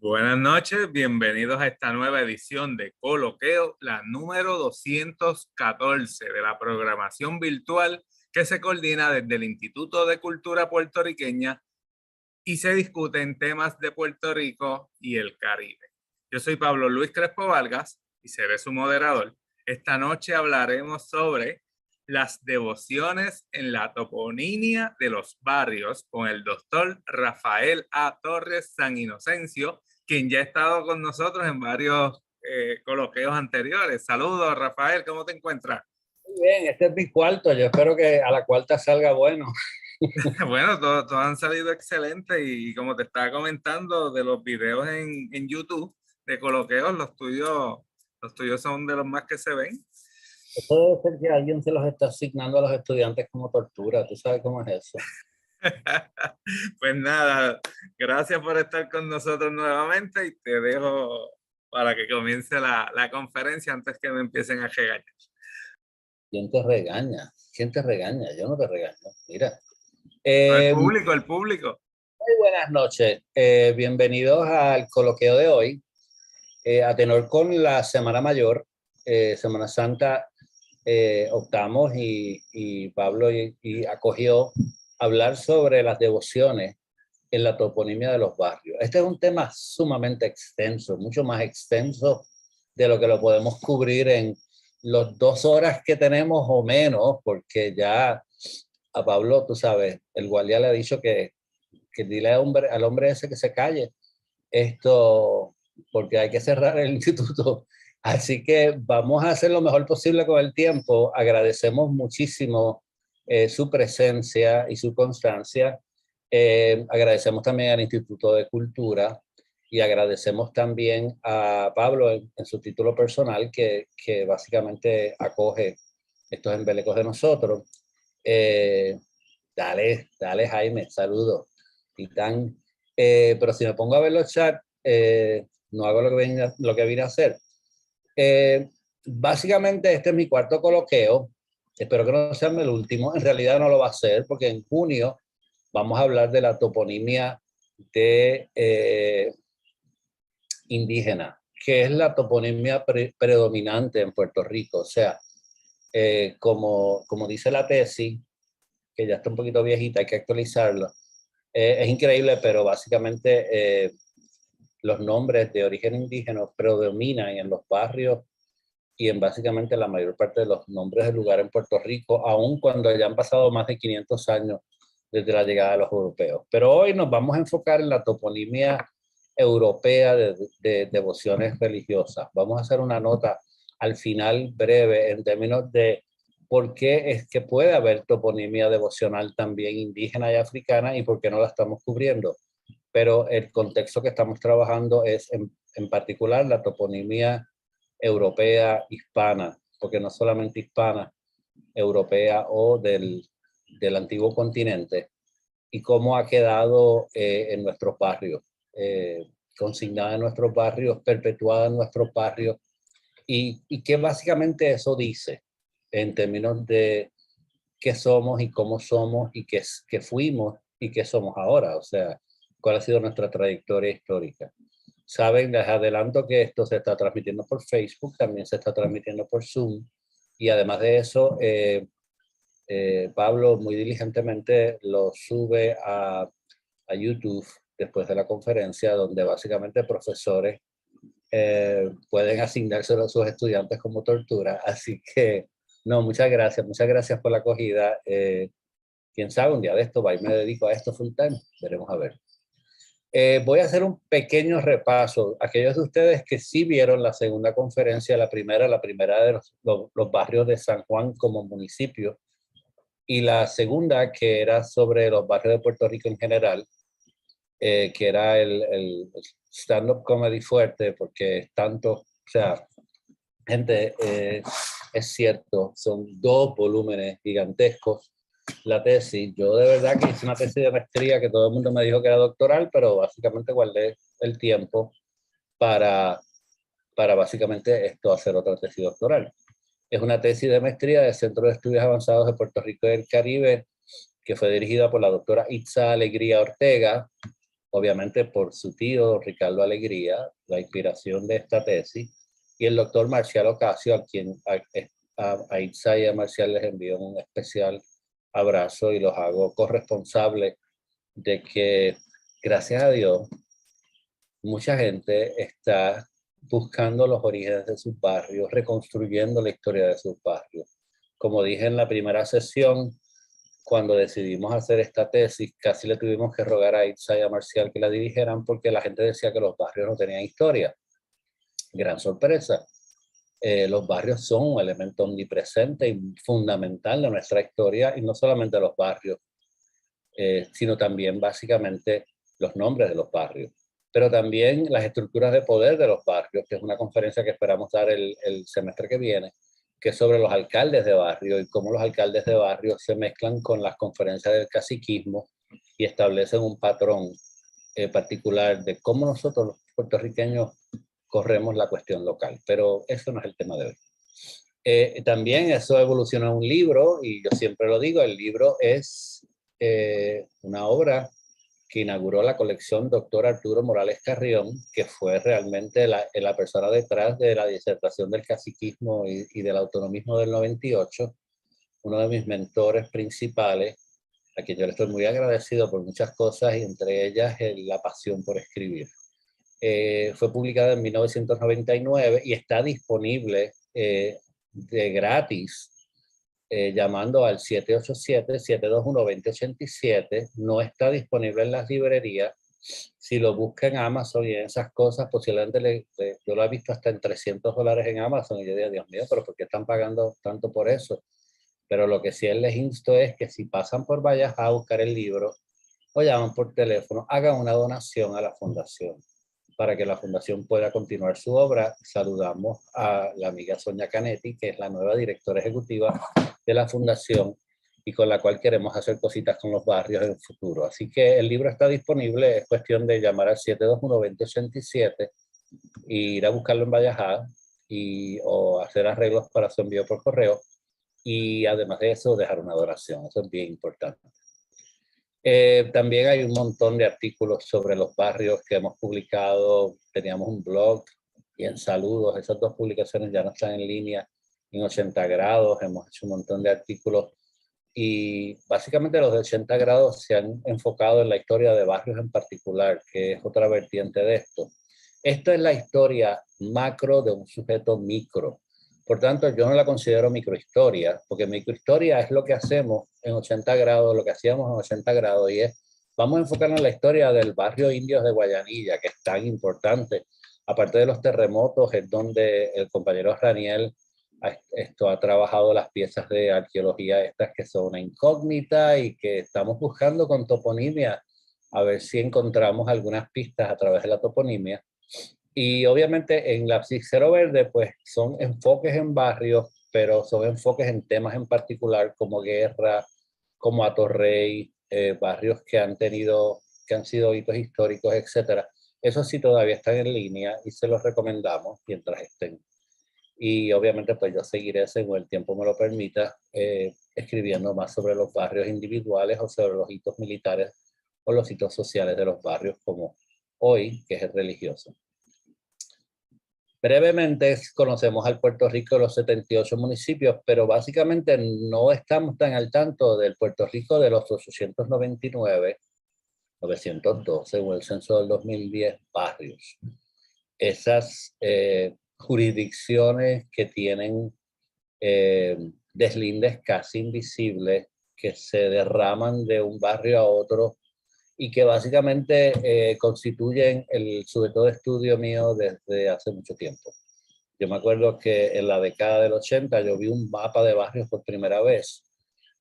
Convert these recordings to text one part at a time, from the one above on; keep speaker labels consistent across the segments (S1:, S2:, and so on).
S1: Buenas noches, bienvenidos a esta nueva edición de Coloqueo, la número 214 de la programación virtual que se coordina desde el Instituto de Cultura Puertorriqueña y se discuten temas de Puerto Rico y el Caribe. Yo soy Pablo Luis Crespo Vargas y seré su moderador. Esta noche hablaremos sobre las devociones en la toponimia de los barrios con el doctor Rafael A. Torres San Inocencio, quien ya ha estado con nosotros en varios coloqueos anteriores. Saludos, Rafael, ¿cómo te encuentras?
S2: Muy bien, este es mi cuarto. Yo espero que a la cuarta salga bueno.
S1: Bueno, todos han salido excelentes y como te estaba comentando de los videos en YouTube de coloqueos, los tuyos son de los más que se ven.
S2: Esto debe ser que alguien se los está asignando a los estudiantes como tortura. ¿Tú sabes cómo es eso?
S1: Pues nada, gracias por estar con nosotros nuevamente y te dejo para que comience la conferencia antes que me empiecen a regañar.
S2: ¿Quién te regaña? ¿Quién te regaña? Yo no te regaño. Mira.
S1: No, el
S2: Muy
S1: público, el público.
S2: buenas noches. Bienvenidos al coloquio de hoy. A tenor con la Semana Mayor, Semana Santa, optamos y Pablo y acogió hablar sobre las devociones en la toponimia de los barrios. Este es un tema sumamente extenso, mucho más extenso de lo que lo podemos cubrir en las 2 horas que tenemos o menos, porque ya a Pablo, tú sabes, el guardia le ha dicho que dile al hombre ese que se calle, esto, porque hay que cerrar el instituto. Así que vamos a hacer lo mejor posible con el tiempo. Agradecemos muchísimo su presencia y su constancia. Agradecemos también al Instituto de Cultura y agradecemos también a Pablo en su título personal que básicamente acoge estos embelecos de nosotros. Dale Jaime, saludos. Titán. Pero si me pongo a ver los chats, no hago lo que vine a hacer. Básicamente este es mi cuarto coloqueo. Espero que no sea el último. En realidad no lo va a ser porque en junio vamos a hablar de la toponimia de indígena, que es la toponimia predominante en Puerto Rico. O sea, como dice la tesis, que ya está un poquito viejita, hay que actualizarla. Es increíble, pero básicamente los nombres de origen indígena predominan en los barrios y en básicamente la mayor parte de los nombres de lugar en Puerto Rico, aun cuando ya han pasado más de 500 años desde la llegada de los europeos. Pero hoy nos vamos a enfocar en la toponimia europea de devociones religiosas. Vamos a hacer una nota al final breve en términos de por qué es que puede haber toponimia devocional también indígena y africana y por qué no la estamos cubriendo. Pero el contexto que estamos trabajando es en particular la toponimia europea hispana, porque no solamente hispana, europea o del antiguo continente, y cómo ha quedado en nuestros barrios, consignada en nuestros barrios, perpetuada en nuestros barrios, y qué básicamente eso dice en términos de qué somos y cómo somos y qué fuimos y qué somos ahora, o sea, cuál ha sido nuestra trayectoria histórica. Saben, les adelanto que esto se está transmitiendo por Facebook, también se está transmitiendo por Zoom, y además de eso, Pablo muy diligentemente lo sube a YouTube después de la conferencia, donde básicamente profesores pueden asignárselo a sus estudiantes como tortura. Así que, no, muchas gracias por la acogida. Quién sabe, un día de esto va y me dedico a esto full time, veremos a ver. Voy a hacer un pequeño repaso. Aquellos de ustedes que sí vieron la segunda conferencia, la primera de los barrios de San Juan como municipio, y la segunda que era sobre los barrios de Puerto Rico en general, que era el stand-up comedy fuerte, porque es tanto, o sea, gente, es cierto, son 2 volúmenes gigantescos. La tesis, yo de verdad que hice una tesis de maestría que todo el mundo me dijo que era doctoral, pero básicamente guardé el tiempo para, para básicamente esto hacer otra tesis doctoral. Es una tesis de maestría del Centro de Estudios Avanzados de Puerto Rico y del Caribe, que fue dirigida por la doctora Itza Alegría Ortega, obviamente por su tío Ricardo Alegría, la inspiración de esta tesis, y el doctor Marcial Ocasio, a quien a Itza y a Marcial les envío un especial abrazo y los hago corresponsables de que, gracias a Dios, mucha gente está buscando los orígenes de sus barrios, reconstruyendo la historia de sus barrios. Como dije en la primera sesión, cuando decidimos hacer esta tesis, casi le tuvimos que rogar a Itza y a Marcial que la dirigieran porque la gente decía que los barrios no tenían historia. Gran sorpresa. Los barrios son un elemento omnipresente y fundamental de nuestra historia, y no solamente los barrios, sino también básicamente los nombres de los barrios, pero también las estructuras de poder de los barrios, que es una conferencia que esperamos dar el semestre que viene, que es sobre los alcaldes de barrio y cómo los alcaldes de barrio se mezclan con las conferencias del caciquismo y establecen un patrón particular de cómo nosotros los puertorriqueños corremos la cuestión local, pero eso no es el tema de hoy. También eso evoluciona a un libro, y yo siempre lo digo, el libro es una obra que inauguró la colección Dr. Arturo Morales Carrión, que fue realmente la persona detrás de la disertación del caciquismo y del autonomismo del 98, uno de mis mentores principales, a quien yo le estoy muy agradecido por muchas cosas, y entre ellas la pasión por escribir. Fue publicada en 1999 y está disponible de gratis, llamando al 787-721-2087. No está disponible en las librerías. Si lo busca en Amazon y en esas cosas, posiblemente yo lo he visto hasta en $300 en Amazon, y yo digo, Dios mío, pero ¿por qué están pagando tanto por eso? Pero lo que sí les insto es que si pasan por Valleja a buscar el libro o llaman por teléfono, hagan una donación a la fundación para que la fundación pueda continuar su obra. Saludamos a la amiga Sonia Canetti, que es la nueva directora ejecutiva de la fundación y con la cual queremos hacer cositas con los barrios en el futuro. Así que el libro está disponible, es cuestión de llamar al 721-2087 e ir a buscarlo en Valleja o hacer arreglos para su envío por correo, y además de eso dejar una donación. Eso es bien importante. También hay un montón de artículos sobre los barrios que hemos publicado. Teníamos un blog y en Saludos. Esas dos publicaciones ya no están en línea. En 80 grados hemos hecho un montón de artículos, y básicamente los de 80 grados se han enfocado en la historia de barrios en particular, que es otra vertiente de esto. Esta es la historia macro de un sujeto micro. Por tanto, yo no la considero microhistoria, porque microhistoria es lo que hacemos en 80 grados, lo que hacíamos en 80 grados, y es, vamos a enfocarnos en la historia del barrio Indios de Guayanilla, que es tan importante. Aparte de los terremotos, es donde el compañero Raniel ha trabajado las piezas de arqueología estas que son una incógnita y que estamos buscando con toponimia, a ver si encontramos algunas pistas a través de la toponimia. Y obviamente en Lapicero Verde, pues son enfoques en barrios, pero son enfoques en temas en particular como guerra, como Atorrey, barrios que han sido hitos históricos, etcétera. Eso sí todavía están en línea y se los recomendamos mientras estén. Y obviamente pues yo seguiré, según el tiempo me lo permita, escribiendo más sobre los barrios individuales o sobre los hitos militares o los hitos sociales de los barrios, como hoy, que es el religioso. Brevemente conocemos al Puerto Rico de los 78 municipios, pero básicamente no estamos tan al tanto del Puerto Rico de los 899, 902, según el censo del 2010, barrios. Esas jurisdicciones que tienen deslindes casi invisibles, que se derraman de un barrio a otro y que básicamente constituyen el sujeto de estudio mío desde hace mucho tiempo. Yo me acuerdo que en la década del 80 yo vi un mapa de barrios por primera vez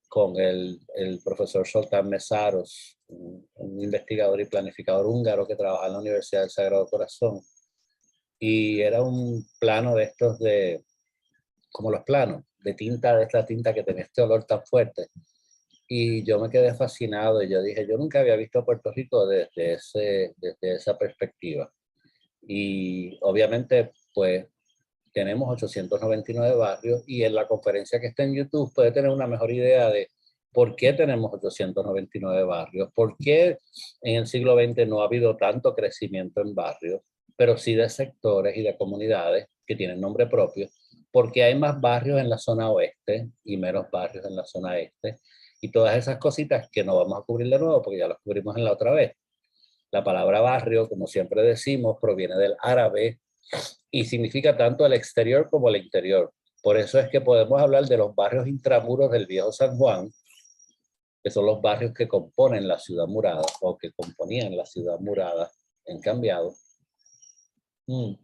S2: con el profesor Zoltán Mesaros, un investigador y planificador húngaro que trabaja en la Universidad del Sagrado Corazón. Y era un plano de estos como los planos, de tinta, de esta tinta que tenía este olor tan fuerte. Y yo me quedé fascinado y yo dije, yo nunca había visto a Puerto Rico desde esa perspectiva. Y obviamente, pues, tenemos 899 barrios, y en la conferencia que está en YouTube puede tener una mejor idea de ¿Por qué tenemos 899 barrios? ¿Por qué en el siglo XX no ha habido tanto crecimiento en barrios, pero sí de sectores y de comunidades que tienen nombre propio? ¿Por qué hay más barrios en la zona oeste y menos barrios en la zona este? Y todas esas cositas que no vamos a cubrir de nuevo porque ya las cubrimos en la otra vez. La palabra barrio, como siempre decimos, proviene del árabe y significa tanto el exterior como el interior. Por eso es que podemos hablar de los barrios intramuros del viejo San Juan, que son los barrios que componen la ciudad murada o que componían la ciudad murada en Cambiado. Y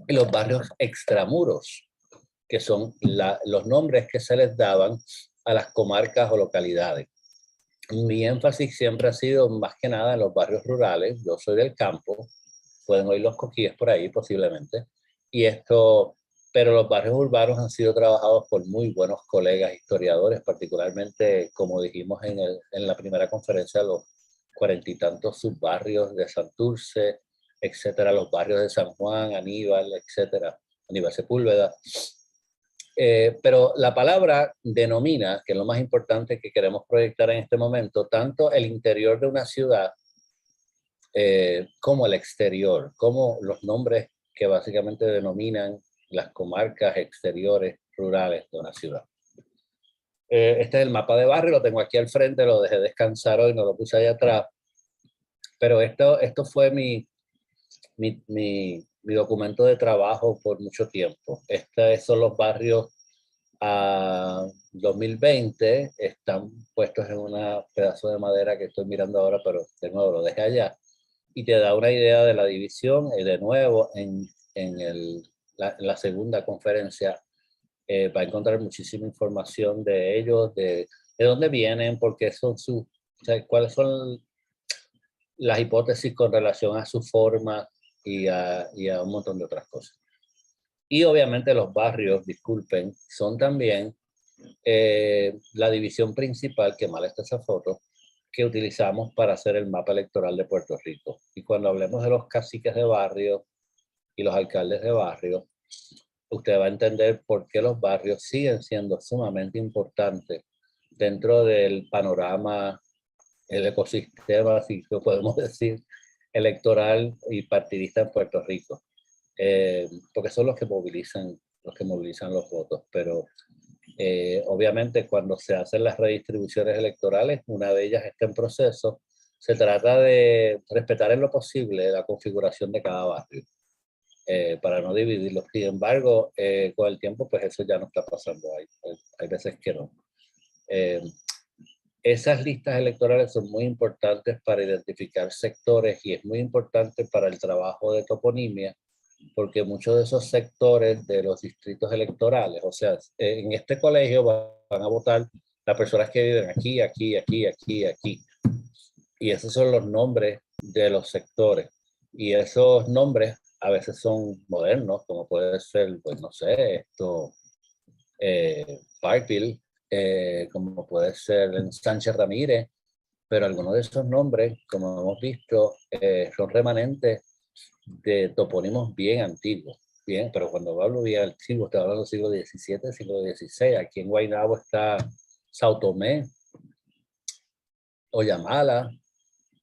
S2: los barrios extramuros, que son los nombres que se les daban a las comarcas o localidades. Mi énfasis siempre ha sido más que nada en los barrios rurales. Yo soy del campo, pueden oír los coquíes por ahí posiblemente, pero los barrios urbanos han sido trabajados por muy buenos colegas historiadores, particularmente, como dijimos en la primera conferencia, los 40 y tantos subbarrios de Santurce, etcétera, los barrios de San Juan, Aníbal, etcétera, Aníbal Sepúlveda. Pero la palabra denomina, que es lo más importante que queremos proyectar en este momento, tanto el interior de una ciudad como el exterior, como los nombres que básicamente denominan las comarcas exteriores rurales de una ciudad. Este es el mapa de barrio, lo tengo aquí al frente, lo dejé descansar hoy, no lo puse allá atrás, pero esto fue mi documento de trabajo por mucho tiempo. Estos son los barrios a 2020, están puestos en un pedazo de madera que estoy mirando ahora, pero de nuevo lo dejé allá. Y te da una idea de la división. Y de nuevo, en la segunda conferencia va a encontrar muchísima información de ellos, de dónde vienen, por qué son o sea, cuáles son las hipótesis con relación a su forma y a un montón de otras cosas. Y obviamente los barrios, disculpen, son también la división principal, que mal está esa foto, que utilizamos para hacer el mapa electoral de Puerto Rico. Y cuando hablemos de los caciques de barrio y los alcaldes de barrio, usted va a entender por qué los barrios siguen siendo sumamente importantes dentro del panorama, el ecosistema, si lo podemos decir, electoral y partidista en Puerto Rico. Porque son los que movilizan los votos. Pero obviamente cuando se hacen las redistribuciones electorales, una de ellas está en proceso, se trata de respetar en lo posible la configuración de cada barrio para no dividirlos. Sin embargo, con el tiempo, pues eso ya no está pasando. Hay veces que no. Esas listas electorales son muy importantes para identificar sectores y es muy importante para el trabajo de toponimia, porque muchos de esos sectores de los distritos electorales, o sea, en este colegio van a votar las personas que viven aquí, aquí, aquí, aquí, aquí. Y esos son los nombres de los sectores. Y esos nombres a veces son modernos, como puede ser, pues no sé, Parkville, como puede ser Sánchez Ramírez, pero algunos de esos nombres, como hemos visto, son remanentes de topónimos bien antiguos. Bien, pero cuando hablo bien antiguo, estoy hablando del siglo XVII, siglo XVI. Aquí en Guaynabo está Sao Tomé, Oyamala,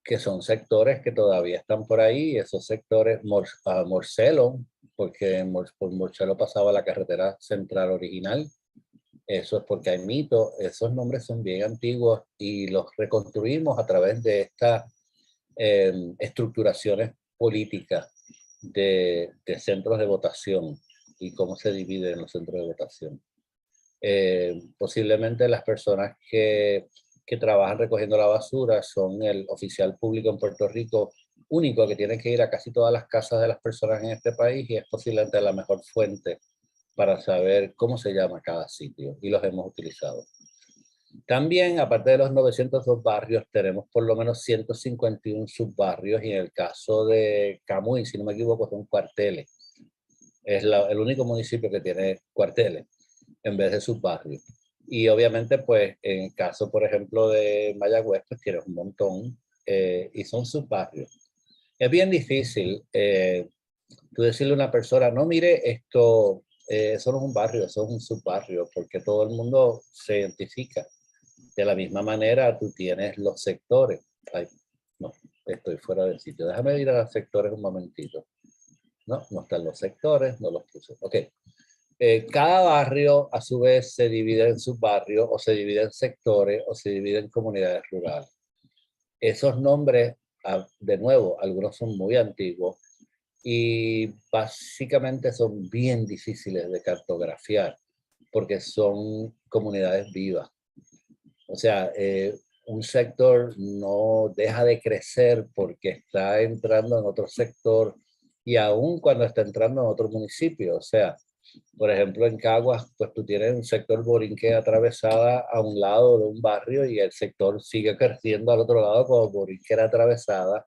S2: que son sectores que todavía están por ahí. Esos sectores, Morcelo, porque por Morcelo pasaba la carretera central original. Eso es porque hay mito. Esos nombres son bien antiguos y los reconstruimos a través de estas estructuraciones políticas de centros de votación y cómo se dividen los centros de votación. Posiblemente las personas que trabajan recogiendo la basura son el oficial público en Puerto Rico único que tiene que ir a casi todas las casas de las personas en este país y es posiblemente la mejor fuente para saber cómo se llama cada sitio y los hemos utilizado. También, aparte de los 902 barrios, tenemos por lo menos 151 subbarrios y en el caso de Camuy, si no me equivoco, son cuarteles. Es el único municipio que tiene cuarteles en vez de subbarrios. Y obviamente, pues, en el caso, por ejemplo, de Mayagüez, pues tienes un montón y son subbarrios. Es bien difícil tú decirle a una persona, no, mire, eso no es un barrio, eso es un subbarrio, porque todo el mundo se identifica. De la misma manera, tú tienes los sectores. Ay, no, estoy fuera del sitio. Déjame ir a los sectores un momentito. No, no están los sectores, no los puse. Ok. Cada barrio, a su vez, se divide en subbarrios, o se divide en sectores, o se divide en comunidades rurales. Esos nombres, de nuevo, algunos son muy antiguos y básicamente son bien difíciles de cartografiar porque son comunidades vivas. O sea, un sector no deja de crecer porque está entrando en otro sector y aún cuando está entrando en otro municipio. O sea, por ejemplo, en Caguas, pues tú tienes un sector borinque atravesada a un lado de un barrio y el sector sigue creciendo al otro lado como borinquera atravesada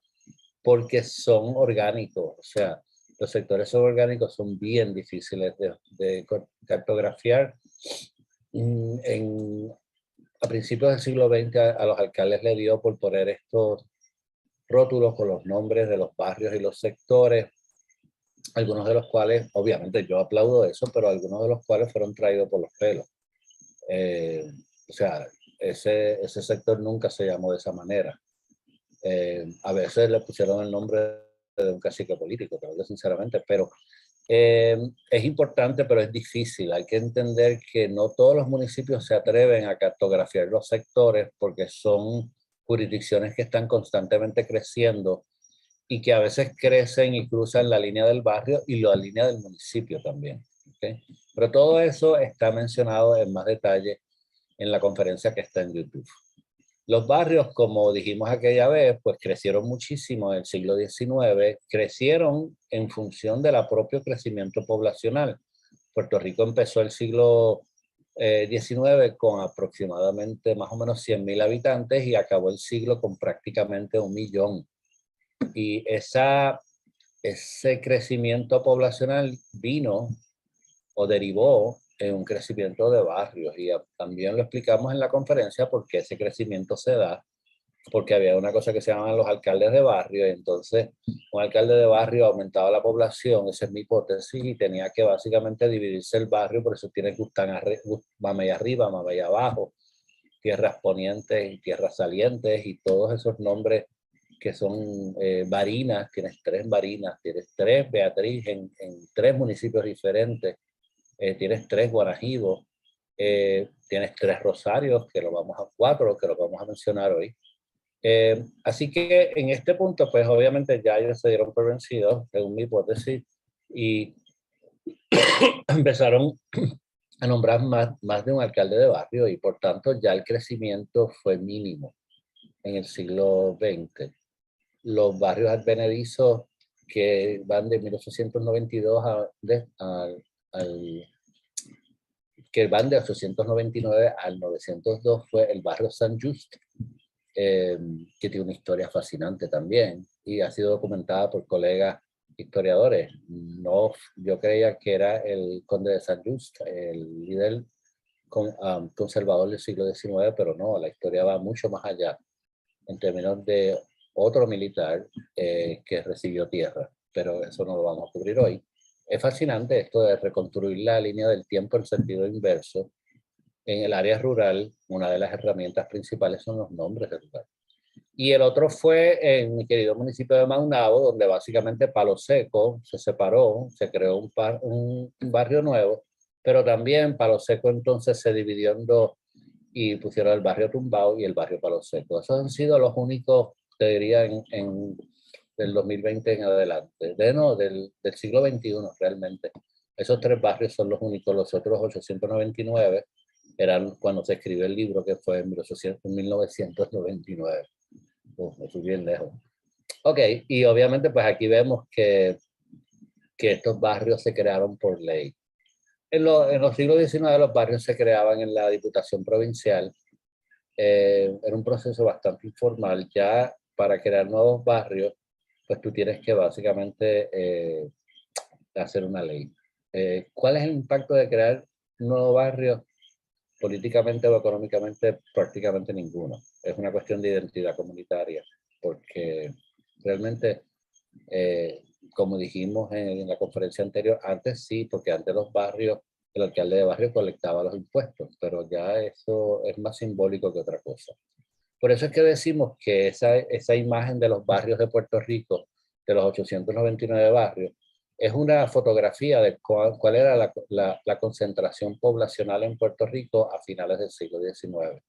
S2: porque son orgánicos. O sea, los sectores son orgánicos, son bien difíciles de cartografiar. A principios del siglo XX a los alcaldes le dio por poner estos rótulos con los nombres de los barrios y los sectores, algunos de los cuales, obviamente yo aplaudo eso, pero algunos de los cuales fueron traídos por los pelos. O sea, ese sector nunca se llamó de esa manera. A veces le pusieron el nombre de un cacique político, creo que sinceramente, pero es importante, pero es difícil. Hay que entender que no todos los municipios se atreven a cartografiar los sectores porque son jurisdicciones que están constantemente creciendo y que a veces crecen y cruzan la línea del barrio y la línea del municipio también. ¿Okay? Pero todo eso está mencionado en más detalle en la conferencia que está en YouTube. Los barrios, como dijimos aquella vez, pues crecieron muchísimo en el siglo XIX, crecieron en función del propio crecimiento poblacional. Puerto Rico empezó el siglo XIX con aproximadamente más o menos 100.000 habitantes y acabó el siglo con prácticamente 1.000.000. Y ese crecimiento poblacional vino o derivó en un crecimiento de barrios y también lo explicamos en la conferencia porque ese crecimiento se da porque había una cosa que se llaman los alcaldes de barrio y entonces un alcalde de barrio aumentaba la población, esa es mi hipótesis, y tenía que básicamente dividirse el barrio, por eso tiene Gustán Mamey arriba, Mamey abajo, tierras ponientes y tierras salientes y todos esos nombres que son Barinas, tienes 3 Barinas, tienes 3 Beatriz en 3 municipios diferentes, tienes 3 Guanajivos, tienes 3 Rosarios, que lo vamos a 4, que lo vamos a mencionar hoy. Así que en este punto, pues obviamente ya ellos se dieron por vencidos, según mi hipótesis, y empezaron a nombrar más de un alcalde de barrio y por tanto ya el crecimiento fue mínimo en el siglo XX. Los barrios advenedizos que van de 1892 que van de 899 al 902 fue el barrio San Just, que tiene una historia fascinante también y ha sido documentada por colegas historiadores. No, yo creía que era el conde de San Just, el líder conservador del siglo XIX, pero no, la historia va mucho más allá en términos de otro militar que recibió tierra, pero eso no lo vamos a cubrir hoy. Es fascinante esto de reconstruir la línea del tiempo en sentido inverso. En el área rural, una de las herramientas principales son los nombres de lugar. Y el otro fue en mi querido municipio de Maunabo, donde básicamente Palo Seco se separó, se creó un barrio nuevo, pero también Palo Seco entonces se dividió en 2 y pusieron el barrio Tumbao y el barrio Palo Seco. Esos han sido los únicos, te diría, del 2020 en adelante, del siglo XXI realmente. Esos 3 barrios son los únicos, los otros 899 eran cuando se escribió el libro que fue en 1999. Me fui bien lejos. Ok, y obviamente pues aquí vemos que estos barrios se crearon por ley. En los siglos XIX los barrios se creaban en la Diputación Provincial. Era un proceso bastante informal. Ya para crear nuevos barrios, pues tú tienes que básicamente hacer una ley. ¿Cuál es el impacto de crear un nuevo barrio? Políticamente o económicamente, prácticamente ninguno. Es una cuestión de identidad comunitaria, porque realmente, como dijimos en la conferencia anterior, antes sí, porque antes los barrios el alcalde de barrio colectaba los impuestos, pero ya eso es más simbólico que otra cosa. Por eso es que decimos que esa imagen de los barrios de Puerto Rico, de los 899 barrios, es una fotografía de cuál era la concentración poblacional en Puerto Rico a finales del siglo XIX.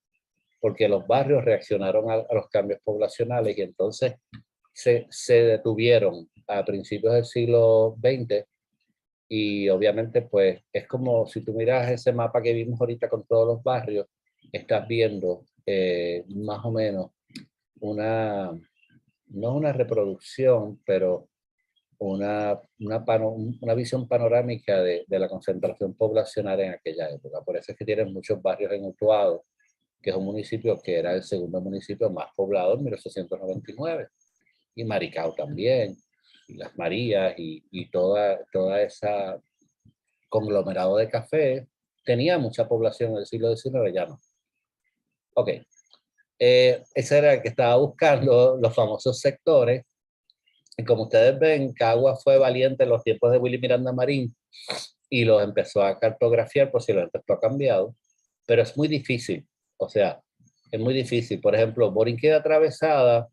S2: Porque los barrios reaccionaron a los cambios poblacionales y entonces se detuvieron a principios del siglo XX. Y obviamente, pues, es como si tú miras ese mapa que vimos ahorita con todos los barrios, estás viendo más o menos no una reproducción, pero una visión panorámica de la concentración poblacional en aquella época. Por eso es que tienen muchos barrios en Utuado, que es un municipio que era el segundo municipio más poblado en 1899. Y Maricao también, y Las Marías, y toda esa conglomerado de café, tenía mucha población en el siglo XIX, ya no. Ok, ese era el que estaba buscando los famosos sectores. Y como ustedes ven, Cagua fue valiente en los tiempos de Willy Miranda Marín y los empezó a cartografiar, posiblemente esto ha cambiado, pero es muy difícil, o sea, es muy difícil. Por ejemplo, Borinqueda Atravesada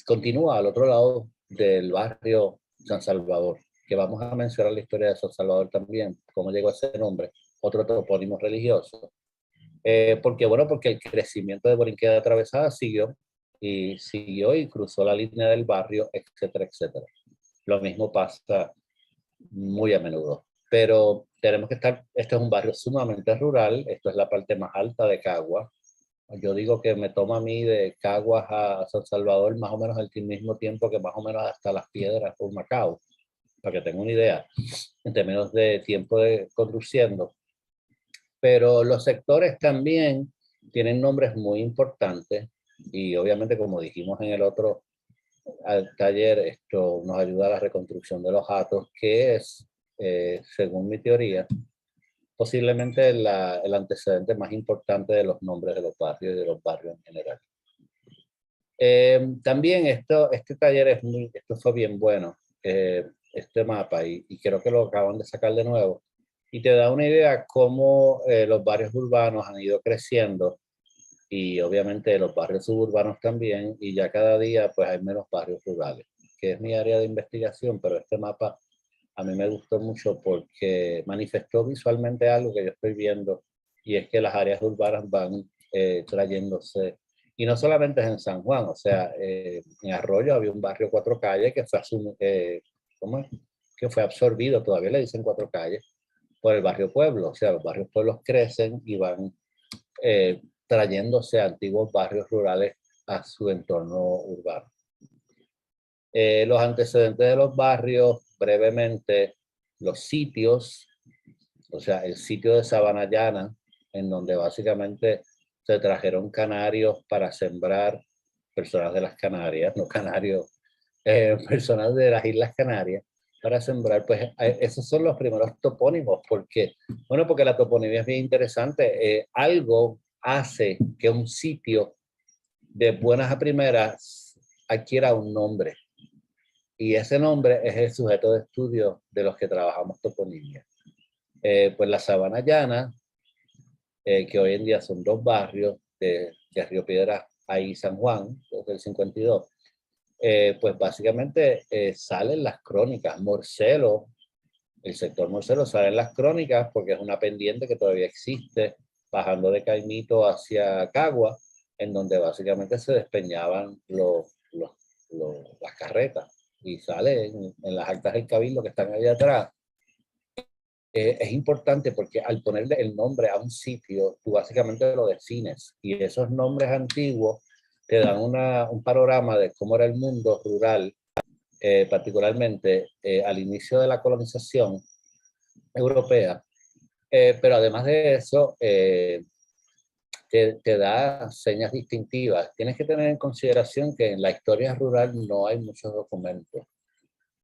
S2: continúa al otro lado del barrio San Salvador, que vamos a mencionar la historia de San Salvador también, cómo llegó a ese nombre, otro topónimo religioso. Porque el crecimiento de Borinqueda Atravesada siguió y cruzó la línea del barrio, etcétera, etcétera. Lo mismo pasa muy a menudo. Pero tenemos que este es un barrio sumamente rural, esto es la parte más alta de Cagua. Yo digo que me toma a mí de Caguas a San Salvador más o menos el mismo tiempo que más o menos hasta Las Piedras por Macao, para que tenga una idea, en términos de tiempo de conduciendo. Pero los sectores también tienen nombres muy importantes y obviamente, como dijimos en el otro taller, esto nos ayuda a la reconstrucción de los hatos, que es, según mi teoría, posiblemente el antecedente más importante de los nombres de los barrios y de los barrios en general. También este taller esto fue bien bueno, este mapa, y creo que lo acaban de sacar de nuevo, y te da una idea cómo los barrios urbanos han ido creciendo y obviamente los barrios suburbanos también, y ya cada día pues hay menos barrios rurales, que es mi área de investigación, pero este mapa a mí me gustó mucho porque manifestó visualmente algo que yo estoy viendo, y es que las áreas urbanas van trayéndose, y no solamente es en San Juan, o sea, en Arroyo había un barrio Cuatro Calles que fue, que fue absorbido, todavía le dicen Cuatro Calles, por el barrio Pueblo, o sea, los barrios pueblos crecen y van trayéndose antiguos barrios rurales a su entorno urbano. Los antecedentes de los barrios, brevemente, los sitios, o sea, el sitio de Sabana Llana, en donde básicamente se trajeron canarios para sembrar, personas de las Canarias, no canarios, personas de las Islas Canarias, para sembrar, pues esos son los primeros topónimos, porque la toponimia es bien interesante. Algo hace que un sitio de buenas a primeras adquiera un nombre, y ese nombre es el sujeto de estudio de los que trabajamos toponimia. Pues la Sabana Llana, que hoy en día son dos barrios de Río Piedras y San Juan, desde el 52, pues básicamente salen las crónicas. Morcelo, el sector Morcelo sale en las crónicas porque es una pendiente que todavía existe, bajando de Caimito hacia Cagua, en donde básicamente se despeñaban las carretas, y sale en las actas del cabildo que están ahí atrás. Es importante porque al ponerle el nombre a un sitio, tú básicamente lo defines, y esos nombres antiguos te dan un panorama de cómo era el mundo rural, particularmente al inicio de la colonización europea. Pero además de eso, te da señas distintivas. Tienes que tener en consideración que en la historia rural no hay muchos documentos.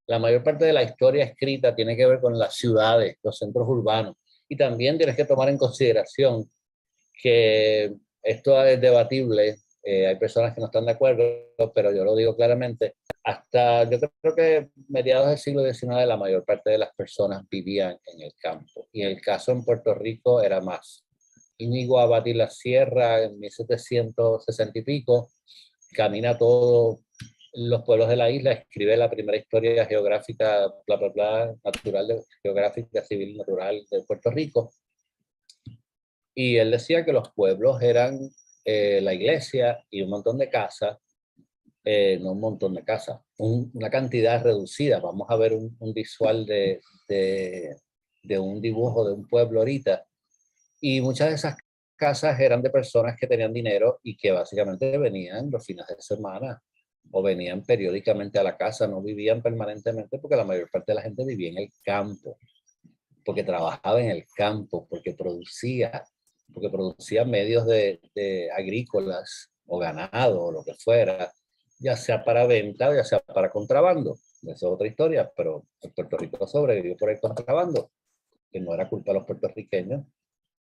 S2: La mayor parte de la historia escrita tiene que ver con las ciudades, los centros urbanos. Y también tienes que tomar en consideración que esto es debatible, Hay personas que no están de acuerdo, pero yo lo digo claramente. Hasta yo creo que mediados del siglo XIX la mayor parte de las personas vivían en el campo. Y el caso en Puerto Rico era más. Íñigo Abad y la Sierra en 1760 y pico, camina todos los pueblos de la isla, escribe la primera historia geográfica, bla, bla, bla, natural, geográfica, civil, natural de Puerto Rico. Y él decía que los pueblos eran la iglesia y un montón de casas, no un montón de casas, una cantidad reducida. Vamos a ver un visual de un dibujo de un pueblo ahorita. Y muchas de esas casas eran de personas que tenían dinero y que básicamente venían los fines de semana o venían periódicamente a la casa, no vivían permanentemente porque la mayor parte de la gente vivía en el campo, porque trabajaba en el campo, porque producía medios de agrícolas o ganado o lo que fuera, ya sea para venta o ya sea para contrabando. Esa es otra historia, pero en Puerto Rico sobrevivió por el contrabando, que no era culpa de los puertorriqueños,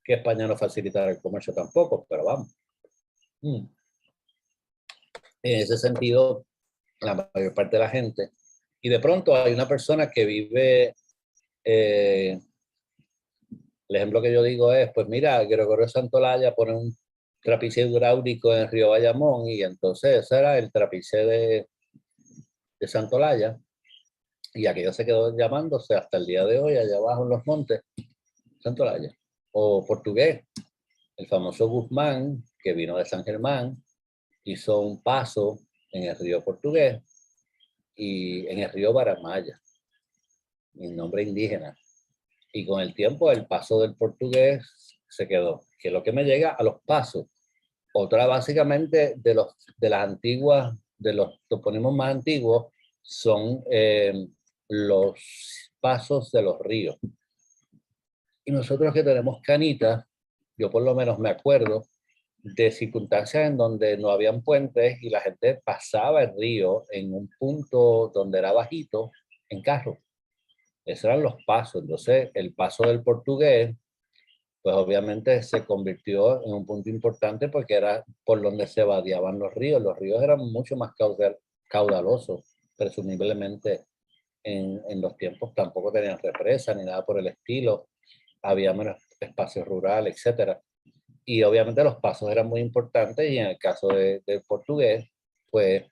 S2: que España no facilitara el comercio tampoco, pero vamos. En ese sentido, la mayor parte de la gente. Y de pronto hay una persona que vive, el ejemplo que yo digo es, pues mira, Gregorio Santolaya pone un trapiche hidráulico en el río Bayamón y entonces ese era el trapiche de Santolaya y aquello se quedó llamándose hasta el día de hoy allá abajo en los montes Santolaya. O portugués, el famoso Guzmán que vino de San Germán, hizo un paso en el río Portugués y en el río Baramaya, en nombre indígena. Y con el tiempo el paso del portugués se quedó, que es lo que me llega a los pasos. Otra básicamente de las antiguas, de los topónimos más antiguos, son los pasos de los ríos. Y nosotros que tenemos canitas, yo por lo menos me acuerdo de circunstancias en donde no habían puentes y la gente pasaba el río en un punto donde era bajito en carro. Esos eran los pasos. Entonces, el paso del portugués, pues obviamente se convirtió en un punto importante porque era por donde se vadeaban los ríos. Los ríos eran mucho más caudalosos, presumiblemente en los tiempos tampoco tenían represa ni nada por el estilo. Había menos espacio rural, etcétera. Y obviamente los pasos eran muy importantes y en el caso del portugués, pues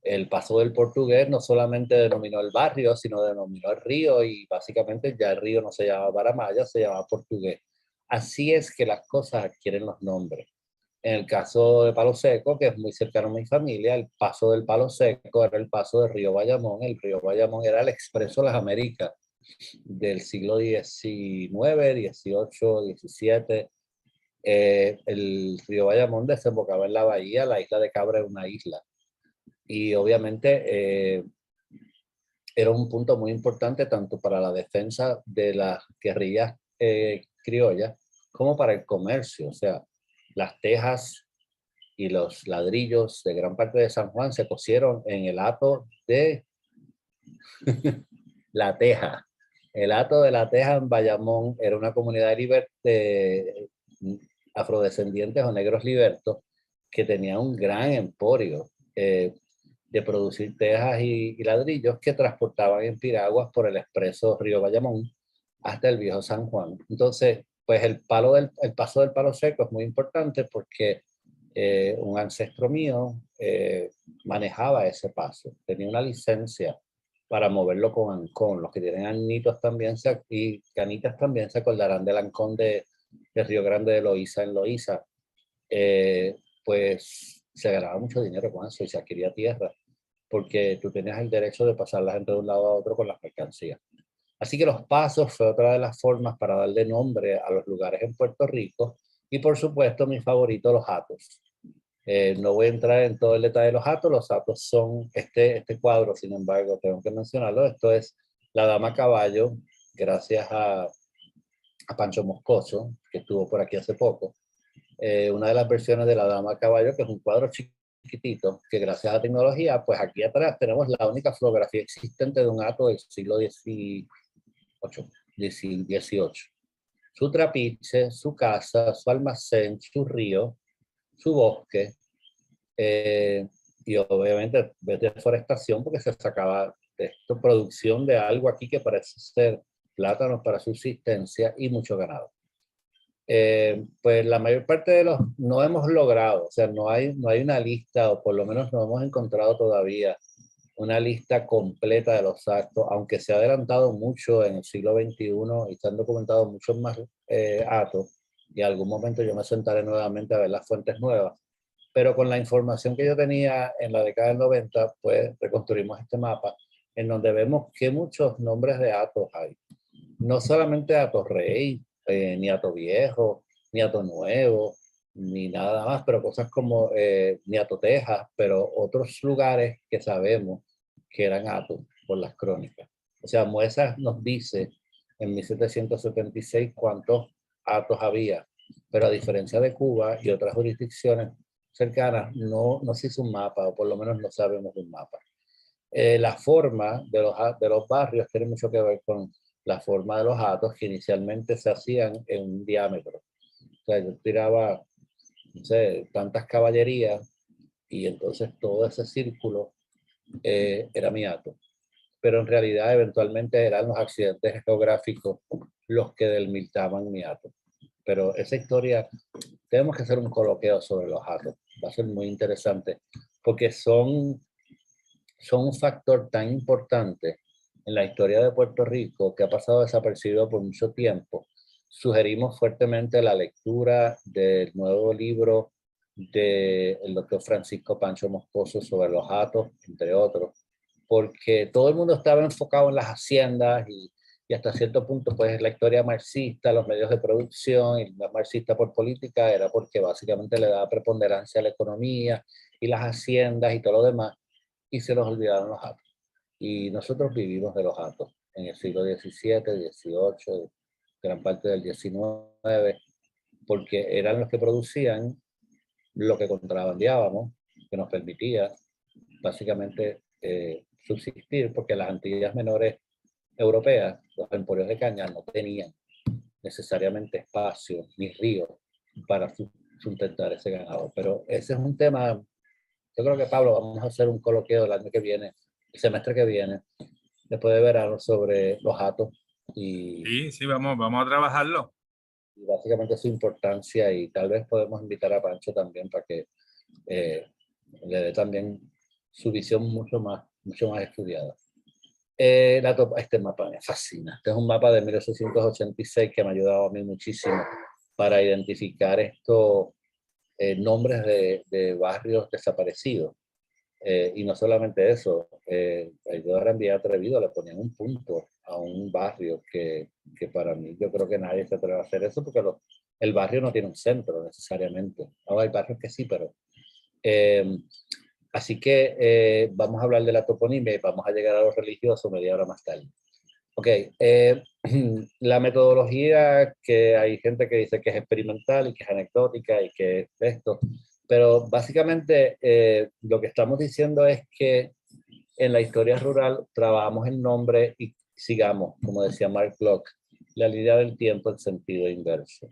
S2: el paso del portugués no solamente denominó el barrio, sino denominó el río y básicamente ya el río no se llamaba Baramaya, se llamaba Portugués. Así es que las cosas adquieren los nombres. En el caso de Palo Seco, que es muy cercano a mi familia, el paso del Palo Seco era el paso del río Bayamón. El río Bayamón era el Expreso Las Américas del siglo XIX, XVIII, XVII. El río Bayamón desembocaba en la bahía, la isla de Cabra es una isla. Y obviamente era un punto muy importante tanto para la defensa de las guerrillas criollas como para el comercio. O sea, las tejas y los ladrillos de gran parte de San Juan se cosieron en el hato de La Teja. El hato de La Teja en Bayamón era una comunidad de afrodescendientes o negros libertos que tenía un gran emporio de producir tejas y ladrillos que transportaban en piraguas por el expreso Río Bayamón hasta el viejo San Juan. Entonces, pues el paso del Palo Seco es muy importante porque un ancestro mío manejaba ese paso, tenía una licencia para moverlo con ancón. Los que tienen anitos también y canitas también se acordarán del ancón de Río Grande de Loíza en Loíza. Pues se ganaba mucho dinero con eso y se adquiría tierra, porque tú tenías el derecho de pasar la gente de un lado a otro con las mercancías. Así que los pasos fue otra de las formas para darle nombre a los lugares en Puerto Rico y por supuesto mi favorito, los hatos. No voy a entrar en todo el detalle de los hatos. Los hatos son este cuadro, sin embargo, tengo que mencionarlo. Esto es La Dama Caballo, gracias a Pancho Moscoso, que estuvo por aquí hace poco. Una de las versiones de La Dama Caballo, que es un cuadro chiquitito, que gracias a la tecnología, pues aquí atrás tenemos la única fotografía existente de un hato del siglo XVIII. Su trapiche, su casa, su almacén, su río, su bosque, Eh, y obviamente deforestación porque se sacaba de esto producción de algo aquí que parece ser plátanos para subsistencia y mucho ganado. Pues la mayor parte de los no hemos logrado, o sea, no hay una lista, o por lo menos no hemos encontrado todavía una lista completa de los actos, aunque se ha adelantado mucho en el siglo XXI y se han documentado muchos más actos, y en algún momento yo me sentaré nuevamente a ver las fuentes nuevas. Pero con la información que yo tenía en la década del 90, pues reconstruimos este mapa en donde vemos que muchos nombres de atos hay. No solamente Ato Rey, ni Ato Viejo, ni Ato Nuevo, ni nada más, pero cosas como ni Ato Tejas, pero otros lugares que sabemos que eran atos por las crónicas. O sea, Muesas nos dice en 1776 cuántos atos había, pero a diferencia de Cuba y otras jurisdicciones cercanas, no se hizo un mapa, o por lo menos no sabemos de un mapa. La forma de los barrios tiene mucho que ver con la forma de los atos que inicialmente se hacían en un diámetro. O sea, yo tiraba, no sé, tantas caballerías y entonces todo ese círculo era mi ato. Pero en realidad eventualmente eran los accidentes geográficos los que delimitaban mi ato. Pero esa historia, tenemos que hacer un coloquio sobre los atos. Va a ser muy interesante porque son un factor tan importante en la historia de Puerto Rico que ha pasado desapercibido por mucho tiempo. Sugerimos fuertemente la lectura del nuevo libro del doctor Francisco Pancho Moscoso sobre los atos, entre otros, porque todo el mundo estaba enfocado en las haciendas y hasta cierto punto pues la historia marxista, los medios de producción y la marxista por política era porque básicamente le daba preponderancia a la economía y las haciendas y todo lo demás, y se los olvidaron los atos. Y nosotros vivimos de los atos en el siglo XVII, XVIII, gran parte del XIX, porque eran los que producían lo que contrabandeábamos, que nos permitía básicamente subsistir, porque las Antillas Menores europeas, los emporios de caña, no tenían necesariamente espacio ni río para sustentar ese ganado. Pero ese es un tema, yo creo que Pablo, vamos a hacer un coloquio el año que viene, el semestre que viene, después de verano, sobre los atos
S1: Sí, sí, vamos a trabajarlo.
S2: y básicamente su importancia, y tal vez podemos invitar a Pancho también para que eh, le dé también su visión mucho más estudiada. Este mapa me fascina. Este es un mapa de 1886 que me ha ayudado a mí muchísimo para identificar estos nombres de barrios desaparecidos. Y no solamente eso, yo era bien atrevido, le ponían un punto a un barrio que para mí, yo creo que nadie se atreve a hacer eso porque el barrio no tiene un centro necesariamente. Ahora hay barrios que sí, pero... Eh, así que vamos a hablar de la toponimia y vamos a llegar a lo religioso media hora más tarde. Ok, la metodología, que hay gente que dice que es experimental y que es anecdótica y que es esto, pero básicamente lo que estamos diciendo es que en la historia rural trabajamos el nombre y sigamos, como decía Mark Locke, la línea del tiempo en sentido inverso.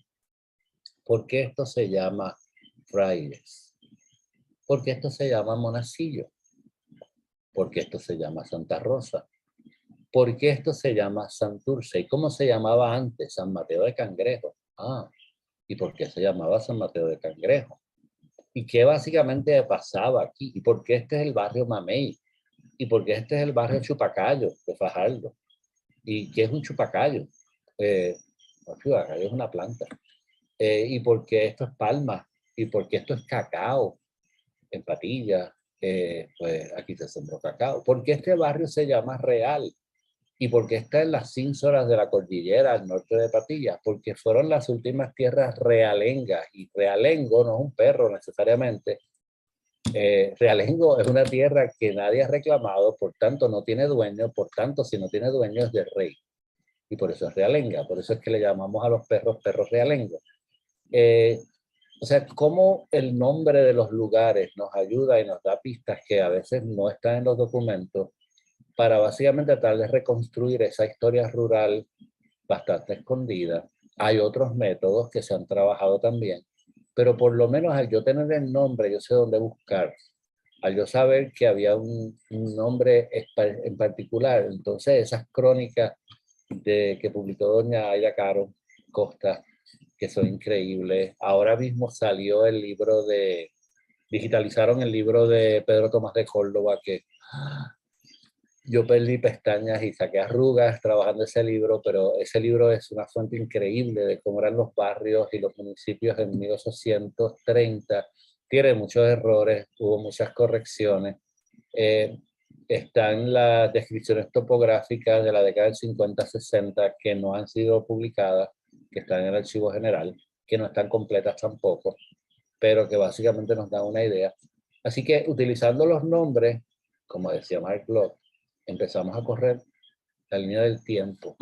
S2: ¿Por qué esto se llama frailes? ¿Por qué esto se llama monacillo? ¿Por qué esto se llama Santa Rosa? ¿Por qué esto se llama Santurce? ¿Y cómo se llamaba antes? San Mateo de Cangrejo. Ah, ¿y por qué se llamaba San Mateo de Cangrejo? ¿Y qué básicamente pasaba aquí? ¿Y por qué este es el barrio Mamey? ¿Y por qué este es el barrio Chupacayo de Fajardo? ¿Y qué es un chupacayo? Un chupacayo es una planta. ¿Y por qué esto es palma? ¿Y por qué esto es cacao en Patilla? Pues aquí se sembró cacao. ¿Por qué este barrio se llama Real? ¿Y por qué está en las cínsoras de la cordillera al norte de Patillas? Porque fueron las últimas tierras realengas. Y realengo no es un perro necesariamente. Realengo es una tierra que nadie ha reclamado, por tanto no tiene dueño, por tanto si no tiene dueño es del rey. Y por eso es realenga, por eso es que le llamamos a los perros perros realengos. O sea, cómo el nombre de los lugares nos ayuda y nos da pistas que a veces no están en los documentos para básicamente tratar de reconstruir esa historia rural bastante escondida. Hay otros métodos que se han trabajado también, pero por lo menos al yo tener el nombre, yo sé dónde buscar. Al yo saber que había un nombre en particular, entonces esas crónicas que publicó doña Aida Caro Costa, que son increíbles. Ahora mismo salió el libro digitalizaron el libro de Pedro Tomás de Córdoba, que yo perdí pestañas y saqué arrugas trabajando ese libro, pero ese libro es una fuente increíble de cómo eran los barrios y los municipios en 1830. Tiene muchos errores, hubo muchas correcciones. Eh, Están las descripciones topográficas de la década del 50-60 que no han sido publicadas, que están en el archivo general, que no están completas tampoco, pero que básicamente nos dan una idea. Así que utilizando los nombres, como decía Mark Bloch, empezamos a correr la línea del tiempo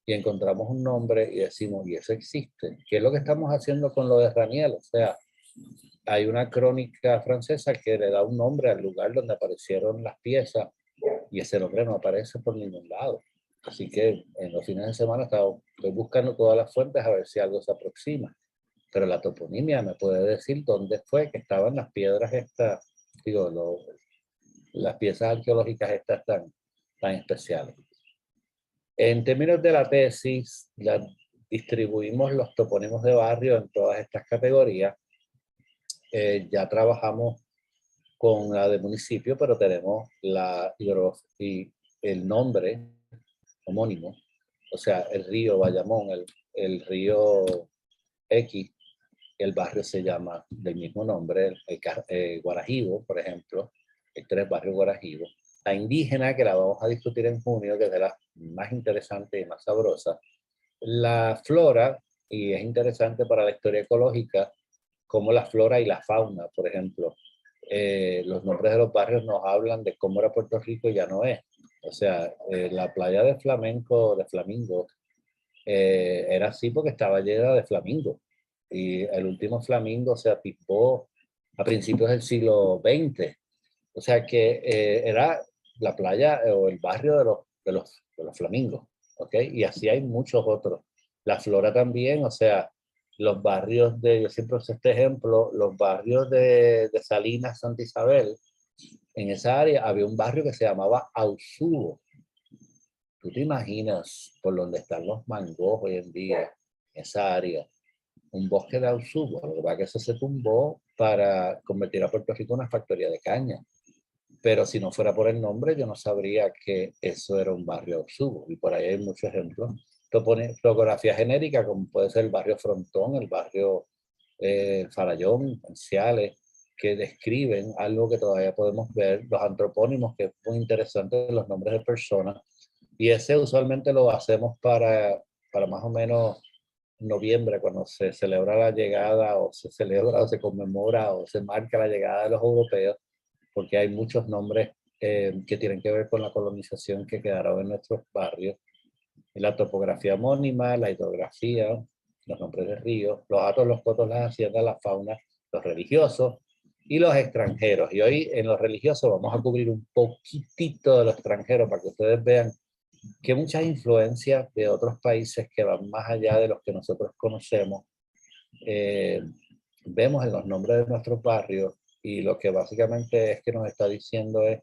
S2: y encontramos un nombre y decimos, y eso existe. ¿Qué es lo que estamos haciendo con lo de Raniel? O sea, hay una crónica francesa que le da un nombre al lugar donde aparecieron las piezas y ese nombre no aparece por ningún lado. Así que en los fines de semana estoy buscando todas las fuentes a ver si algo se aproxima. Pero la toponimia me puede decir dónde fue que estaban las piedras estas, las piezas arqueológicas estas tan especiales. En términos de la tesis, distribuimos los topónimos de barrio en todas estas categorías. Ya trabajamos con la de municipio, pero tenemos y el nombre homónimo, o sea, el río Bayamón, el río X, el barrio se llama del mismo nombre, Guarajibo, por ejemplo, el tres barrio Guarajibo. La indígena, que la vamos a discutir en junio, que es de las más interesantes y más sabrosas. La flora, y es interesante para la historia ecológica, como la flora y la fauna, por ejemplo. Los nombres de los barrios nos hablan de cómo era Puerto Rico y ya no es. O sea, la playa de Flamingo, era así porque estaba llena de flamingos. Y el último flamingo se atipó a principios del siglo XX. O sea que era la playa o el barrio de los flamingos. ¿Ok? Y así hay muchos otros. La flora también, o sea, los barrios yo siempre uso este ejemplo, los barrios de Salinas, Santa Isabel, en esa área había un barrio que se llamaba Ausubo. ¿Tú te imaginas por donde están los mangos hoy en día, esa área? Un bosque de Ausubo, lo que pasa es que eso se tumbó para convertir a Puerto Rico en una factoría de caña. Pero si no fuera por el nombre, yo no sabría que eso era un barrio Ausubo. Y por ahí hay muchos ejemplos. Topografía genérica, como puede ser el barrio Frontón, el barrio Farallón, Ciales, que describen algo que todavía podemos ver, los antropónimos, que es muy interesante, los nombres de personas. Y ese usualmente lo hacemos para más o menos noviembre, cuando se celebra la llegada o se celebra o se conmemora o se marca la llegada de los europeos, porque hay muchos nombres que tienen que ver con la colonización que quedaron en nuestros barrios. La topografía homónima, la hidrografía, los nombres de ríos, los atos, los cotos, las haciendas, la fauna, los religiosos y los extranjeros. Y hoy en los religiosos vamos a cubrir un poquitito de los extranjeros para que ustedes vean que muchas influencias de otros países que van más allá de los que nosotros conocemos, vemos en los nombres de nuestros barrios, y lo que básicamente es que nos está diciendo es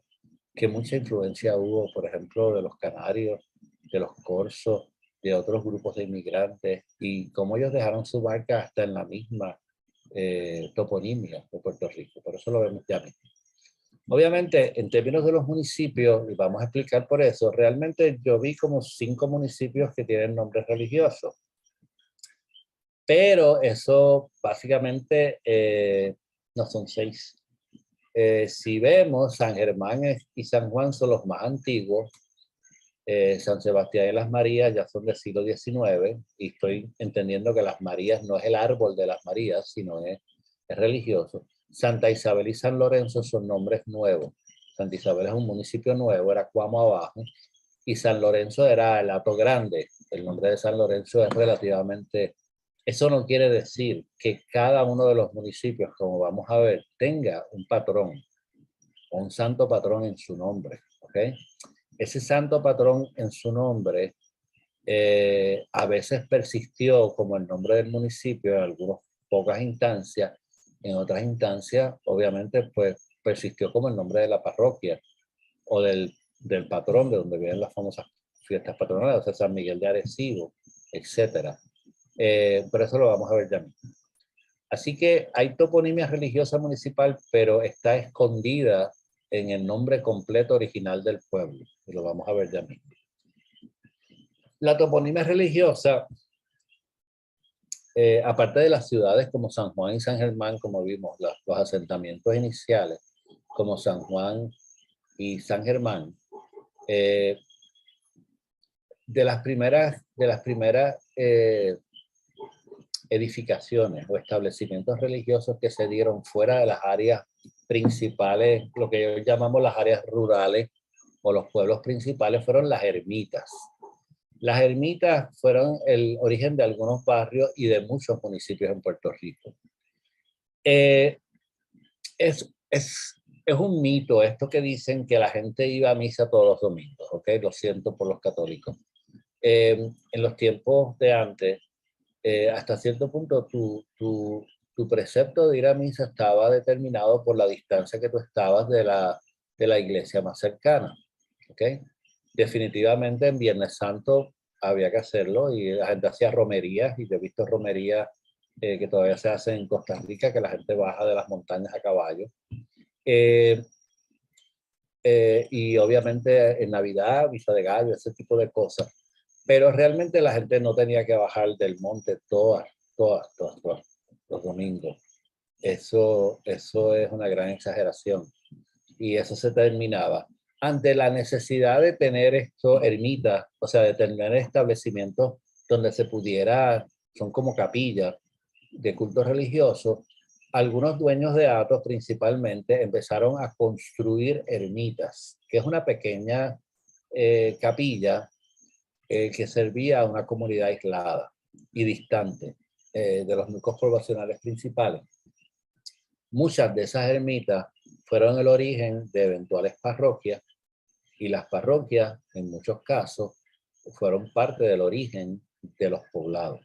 S2: que mucha influencia hubo, por ejemplo, de los canarios, de los corsos, de otros grupos de inmigrantes, y cómo ellos dejaron su marca hasta en la misma toponimia de Puerto Rico. Por eso lo vemos ya mismo. Obviamente, en términos de los municipios, y vamos a explicar por eso, realmente yo vi como 5 municipios que tienen nombres religiosos. Pero eso básicamente no son 6. Si vemos, San Germán y San Juan son los más antiguos. San Sebastián y las Marías ya son del siglo XIX, y estoy entendiendo que las Marías no es el árbol de las Marías, sino es religioso. Santa Isabel y San Lorenzo son nombres nuevos. Santa Isabel es un municipio nuevo, era Cuamo abajo, y San Lorenzo era el Hato Grande. El nombre de San Lorenzo es relativamente... Eso no quiere decir que cada uno de los municipios, como vamos a ver, tenga un patrón o un santo patrón en su nombre. ¿Okay? Ese santo patrón en su nombre a veces persistió como el nombre del municipio en algunos pocas instancias. En otras instancias, obviamente, pues persistió como el nombre de la parroquia o del patrón, de donde vienen las famosas fiestas patronales, o sea, San Miguel de Arecibo, etcétera. Pero eso lo vamos a ver ya mismo. Así que hay toponimia religiosa municipal, pero está escondida en el nombre completo original del pueblo. Y lo vamos a ver ya mismo. La toponimia religiosa, aparte de las ciudades como San Juan y San Germán, como vimos, los asentamientos iniciales, como San Juan y San Germán, de las primeras edificaciones o establecimientos religiosos que se dieron fuera de las áreas principales, lo que hoy llamamos las áreas rurales o los pueblos principales, fueron las ermitas. Las ermitas fueron el origen de algunos barrios y de muchos municipios en Puerto Rico. Es un mito esto que dicen que la gente iba a misa todos los domingos, ¿ok? Lo siento por los católicos. En los tiempos de antes, hasta cierto punto tu precepto de ir a misa estaba determinado por la distancia que tú estabas de la iglesia más cercana, ¿ok? Definitivamente en Viernes Santo había que hacerlo y la gente hacía romerías, y yo he visto romerías que todavía se hacen en Costa Rica, que la gente baja de las montañas a caballo. Y obviamente en Navidad, misa de gallo, ese tipo de cosas. Pero realmente la gente no tenía que bajar del monte todos los domingos. Eso es una gran exageración. Y eso se terminaba. Ante la necesidad de tener esto, ermitas, o sea, de tener establecimientos donde se pudiera, son como capillas de culto religioso, algunos dueños de hatos principalmente empezaron a construir ermitas, que es una pequeña capilla que servía a una comunidad aislada y distante de los núcleos poblacionales principales. Muchas de esas ermitas fueron el origen de eventuales parroquias, y las parroquias, en muchos casos, fueron parte del origen de los poblados.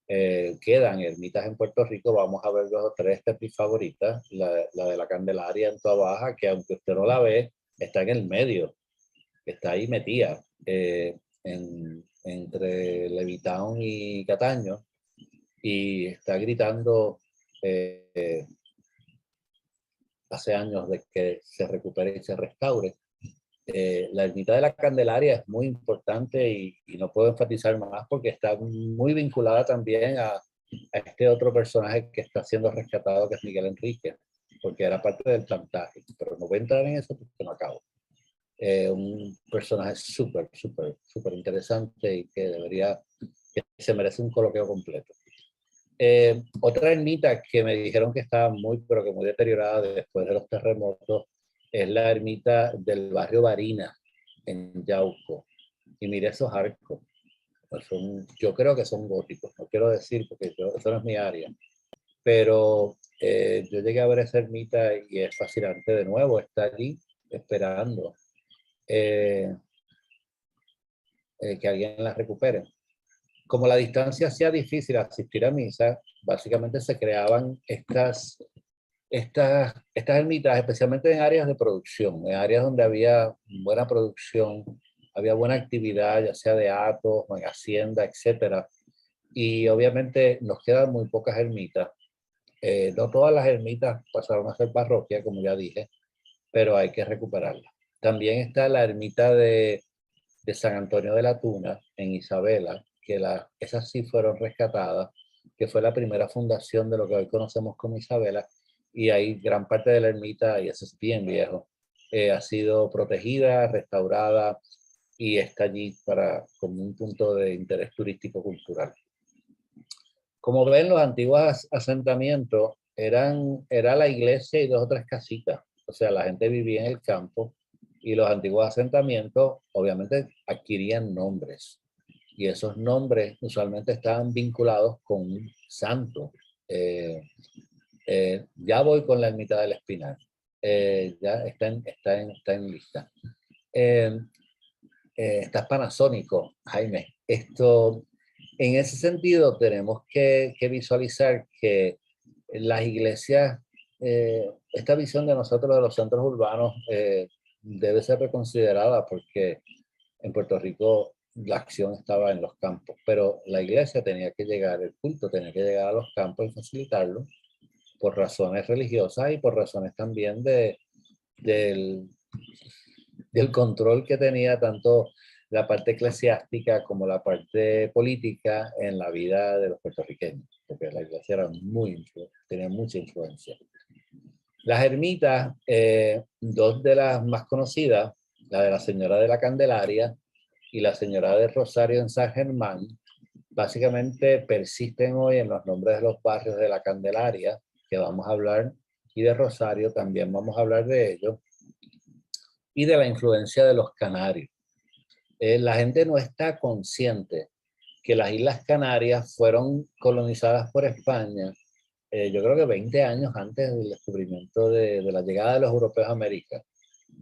S2: Quedan ermitas en Puerto Rico, vamos a ver dos o tres de mis favoritas, la de la Candelaria en Toa Baja, que aunque usted no la ve, está en el medio, está ahí metida, entre Levitown y Cataño, y está gritando hace años de que se recupere y se restaure. La ermita de la Candelaria es muy importante y no puedo enfatizar más porque está muy vinculada también a este otro personaje que está siendo rescatado, que es Miguel Enrique, porque era parte del plantaje, pero no voy a entrar en eso porque no acabo. Un personaje súper interesante y que se merece un coloquio completo. Otra ermita que me dijeron que estaba muy deteriorada después de los terremotos es la ermita del barrio Barinas en Yauco. Y mire esos arcos. Yo creo que son góticos, no quiero decir porque eso no es mi área. Pero yo llegué a ver esa ermita y es fascinante. De nuevo, está allí esperando que alguien la recupere. Como la distancia hacía difícil asistir a misa, básicamente se creaban estas ermitas, especialmente en áreas de producción, en áreas donde había buena producción, había buena actividad, ya sea de hatos o en hacienda, etcétera. Y obviamente nos quedan muy pocas ermitas. No todas las ermitas pasaron a ser parroquia, como ya dije, pero hay que recuperarlas. También está la ermita de San Antonio de la Tuna, en Isabela, que esas sí fueron rescatadas, que fue la primera fundación de lo que hoy conocemos como Isabela, y ahí gran parte de la ermita, y eso es bien viejo, ha sido protegida, restaurada, y está allí como un punto de interés turístico cultural. Como ven, los antiguos asentamientos era la iglesia y dos o tres casitas, o sea, la gente vivía en el campo, y los antiguos asentamientos obviamente adquirían nombres, y esos nombres usualmente estaban vinculados con un santo. Ya voy con la ermita del Espinal, ya está en lista. Estás panasónico, Jaime. en ese sentido tenemos que visualizar que las iglesias, esta visión de nosotros de los centros urbanos debe ser reconsiderada porque en Puerto Rico la acción estaba en los campos, pero la iglesia tenía que llegar, el culto tenía que llegar a los campos y facilitarlo por razones religiosas y por razones también del control que tenía tanto la parte eclesiástica como la parte política en la vida de los puertorriqueños, porque la iglesia era tenía mucha influencia. Las ermitas, dos de las más conocidas, la de la Señora de la Candelaria y la Señora de Rosario en San Germán, básicamente persisten hoy en los nombres de los barrios de la Candelaria, que vamos a hablar, y de Rosario también vamos a hablar de ello, y de la influencia de los canarios. La gente no está consciente que las Islas Canarias fueron colonizadas por España, yo creo que 20 años antes del descubrimiento de la llegada de los europeos a América.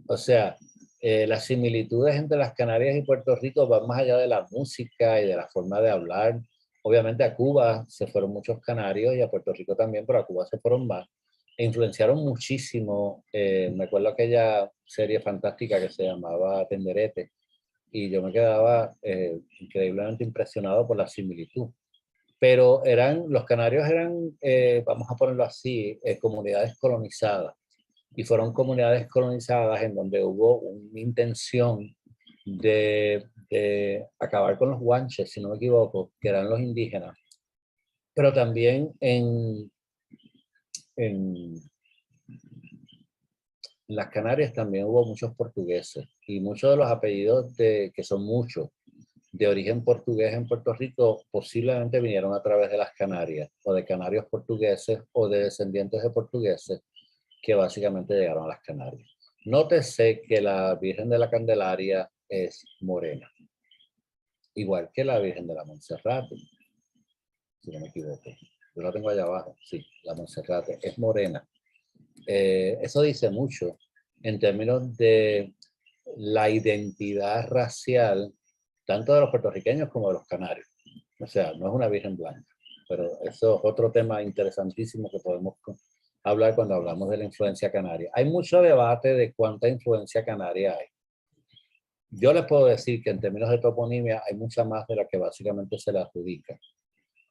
S2: O sea, las similitudes entre las Canarias y Puerto Rico van más allá de la música y de la forma de hablar. Obviamente a Cuba se fueron muchos canarios y a Puerto Rico también, pero a Cuba se fueron más. E influenciaron muchísimo. Me acuerdo aquella serie fantástica que se llamaba Tenderete, y yo me quedaba increíblemente impresionado por la similitud. Pero los canarios eran, vamos a ponerlo así, comunidades colonizadas. Y fueron comunidades colonizadas en donde hubo una intención de acabar con los guanches, si no me equivoco, que eran los indígenas. Pero también en las Canarias también hubo muchos portugueses y muchos de los apellidos, que son muchos, de origen portugués en Puerto Rico, posiblemente vinieron a través de las Canarias, o de canarios portugueses, o de descendientes de portugueses, que básicamente llegaron a las Canarias. Nótese que la Virgen de la Candelaria es morena, igual que la Virgen de la Monserrate, si no me equivoco. Yo la tengo allá abajo, sí, la Monserrate es morena. Eso dice mucho en términos de la identidad racial, tanto de los puertorriqueños como de los canarios. O sea, no es una virgen blanca, pero eso es otro tema interesantísimo que podemos hablar cuando hablamos de la influencia canaria. Hay mucho debate de cuánta influencia canaria hay. Yo les puedo decir que en términos de toponimia hay mucha más de la que básicamente se le adjudica.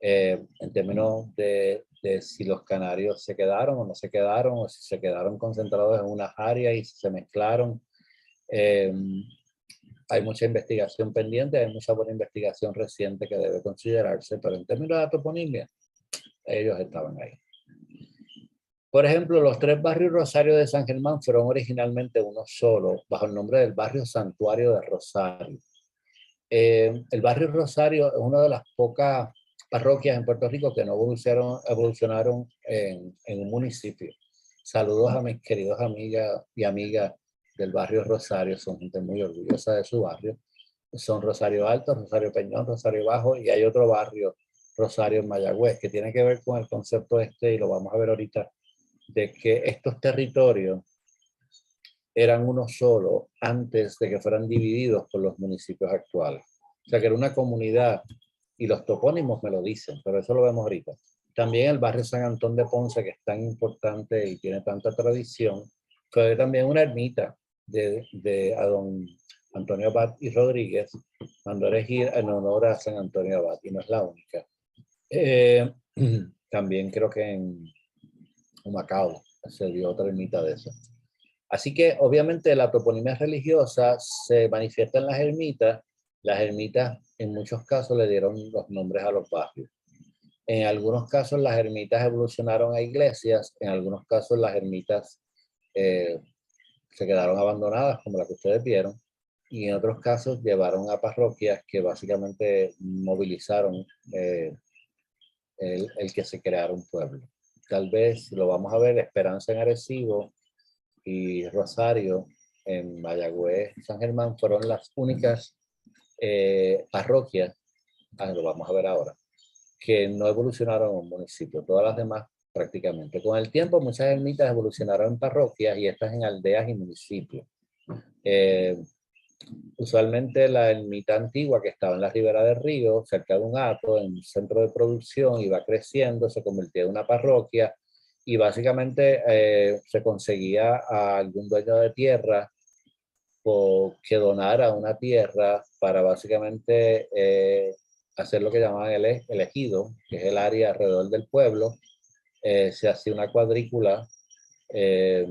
S2: En términos de si los canarios se quedaron o no se quedaron, o si se quedaron concentrados en unas áreas y se mezclaron. Hay mucha investigación pendiente, hay mucha buena investigación reciente que debe considerarse, pero en términos de toponimia, ellos estaban ahí. Por ejemplo, los tres barrios Rosario de San Germán fueron originalmente uno solo, bajo el nombre del barrio Santuario de Rosario. El barrio Rosario es una de las pocas parroquias en Puerto Rico que no evolucionaron en un municipio. Saludos a mis queridos amigas y amigas del barrio Rosario, son gente muy orgullosa de su barrio. Son Rosario Alto, Rosario Peñón, Rosario Bajo, y hay otro barrio, Rosario en Mayagüez, que tiene que ver con el concepto y lo vamos a ver ahorita, de que estos territorios eran uno solo antes de que fueran divididos por los municipios actuales. O sea, que era una comunidad, y los topónimos me lo dicen, pero eso lo vemos ahorita. También el barrio San Antón de Ponce, que es tan importante y tiene tanta tradición, fue también una ermita de a don Antonio Abad y Rodríguez, mandó elegir en honor a San Antonio Abad, y no es la única. También creo que en Humacao se dio otra ermita de eso. Así que obviamente la toponimia religiosa se manifiesta en las ermitas. Las ermitas en muchos casos le dieron los nombres a los barrios. En algunos casos las ermitas evolucionaron a iglesias, en algunos casos las ermitas se quedaron abandonadas, como la que ustedes vieron, y en otros casos llevaron a parroquias que básicamente movilizaron el que se creara un pueblo. Tal vez lo vamos a ver, Esperanza en Arecibo y Rosario en Mayagüez, San Germán fueron las únicas parroquias, lo vamos a ver ahora, que no evolucionaron en un municipio. Todas las demás prácticamente. Con el tiempo muchas ermitas evolucionaron en parroquias y estas en aldeas y municipios. Usualmente la ermita antigua que estaba en la ribera del río, cerca de un hato, en un centro de producción, iba creciendo, se convirtió en una parroquia y básicamente se conseguía a algún dueño de tierra o que donara una tierra para básicamente hacer lo que llamaban el ejido, que es el área alrededor del pueblo. Se hacía una cuadrícula eh,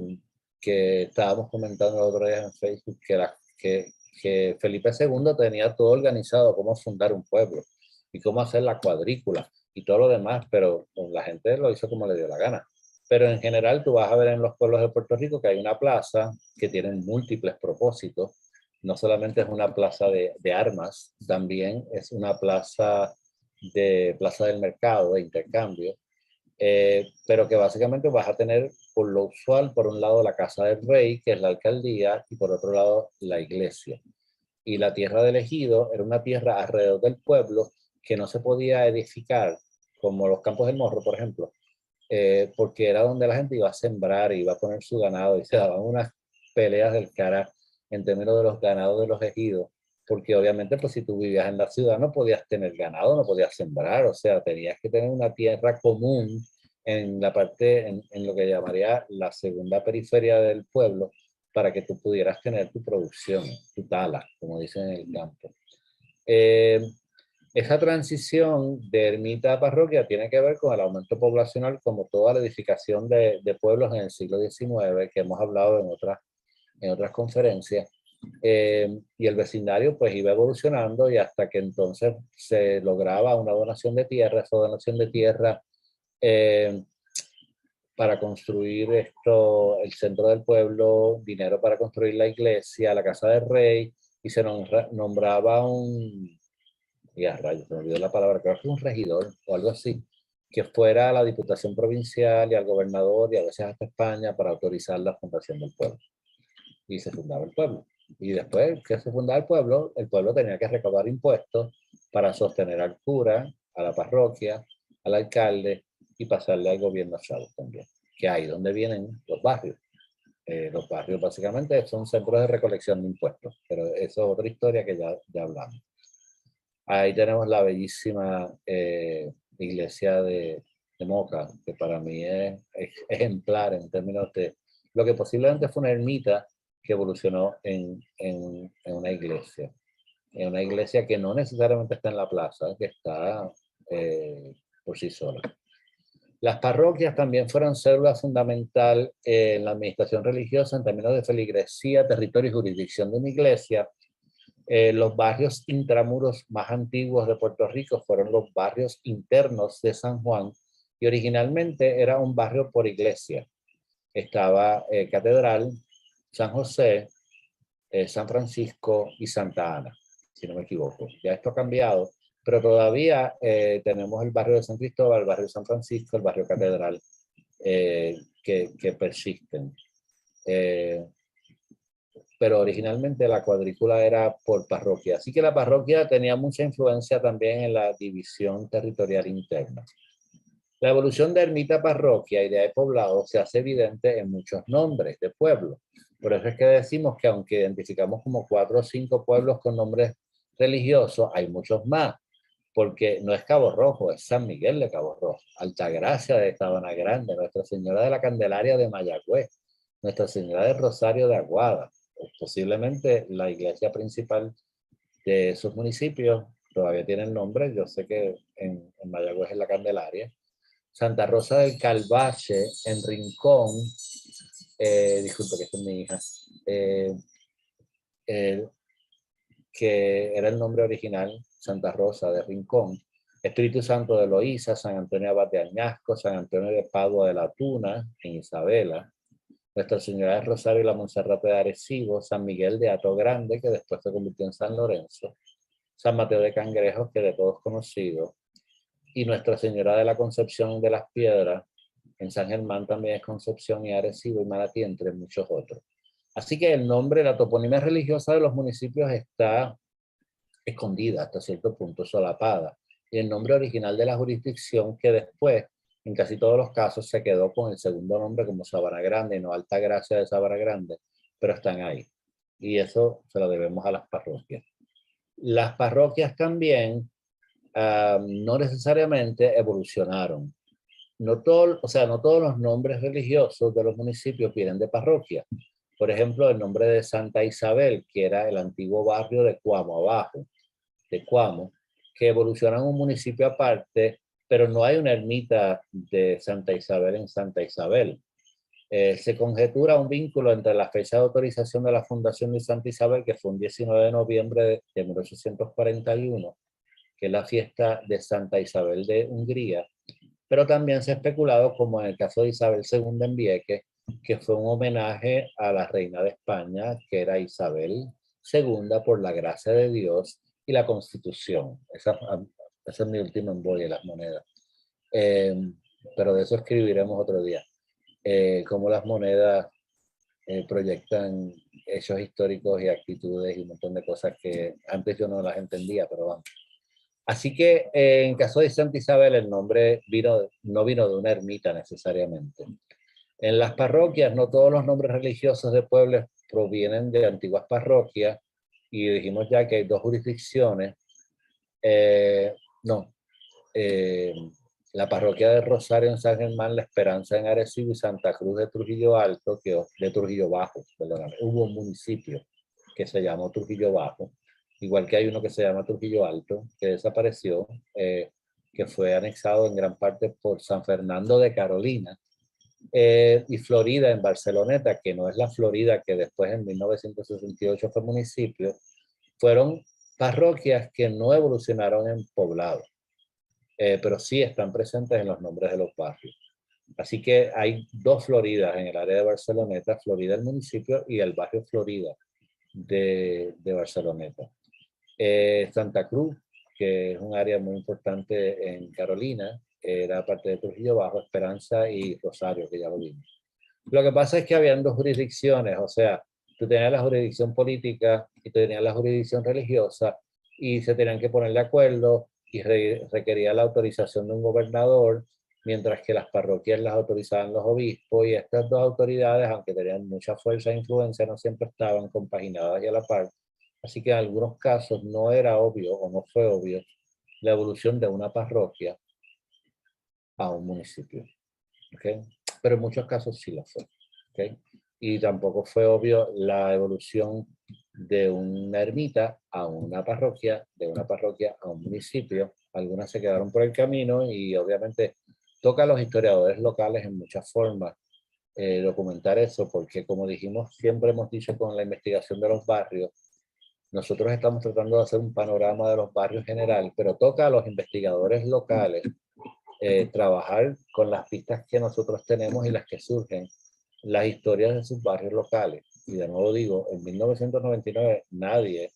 S2: que estábamos comentando el otro día en Facebook, que Felipe II tenía todo organizado, cómo fundar un pueblo y cómo hacer la cuadrícula y todo lo demás, pero pues, la gente lo hizo como le dio la gana. Pero en general tú vas a ver en los pueblos de Puerto Rico que hay una plaza que tiene múltiples propósitos. No solamente es una plaza de armas, también es una plaza del mercado, de intercambio, pero que básicamente vas a tener por lo usual, por un lado la Casa del Rey, que es la alcaldía, y por otro lado la iglesia. Y la tierra del ejido era una tierra alrededor del pueblo que no se podía edificar, como los Campos del Morro, por ejemplo, porque era donde la gente iba a sembrar, iba a poner su ganado, y se daban unas peleas del cara en términos de los ganados de los ejidos, porque obviamente pues si tú vivías en la ciudad no podías tener ganado, no podías sembrar, o sea, tenías que tener una tierra común en la parte, en lo que llamaría la segunda periferia del pueblo, para que tú pudieras tener tu producción, tu tala, como dicen en el campo. Eh, esa transición de ermita a parroquia tiene que ver con el aumento poblacional, como toda la edificación de pueblos en el siglo XIX, que hemos hablado en otras conferencias. Y el vecindario pues iba evolucionando y hasta que entonces se lograba una donación de tierra, esa donación de tierra eh, para construir esto, el centro del pueblo, dinero para construir la iglesia, la casa del rey, y se nombraba y a rayos, me olvidó la palabra, creo que un regidor o algo así, que fuera a la Diputación Provincial y al gobernador y a veces hasta España para autorizar la fundación del pueblo. Y se fundaba el pueblo. Y después que se fundaba el pueblo tenía que recaudar impuestos para sostener al cura, a la parroquia, al alcalde y pasarle al gobierno chavo también, que ahí donde vienen los barrios. Los barrios básicamente son centros de recolección de impuestos, pero eso es otra historia que ya hablamos. Ahí tenemos la bellísima iglesia de Moca, que para mí es ejemplar en términos de lo que posiblemente fue una ermita que evolucionó en una iglesia que no necesariamente está en la plaza, que está por sí sola. Las parroquias también fueron célula fundamental en la administración religiosa en términos de feligresía, territorio y jurisdicción de una iglesia. Los barrios intramuros más antiguos de Puerto Rico fueron los barrios internos de San Juan y originalmente era un barrio por iglesia. Estaba Catedral, San José, San Francisco y Santa Ana, si no me equivoco. Ya esto ha cambiado, pero todavía tenemos el barrio de San Cristóbal, el barrio de San Francisco, el barrio Catedral, que persisten. Pero originalmente la cuadrícula era por parroquia. Así que la parroquia tenía mucha influencia también en la división territorial interna. La evolución de ermita a parroquia y de poblado se hace evidente en muchos nombres de pueblos. Por eso es que decimos que aunque identificamos como 4 o 5 pueblos con nombres religiosos, hay muchos más, porque no es Cabo Rojo, es San Miguel de Cabo Rojo, Altagracia de Sabana Grande, Nuestra Señora de la Candelaria de Mayagüez, Nuestra Señora del Rosario de Aguada. Posiblemente la iglesia principal de esos municipios todavía tiene el nombre, yo sé que en Mayagüez es la Candelaria. Santa Rosa del Calvache, en Rincón, disculpe que esta es mi hija, eh, eh, que era el nombre original, Santa Rosa de Rincón, Espíritu Santo de Loíza, San Antonio Abad de Añasco, San Antonio de Padua de la Tuna, en Isabela, Nuestra Señora del Rosario y la Monserrate de Arecibo, San Miguel de Hato Grande, que después se convirtió en San Lorenzo, San Mateo de Cangrejos, que de todos conocido, y Nuestra Señora de la Concepción de las Piedras, en San Germán también es Concepción y Arecibo y Manatí, entre muchos otros. Así que el nombre, la toponimia religiosa de los municipios está escondida hasta cierto punto, solapada. Y el nombre original de la jurisdicción, que después, en casi todos los casos, se quedó con el segundo nombre como Sabana Grande y no Altagracia de Sabana Grande, pero están ahí. y eso se lo debemos a las parroquias. Las parroquias también no necesariamente evolucionaron. No todos los nombres religiosos de los municipios vienen de parroquia. Por ejemplo, el nombre de Santa Isabel, que era el antiguo barrio de Cuamo abajo, de Cuamo, que evoluciona en un municipio aparte, pero no hay una ermita de Santa Isabel en Santa Isabel. Se conjetura un vínculo entre la fecha de autorización de la fundación de Santa Isabel, que fue un 19 de noviembre de 1841, que es la fiesta de Santa Isabel de Hungría, pero también se ha especulado, como en el caso de Isabel II en Vieques, que fue un homenaje a la reina de España, que era Isabel II, por la gracia de Dios y la Constitución. Esa es mi última embolia, las monedas. Pero de eso escribiremos otro día. Cómo las monedas proyectan hechos históricos y actitudes y un montón de cosas que antes yo no las entendía, pero vamos. Así que en caso de Santa Isabel el nombre no vino de una ermita necesariamente. En las parroquias no todos los nombres religiosos de pueblos provienen de antiguas parroquias, y dijimos ya que hay dos jurisdicciones. La parroquia de Rosario en San Germán, La Esperanza en Arecibo y Santa Cruz de Trujillo Alto, de Trujillo Bajo, perdóname. Hubo un municipio que se llamó Trujillo Bajo, igual que hay uno que se llama Trujillo Alto, que desapareció, que fue anexado en gran parte por San Fernando de Carolina, y Florida en Barceloneta, que no es la Florida que después en 1968 fue municipio. Fueron parroquias que no evolucionaron en poblado, pero sí están presentes en los nombres de los barrios. Así que hay dos Floridas en el área de Barceloneta, Florida el municipio y el barrio Florida de Barceloneta. Santa Cruz, que es un área muy importante en Carolina, era parte de Trujillo Bajo, Esperanza y Rosario, que ya lo vimos. Lo que pasa es que habían dos jurisdicciones, o sea, tú tenías la jurisdicción política y tú tenías la jurisdicción religiosa, y se tenían que poner de acuerdo y requería la autorización de un gobernador, mientras que las parroquias las autorizaban los obispos, y estas dos autoridades, aunque tenían mucha fuerza e influencia, no siempre estaban compaginadas y a la par. Así que en algunos casos no era obvio o no fue obvio la evolución de una parroquia a un municipio. ¿Okay? Pero en muchos casos sí lo fue. ¿Okay? Y tampoco fue obvio la evolución de una ermita a una parroquia, de una parroquia a un municipio. Algunas se quedaron por el camino, y obviamente toca a los historiadores locales en muchas formas documentar eso, porque como dijimos, siempre hemos dicho con la investigación de los barrios, nosotros estamos tratando de hacer un panorama de los barrios general, pero toca a los investigadores locales trabajar con las pistas que nosotros tenemos y las que surgen, las historias de sus barrios locales. Y de nuevo digo, en 1999 nadie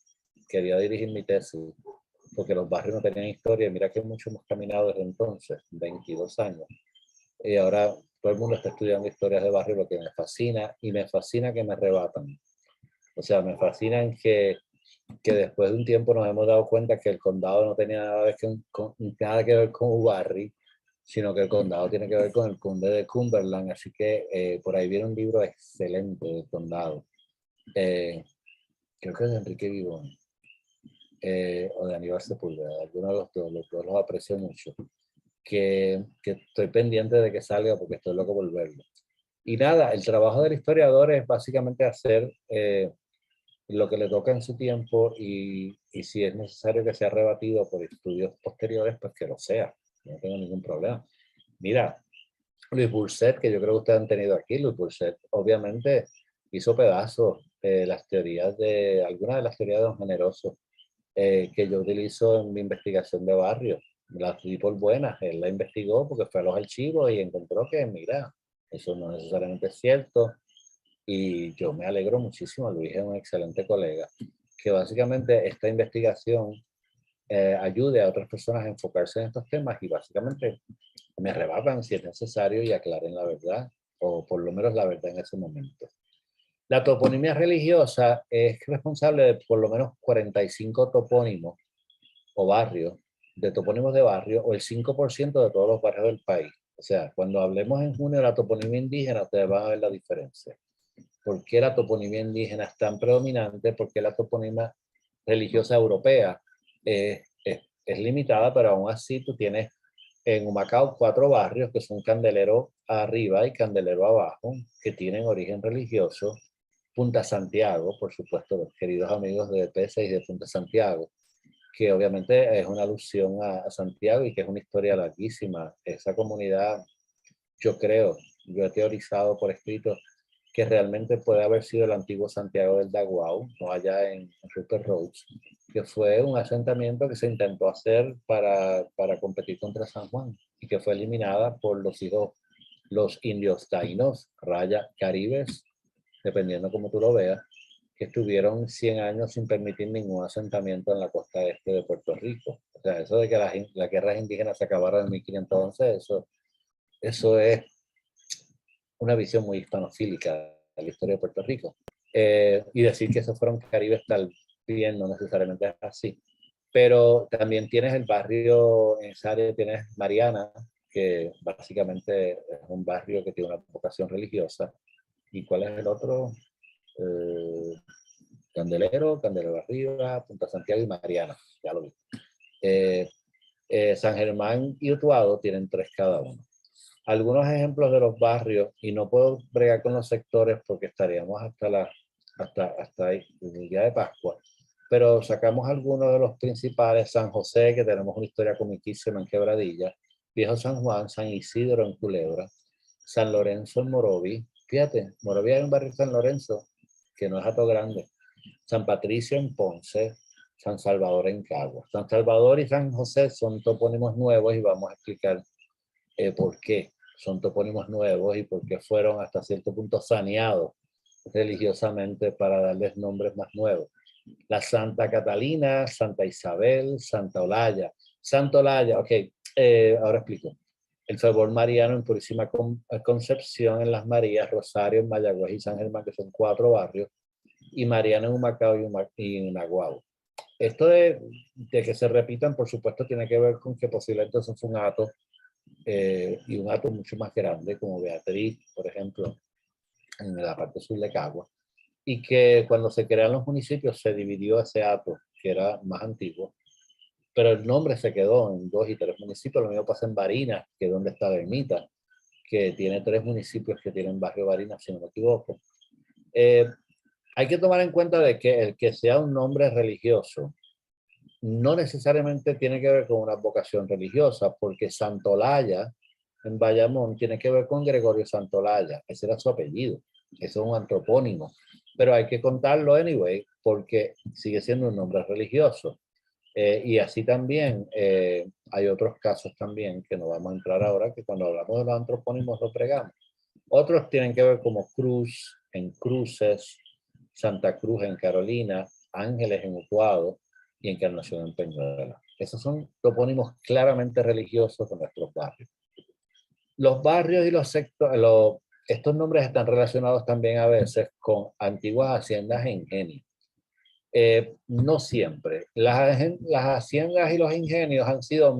S2: quería dirigir mi tesis, porque los barrios no tenían historia. Mira que mucho hemos caminado desde entonces, 22 años. Y ahora todo el mundo está estudiando historias de barrio, lo que me fascina, y me fascina que me rebatan. O sea, me fascina en que después de un tiempo nos hemos dado cuenta que el condado no tenía nada que ver con Ubarri, sino que el condado tiene que ver con el conde de Cumberland. Así que por ahí viene un libro excelente del condado. Creo que es de Enrique Vivón o de Aníbal Sepúlveda, alguno de los dos los aprecio mucho. Que estoy pendiente de que salga porque estoy loco por verlo. Y nada, el trabajo del historiador es básicamente hacer lo que le toca en su tiempo, y si es necesario que sea rebatido por estudios posteriores, pues que lo sea. No tengo ningún problema. Mira, Luis Burset, que yo creo que ustedes han tenido aquí, Luis Burset obviamente hizo pedazos algunas de las teorías de Don Generoso que yo utilizo en mi investigación de barrio. Las di por buenas. Él la investigó porque fue a los archivos y encontró que, mira, eso no necesariamente es cierto. Y yo me alegro muchísimo. Luis es un excelente colega. Que básicamente esta investigación ayude a otras personas a enfocarse en estos temas, y básicamente me rebatan si es necesario y aclaren la verdad, o por lo menos la verdad en ese momento. La toponimia religiosa es responsable de por lo menos 45 topónimos o barrios, de topónimos de barrio, o el 5% de todos los barrios del país. O sea, cuando hablemos en junio de la toponimia indígena, ustedes van a ver la diferencia. ¿Por qué la toponimia indígena es tan predominante? ¿Por qué la toponimia religiosa europea es limitada? Pero aún así tú tienes en Humacao 4 barrios que son Candelero arriba y Candelero abajo, que tienen origen religioso. Punta Santiago, por supuesto, los queridos amigos de P6 de Punta Santiago, que obviamente es una alusión a Santiago y que es una historia larguísima. Esa comunidad, yo creo, yo he teorizado por escrito que realmente puede haber sido el antiguo Santiago del Daguao, no allá en Rupert Roads, que fue un asentamiento que se intentó hacer para competir contra San Juan y que fue eliminada por los indios taínos, raya caribes, dependiendo como tú lo veas, que estuvieron 100 años sin permitir ningún asentamiento en la costa este de Puerto Rico. O sea, eso de que las guerras indígenas se acabaron en 1511, eso es una visión muy hispanofílica de la historia de Puerto Rico. Y decir que esos fueron caribes tal bien no necesariamente es así. Pero también tienes el barrio, en esa área tienes Mariana, que básicamente es un barrio que tiene una vocación religiosa. ¿Y cuál es el otro? Candelero Arriba, Punta Santiago y Mariana, ya lo vi. San Germán y Utuado tienen 3 cada uno. Algunos ejemplos de los barrios, y no puedo bregar con los sectores porque estaríamos hasta ahí, el día de Pascua, pero sacamos algunos de los principales: San José, que tenemos una historia comiquísima en Quebradilla; Viejo San Juan, San Isidro en Culebra, San Lorenzo en Morovi. Fíjate, Morovi hay un barrio San Lorenzo que no es Hato Grande. San Patricio en Ponce, San Salvador en Caguas. San Salvador y San José son topónimos nuevos y vamos a explicar por qué son topónimos nuevos y por qué fueron hasta cierto punto saneados religiosamente para darles nombres más nuevos. La Santa Catalina, Santa Isabel, Santa Olaya. Santa Olaya, ok, ahora explico. El fervor mariano en Purísima Concepción, en Las Marías, Rosario, en Mayagüez y San Germán, que son 4 barrios, y Mariana en Humacao y en Naguabo. Esto de que se repitan, por supuesto, tiene que ver con que posiblemente eso fue un hato, y un hato mucho más grande, como Beatriz, por ejemplo, en la parte sur de Cagua, y que cuando se crean los municipios se dividió ese hato, que era más antiguo, pero el nombre se quedó en 2 y 3 municipios. Lo mismo pasa en Barinas, que es donde está la ermita, que tiene 3 municipios que tienen barrio Barinas, si no me equivoco. Hay que tomar en cuenta de que el que sea un nombre religioso no necesariamente tiene que ver con una vocación religiosa, porque Santolaya en Bayamón tiene que ver con Gregorio Santolaya, ese era su apellido, eso es un antropónimo, pero hay que contarlo anyway, porque sigue siendo un nombre religioso. Y así también hay otros casos también que no vamos a entrar ahora, que cuando hablamos de los antropónimos lo pregamos. Otros tienen que ver como Cruz en Cruces, Santa Cruz en Carolina, Ángeles en Utuado y Encarnación en Peñuela. Esos son topónimos claramente religiosos de nuestros barrios. Los barrios y los sectores, estos nombres están relacionados también a veces con antiguas haciendas e ingenios. No siempre. Las haciendas y los ingenios han sido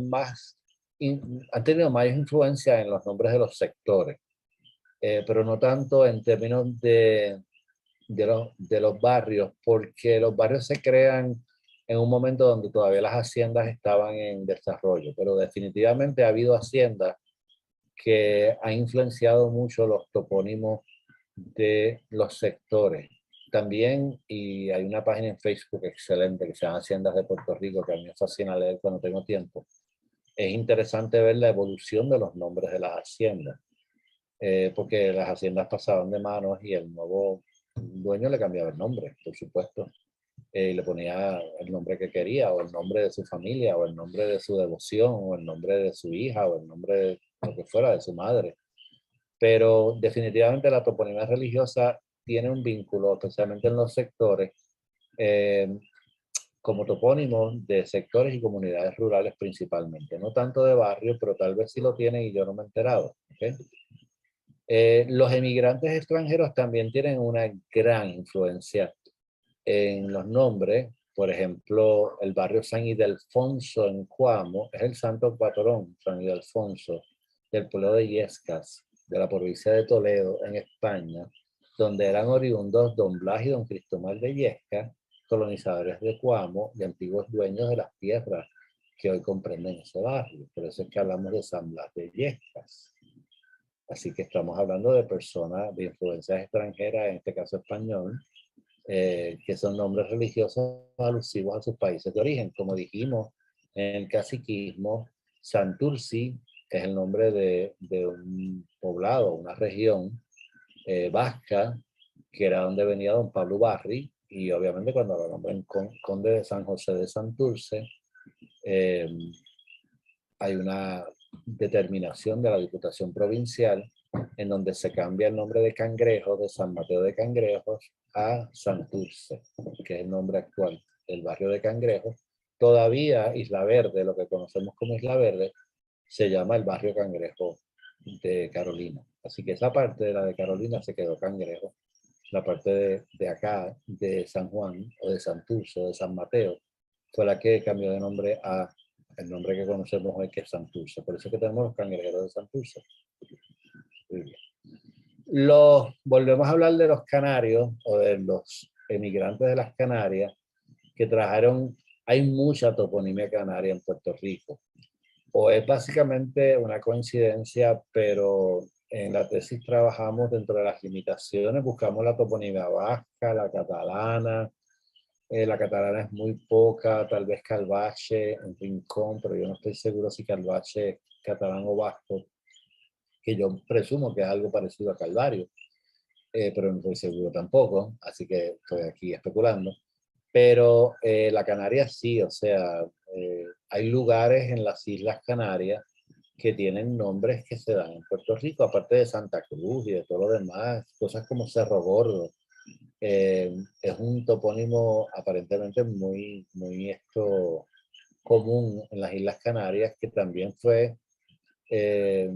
S2: han tenido más influencia en los nombres de los sectores, pero no tanto en términos de los barrios, porque los barrios se crean en un momento donde todavía las haciendas estaban en desarrollo, pero definitivamente ha habido haciendas que han influenciado mucho los topónimos de los sectores. También, y hay una página en Facebook excelente que se llama Haciendas de Puerto Rico, que a mí me fascina leer cuando tengo tiempo. Es interesante ver la evolución de los nombres de las haciendas, porque las haciendas pasaban de manos y el nuevo dueño le cambiaba el nombre, por supuesto. Le ponía el nombre que quería, o el nombre de su familia, o el nombre de su devoción, o el nombre de su hija, o el nombre de lo que fuera, de su madre. Pero definitivamente la toponimia religiosa tiene un vínculo, especialmente en los sectores, eh, como topónimos de sectores y comunidades rurales principalmente. No tanto de barrio, pero tal vez sí lo tienen y yo no me he enterado. ¿Okay? Los emigrantes extranjeros también tienen una gran influencia en los nombres. Por ejemplo, el barrio San Ildefonso en Cuamo es el santo patrón, San Ildefonso, del pueblo de Illescas, de la provincia de Toledo, en España. donde eran oriundos don Blas y don Cristóbal de Yesca, colonizadores de Cuamo y antiguos dueños de las tierras que hoy comprenden ese barrio. Por eso es que hablamos de San Blas de Yescas. Así que estamos hablando de personas de influencias extranjeras, en este caso español, que son nombres religiosos alusivos a sus países de origen. Como dijimos, en el caciquismo, Santurci es el nombre de un poblado, una región vasca, que era donde venía don Pablo Barri, y obviamente cuando lo nombran conde de San José de Santurce, hay una determinación de la Diputación Provincial en donde se cambia el nombre de Cangrejos, de San Mateo de Cangrejos, a Santurce, que es el nombre actual del barrio de Cangrejos. Todavía Isla Verde, lo que conocemos como Isla Verde, se llama el barrio Cangrejo de Carolina. Así que esa parte de la de Carolina se quedó Cangrejo. La parte de acá, de San Juan, o de Santurce, o de San Mateo, fue la que cambió de nombre a el nombre que conocemos hoy, que es Santurce. Por eso es que tenemos los cangrejeros de Santurce. Volvemos a hablar de los canarios, o de los emigrantes de las Canarias, que trajeron, hay mucha toponimia canaria en Puerto Rico. O es básicamente una coincidencia, pero en la tesis trabajamos dentro de las limitaciones, buscamos la toponimia vasca, la catalana. La catalana es muy poca, tal vez Calvache, en Rincón, pero yo no estoy seguro si Calvache es catalán o vasco, que yo presumo que es algo parecido a Calvario, pero no estoy seguro tampoco, así que estoy aquí especulando. Pero la Canaria sí, o sea, hay lugares en las Islas Canarias que tienen nombres que se dan en Puerto Rico, aparte de Santa Cruz y de todo lo demás, cosas como Cerro Gordo. Es un topónimo aparentemente muy común en las Islas Canarias, que también eh,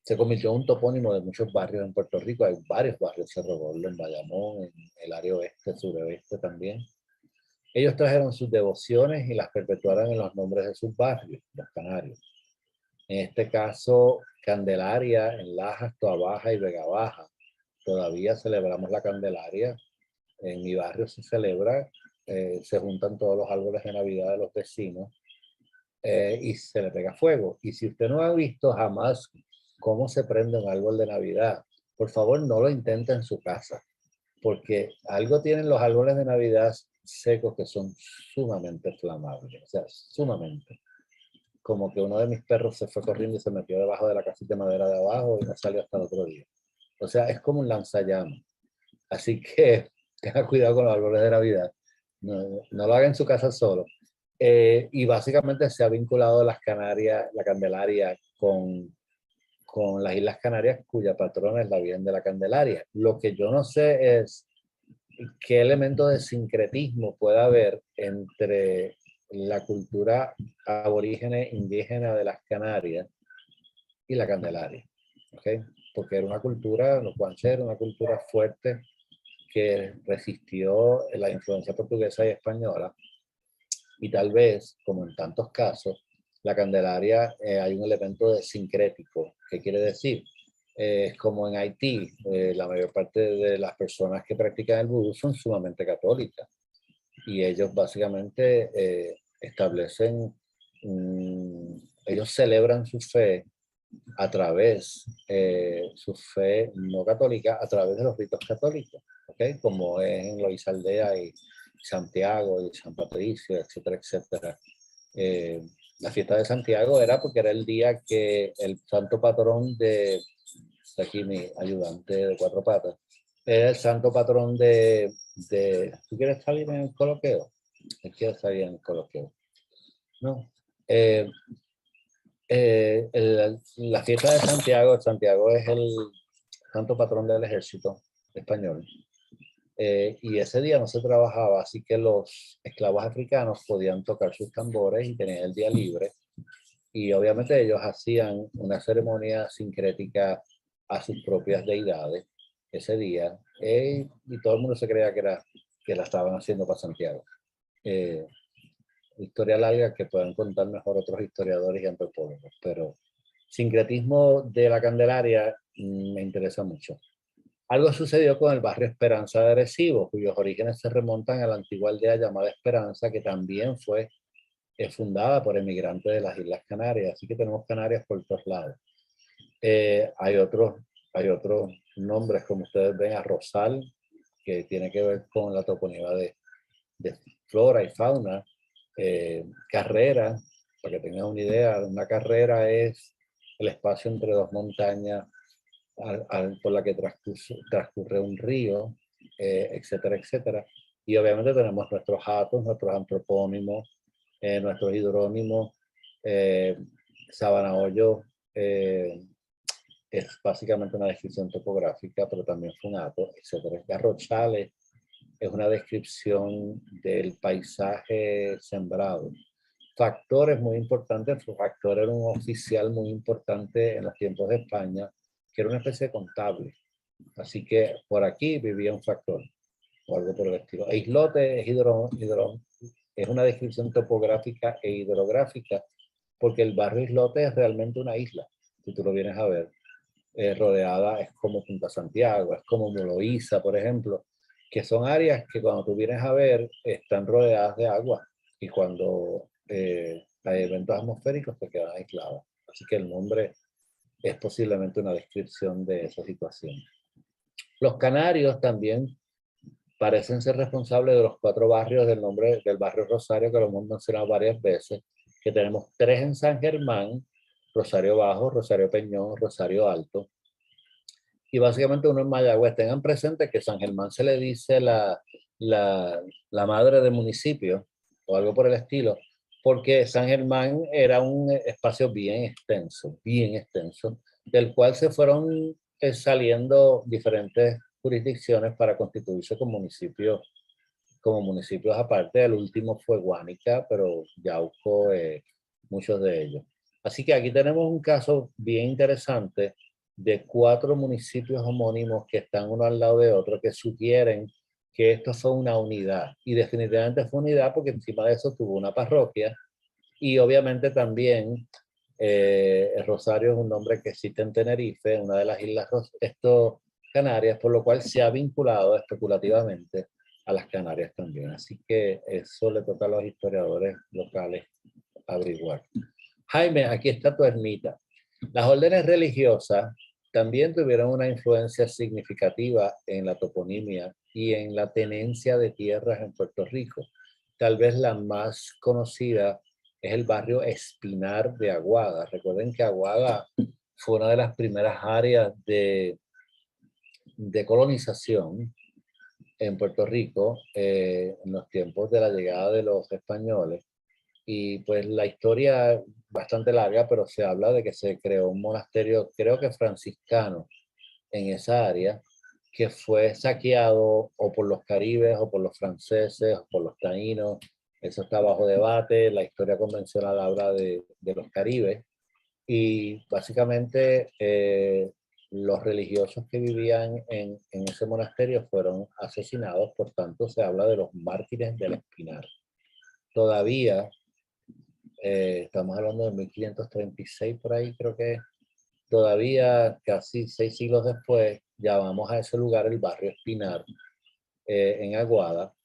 S2: se convirtió en un topónimo de muchos barrios en Puerto Rico. Hay varios barrios, Cerro Gordo, en Bayamón, en el área oeste, suroeste también. Ellos trajeron sus devociones y las perpetuaron en los nombres de sus barrios, los canarios. En este caso, Candelaria, en Lajas, Toabaja y Vega Baja. Todavía celebramos la Candelaria. En mi barrio se celebra, se juntan todos los árboles de Navidad de los vecinos y se le pega fuego. Y si usted no ha visto jamás cómo se prende un árbol de Navidad, por favor no lo intente en su casa, porque algo tienen los árboles de Navidad secos que son sumamente flamables, o sea, sumamente. Como que uno de mis perros se fue corriendo y se metió debajo de la casita de madera de abajo y no salió hasta el otro día. O sea, es como un lanzallamas. Así que tenga cuidado con los árboles de Navidad. No lo haga en su casa solo. Y básicamente se ha vinculado las Canarias, la Candelaria, con las Islas Canarias, cuya patrona es la Virgen de la Candelaria. Lo que yo no sé es qué elemento de sincretismo puede haber entre la cultura aborígene indígena de las Canarias y la Candelaria. ¿Okay? Porque era una cultura, los guanches era una cultura fuerte que resistió la influencia portuguesa y española, y tal vez, como en tantos casos, la Candelaria hay un elemento de sincrético. ¿Qué quiere decir? Como en Haití, la mayor parte de las personas que practican el vudú son sumamente católicas, y ellos básicamente establecen, ellos celebran su fe a través, su fe no católica, a través de los ritos católicos, ¿okay? Como es en Loíza Aldea y Santiago y San Patricio, etcétera, etcétera. La fiesta de Santiago era porque era el día que el santo patrón está aquí mi ayudante de cuatro patas, era el santo patrón ¿tú quieres salir en el coloqueo? ¿Él quiere salir en el coloqueo? No. La fiesta de Santiago, Santiago es el santo patrón del ejército español, y ese día no se trabajaba, así que los esclavos africanos podían tocar sus tambores y tenían el día libre, y obviamente ellos hacían una ceremonia sincrética a sus propias deidades ese día, y todo el mundo se creía que la estaban haciendo para Santiago. Historia larga que pueden contar mejor otros historiadores y antropólogos, pero sincretismo de la Candelaria me interesa mucho. Algo sucedió con el barrio Esperanza de Arecibo, cuyos orígenes se remontan a la antigua aldea llamada Esperanza, que también fue fundada por emigrantes de las Islas Canarias. Así que tenemos Canarias por todos lados. Hay otros nombres, como ustedes ven, a Rosal, que tiene que ver con la toponimia de flora y fauna. Carrera, para que tengan una idea, una carrera es el espacio entre dos montañas por la que transcurre un río, etcétera, etcétera. Y obviamente tenemos nuestros hatos, nuestros antropónimos, nuestros hidrónimos. Sabana Hoyo es básicamente una descripción topográfica, pero también fue un hato, etcétera. Garrochales es una descripción del paisaje sembrado. Factor es muy importante. Factor era un oficial muy importante en los tiempos de España, que era una especie de contable. Así que por aquí vivía un factor, o algo por el estilo. E islote es una descripción topográfica e hidrográfica, porque el barrio islote es realmente una isla, si tú lo vienes a ver. Rodeada, es como Punta Santiago, es como Moloíza, por ejemplo, que son áreas que cuando tú vienes a ver están rodeadas de agua y cuando hay eventos atmosféricos te quedan aisladas. Así que el nombre es posiblemente una descripción de esa situación. Los canarios también parecen ser responsables de los 4 barrios del nombre del barrio Rosario, que lo hemos mencionado varias veces, que tenemos 3 en San Germán, Rosario Bajo, Rosario Peñón, Rosario Alto, y básicamente uno en Mayagüez. Tengan presente que San Germán se le dice la madre del municipio, o algo por el estilo, porque San Germán era un espacio bien extenso, del cual se fueron saliendo diferentes jurisdicciones para constituirse como municipios aparte. El último fue Guánica, pero Yauco, muchos de ellos. Así que aquí tenemos un caso bien interesante de 4 municipios homónimos que están uno al lado de otro, que sugieren que esto fue una unidad. Y definitivamente fue unidad porque encima de eso tuvo una parroquia. Y obviamente también el Rosario es un nombre que existe en Tenerife, una de las islas Canarias, por lo cual se ha vinculado especulativamente a las Canarias también. Así que eso le toca a los historiadores locales averiguar. Jaime, aquí está tu ermita. Las órdenes religiosas también tuvieron una influencia significativa en la toponimia y en la tenencia de tierras en Puerto Rico. Tal vez la más conocida es el barrio Espinar de Aguada. Recuerden que Aguada fue una de las primeras áreas de colonización en Puerto Rico en los tiempos de la llegada de los españoles. Y pues la historia es bastante larga, pero se habla de que se creó un monasterio, creo que franciscano, en esa área, que fue saqueado o por los caribes, o por los franceses, o por los taínos. Eso está bajo debate. La historia convencional habla de los caribes. Y básicamente los religiosos que vivían en ese monasterio fueron asesinados. Por tanto, se habla de los mártires del Espinar. Todavía estamos hablando de 1536 por ahí, creo que todavía casi 6 siglos después, ya vamos a ese lugar, el barrio Espinar, en Aguada.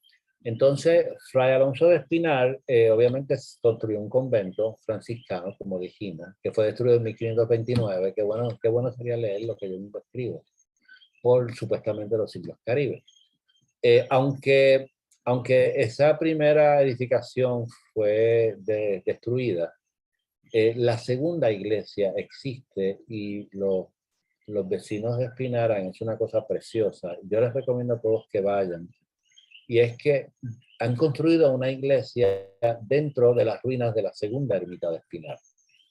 S2: Entonces, Fray Alonso de Espinar, obviamente construyó un convento franciscano, como dijimos, que fue destruido en 1529. Qué bueno sería leer lo que yo mismo escribo, por supuestamente los siglos caribes. Aunque esa primera edificación fue destruida, la segunda iglesia existe y los vecinos de Espinar han hecho una cosa preciosa. Yo les recomiendo a todos que vayan. Y es que han construido una iglesia dentro de las ruinas de la segunda ermita de Espinar,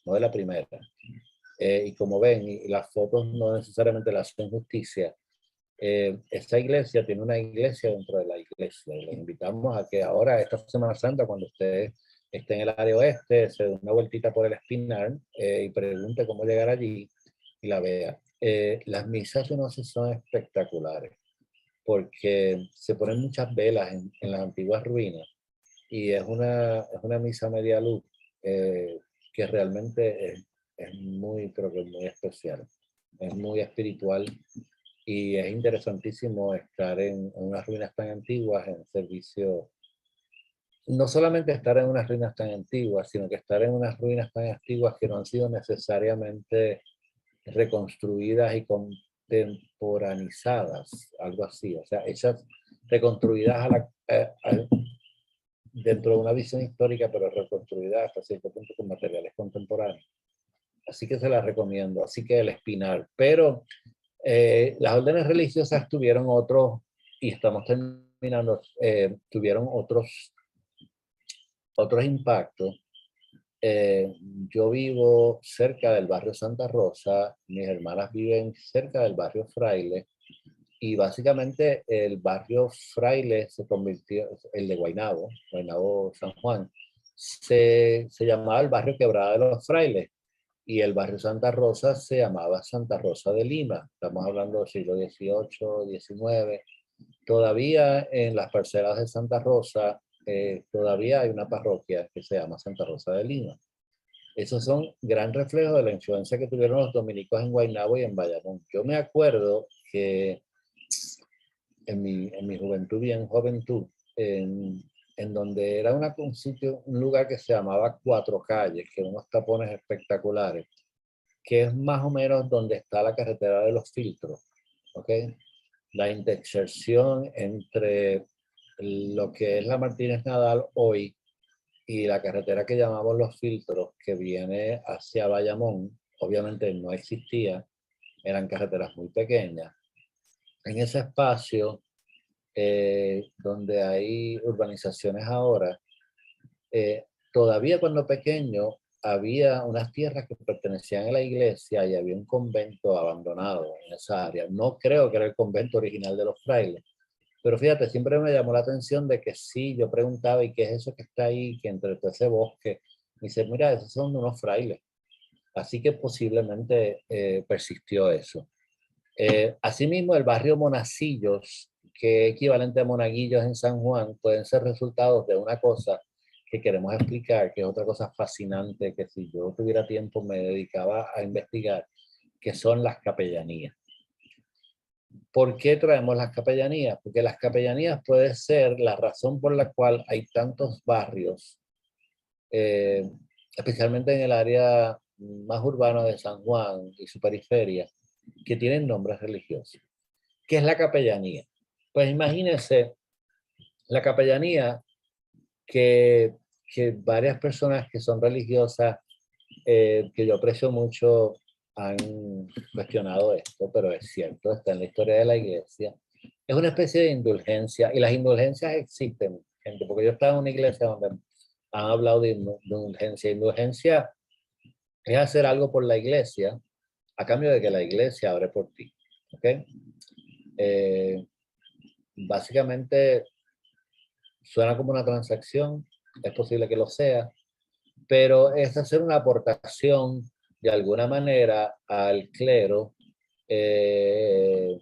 S2: no de la primera. Y como ven, y las fotos no necesariamente le hacen justicia, esta iglesia tiene una iglesia dentro de la iglesia. Y les invitamos a que ahora, esta Semana Santa, cuando usted esté en el área oeste, se dé una vueltita por el Espinar y pregunte cómo llegar allí y la vea. Las misas no son espectaculares porque se ponen muchas velas en las antiguas ruinas y es una misa media luz que realmente es muy, pero que muy especial. Es muy espiritual Y es interesantísimo estar en unas ruinas tan antiguas en servicio, no solamente estar en unas ruinas tan antiguas, sino que estar en unas ruinas tan antiguas que no han sido necesariamente reconstruidas y contemporanizadas, algo así, o sea, hechas, reconstruidas dentro de una visión histórica, pero reconstruidas hasta cierto punto con materiales contemporáneos. Así que se las recomiendo. Así que el Espinar. Pero las órdenes religiosas tuvieron otros, y estamos terminando, tuvieron otros impactos. Yo vivo cerca del barrio Santa Rosa, mis hermanas viven cerca del barrio Fraile, y básicamente el barrio Fraile se convirtió, el de Guaynabo, Guaynabo San Juan, se llamaba el barrio Quebrada de los Frailes, y el barrio Santa Rosa se llamaba Santa Rosa de Lima. Estamos hablando del siglo XVIII, XIX. Todavía en las parcelas de Santa Rosa, todavía hay una parroquia que se llama Santa Rosa de Lima. Esos son gran reflejo de la influencia que tuvieron los dominicos en Guaynabo y en Bayamón. Yo me acuerdo que en mi juventud, bien juventud, en donde era un sitio, un lugar que se llamaba Cuatro Calles, que unos tapones espectaculares, que es más o menos donde está la carretera de los Filtros, ¿ok? La intersección entre lo que es la Martínez Nadal hoy y la carretera que llamamos Los Filtros, que viene hacia Bayamón, obviamente no existía, eran carreteras muy pequeñas. En ese espacio, donde hay urbanizaciones ahora, todavía cuando pequeño había unas tierras que pertenecían a la iglesia y había un convento abandonado en esa área. No creo que era el convento original de los frailes, pero fíjate, siempre me llamó la atención de que sí, yo preguntaba, ¿y qué es eso que está ahí, que entre todo ese bosque? Me dice, mira, esos son unos frailes. Así que posiblemente persistió eso. Asimismo, el barrio Monacillos, que es equivalente a Monaguillos en San Juan, pueden ser resultados de una cosa que queremos explicar, que es otra cosa fascinante, que si yo tuviera tiempo me dedicaba a investigar, que son las capellanías. ¿Por qué traemos las capellanías? Porque las capellanías puede ser la razón por la cual hay tantos barrios, especialmente en el área más urbana de San Juan y su periferia, que tienen nombres religiosos. ¿Qué es la capellanía? Pues imagínense la capellanía que varias personas que son religiosas, que yo aprecio mucho, han cuestionado esto, pero es cierto, está en la historia de la iglesia. Es una especie de indulgencia, y las indulgencias existen, gente, porque yo estaba en una iglesia donde han hablado de indulgencia. Indulgencia es hacer algo por la iglesia a cambio de que la iglesia abre por ti. ¿Ok? Básicamente suena como una transacción, es posible que lo sea, pero es hacer una aportación de alguna manera al clero. Eso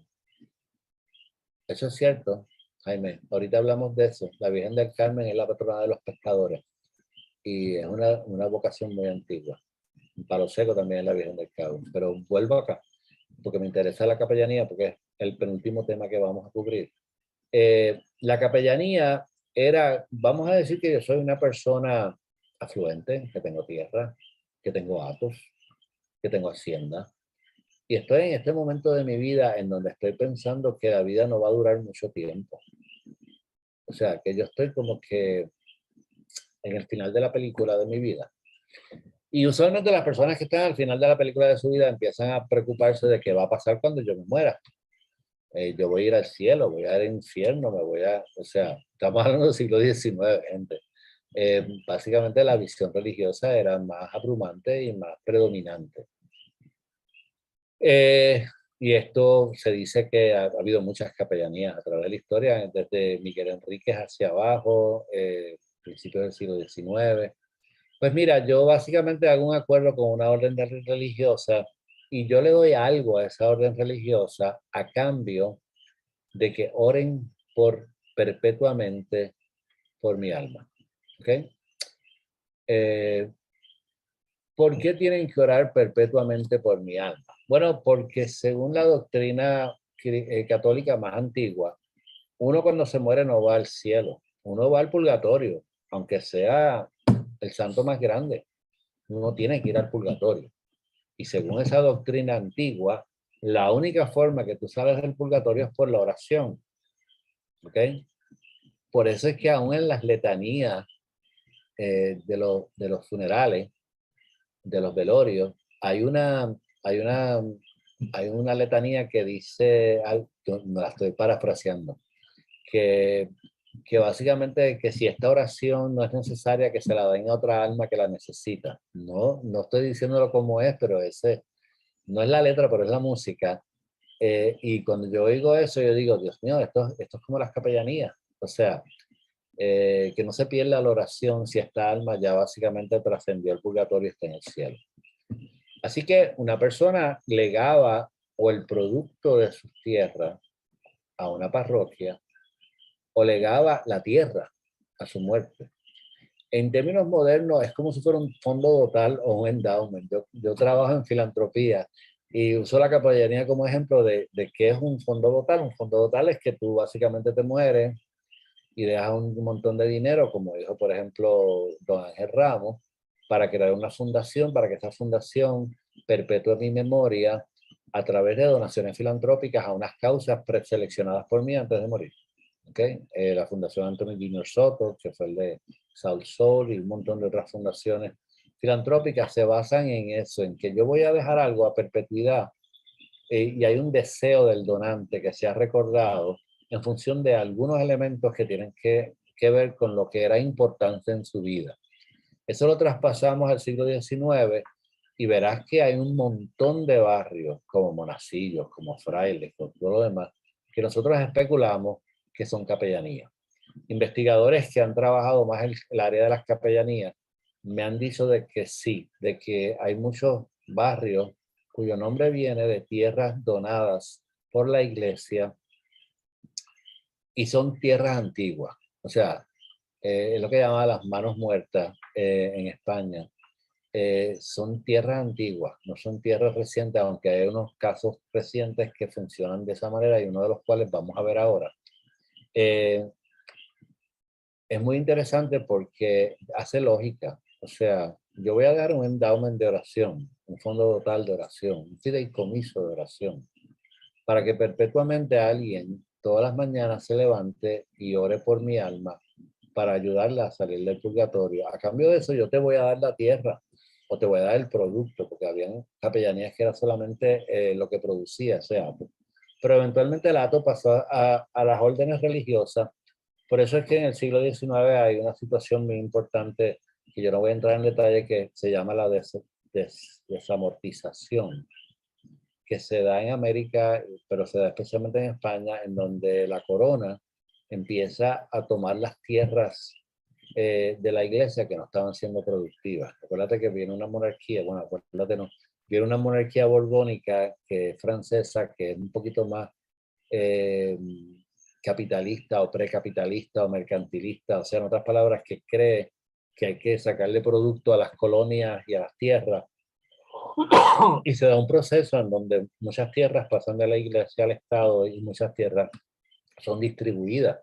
S2: es cierto, Jaime. Ahorita hablamos de eso. La Virgen del Carmen es la patrona de los pescadores y es una vocación muy antigua. Palo Seco también es la Virgen del Carmen. Pero vuelvo acá, porque me interesa la capellanía, porque es el penúltimo tema que vamos a cubrir. La capellanía era, vamos a decir que yo soy una persona afluente, que tengo tierra, que tengo hatos, que tengo hacienda. Y estoy en este momento de mi vida en donde estoy pensando que la vida no va a durar mucho tiempo. O sea, que yo estoy como que en el final de la película de mi vida. Y usualmente las personas que están al final de la película de su vida empiezan a preocuparse de qué va a pasar cuando yo me muera. Yo voy a ir al cielo, voy a ir al infierno, o sea, estamos hablando del siglo XIX, gente. Básicamente la visión religiosa era más abrumante y más predominante. Y esto se dice que ha habido muchas capellanías a través de la historia, desde Miguel Enríquez hacia abajo, principios del siglo XIX. Pues mira, yo básicamente hago un acuerdo con una orden religiosa y yo le doy algo a esa orden religiosa a cambio de que oren perpetuamente por mi alma. ¿Okay? ¿Por qué tienen que orar perpetuamente por mi alma? Bueno, porque según la doctrina católica más antigua, uno cuando se muere no va al cielo, uno va al purgatorio, aunque sea el santo más grande, uno tiene que ir al purgatorio. Y según esa doctrina antigua, la única forma que tú sales del purgatorio es por la oración. ¿Ok? Por eso es que aún en las letanías de los funerales, de los velorios, hay una letanía que dice, me la estoy parafraseando, que, que básicamente que si esta oración no es necesaria, que se la den a otra alma que la necesita. No, no estoy diciéndolo como es, pero ese no es la letra, pero es la música. Y cuando yo oigo eso, yo digo, Dios mío, esto es como las capellanías. O sea, que no se pierda la oración si esta alma ya básicamente trascendió el purgatorio y está en el cielo. Así que una persona legaba o el producto de sus tierras a una parroquia o legaba la tierra a su muerte. En términos modernos es como si fuera un fondo total o un endowment. Yo trabajo en filantropía y uso la capellanía como ejemplo de qué es un fondo total. Un fondo total es que tú básicamente te mueres y dejas un montón de dinero, como dijo por ejemplo don Ángel Ramos, para crear una fundación, para que esa fundación perpetúe mi memoria a través de donaciones filantrópicas a unas causas preseleccionadas por mí antes de morir. ¿Okay? La Fundación Anthony Junior Soto, que fue el de South Soul, y un montón de otras fundaciones filantrópicas se basan en eso, en que yo voy a dejar algo a perpetuidad y hay un deseo del donante que se ha recordado en función de algunos elementos que tienen que ver con lo que era importante en su vida. Eso lo traspasamos al siglo XIX y verás que hay un montón de barrios como monacillos, como frailes, con todo lo demás, que nosotros especulamos que son capellanías. Investigadores que han trabajado más en el área de las capellanías me han dicho de que sí, de que hay muchos barrios cuyo nombre viene de tierras donadas por la iglesia y son tierras antiguas. O sea, es lo que llaman las manos muertas en España. Son tierras antiguas, no son tierras recientes, aunque hay unos casos recientes que funcionan de esa manera y uno de los cuales vamos a ver ahora. Es muy interesante porque hace lógica. O sea, yo voy a dar un endowment de oración, un fondo total de oración, un fideicomiso de oración, para que perpetuamente alguien todas las mañanas se levante y ore por mi alma para ayudarla a salir del purgatorio. A cambio de eso, yo te voy a dar la tierra o te voy a dar el producto, porque habían capellanías que era solamente lo que producía ese hato. Pero eventualmente el hato pasó a las órdenes religiosas. Por eso es que en el siglo XIX hay una situación muy importante, que yo no voy a entrar en detalle, que se llama la desamortización, que se da en América, pero se da especialmente en España, en donde la corona empieza a tomar las tierras de la iglesia que no estaban siendo productivas. Acuérdate que viene una monarquía, bueno, acuérdate no, viene una monarquía borbónica que es francesa, que es un poquito más capitalista o precapitalista o mercantilista, o sea, en otras palabras, que cree que hay que sacarle producto a las colonias y a las tierras. Y se da un proceso en donde muchas tierras pasan de la iglesia al Estado y muchas tierras son distribuidas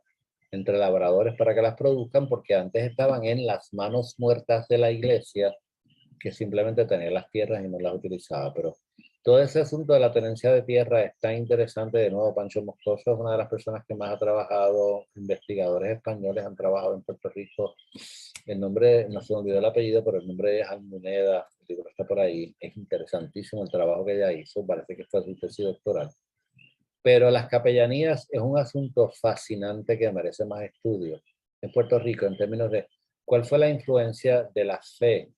S2: entre labradores para que las produzcan, porque antes estaban en las manos muertas de la iglesia, que simplemente tenía las tierras y no las utilizaba. Pero todo ese asunto de la tenencia de tierra es tan interesante. De nuevo, Pancho Moscoso es una de las personas que más ha trabajado, investigadores españoles han trabajado en Puerto Rico. El nombre, no se me olvidó el apellido, pero el nombre es Almuneda, el libro está por ahí. Es interesantísimo el trabajo que ella hizo, parece que fue su tesis doctoral. Pero las capellanías es un asunto fascinante que merece más estudio en Puerto Rico en términos de cuál fue la influencia de la fe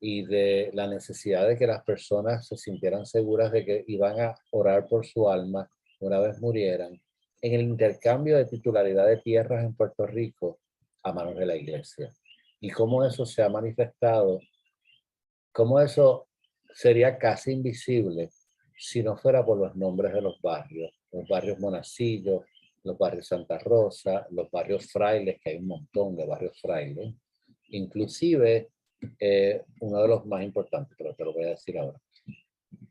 S2: y de la necesidad de que las personas se sintieran seguras de que iban a orar por su alma una vez murieran, en el intercambio de titularidad de tierras en Puerto Rico a manos de la iglesia. Y cómo eso se ha manifestado, cómo eso sería casi invisible si no fuera por los nombres de los barrios Monacillo, los barrios Santa Rosa, los barrios frailes, que hay un montón de barrios frailes, inclusive uno de los más importantes, pero te lo voy a decir ahora.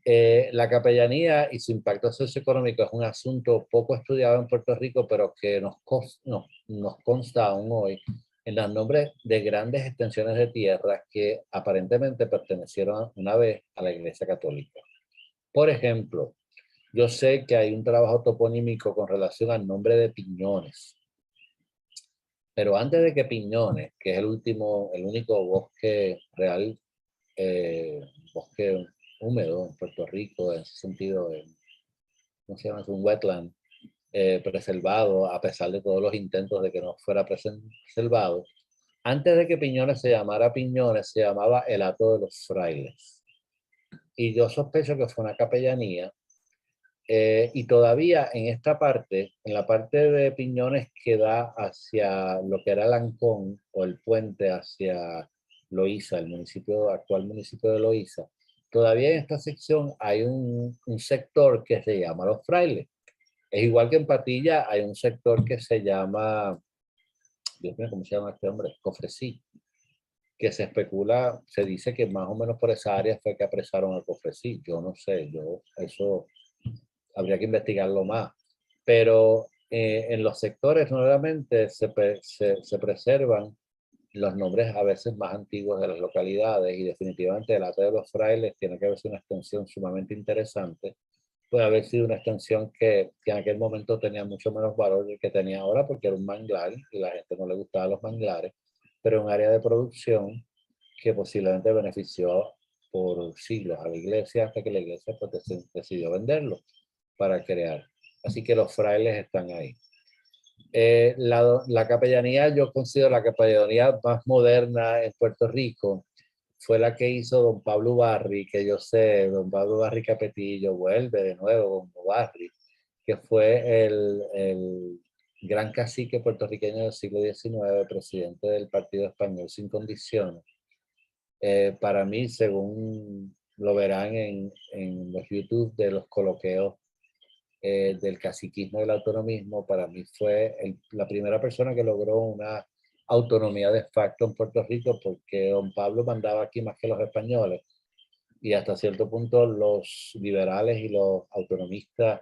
S2: La capellanía y su impacto socioeconómico es un asunto poco estudiado en Puerto Rico, pero que nos consta aún hoy en los nombres de grandes extensiones de tierra que aparentemente pertenecieron una vez a la Iglesia Católica. Por ejemplo, yo sé que hay un trabajo toponímico con relación al nombre de Piñones, pero antes de que Piñones, que es el único bosque real, bosque húmedo en Puerto Rico, en ese sentido, ¿cómo se llama? Es un wetland preservado, a pesar de todos los intentos de que no fuera preservado. Antes de que Piñones se llamara Piñones, se llamaba el Hato de los Frailes. Y yo sospecho que fue una capellanía. Y todavía en esta parte, en la parte de Piñones que da hacia lo que era Lancón o el puente hacia Loíza, el actual municipio de Loíza, todavía en esta sección hay un sector que se llama Los Frailes. Es igual que en Patilla hay un sector que se llama, Dios mío, ¿cómo se llama este hombre? Cofresí, que se especula, se dice que más o menos por esa área fue que apresaron a Cofresí. Yo no sé, eso habría que investigarlo más. Pero en los sectores nuevamente se preservan los nombres a veces más antiguos de las localidades y definitivamente el Hato de los Frailes tiene que haber sido una extensión sumamente interesante. Puede haber sido una extensión que en aquel momento tenía mucho menos valor del que tenía ahora porque era un manglar y la gente no le gustaban los manglares, pero un área de producción que posiblemente benefició por siglos a la iglesia hasta que la iglesia pues, decidió venderlo para crear. Así que los frailes están ahí. La capellanía, yo considero la capellanía más moderna en Puerto Rico, fue la que hizo don Pablo Barry, que yo sé, don Pablo Barry Capetillo vuelve de nuevo como Barry, que fue el gran cacique puertorriqueño del siglo XIX, presidente del Partido Español sin condiciones. Para mí, según lo verán en los YouTube de los coloqueos del caciquismo y del autonomismo, para mí fue la primera persona que logró una autonomía de facto en Puerto Rico, porque don Pablo mandaba aquí más que los españoles y hasta cierto punto los liberales y los autonomistas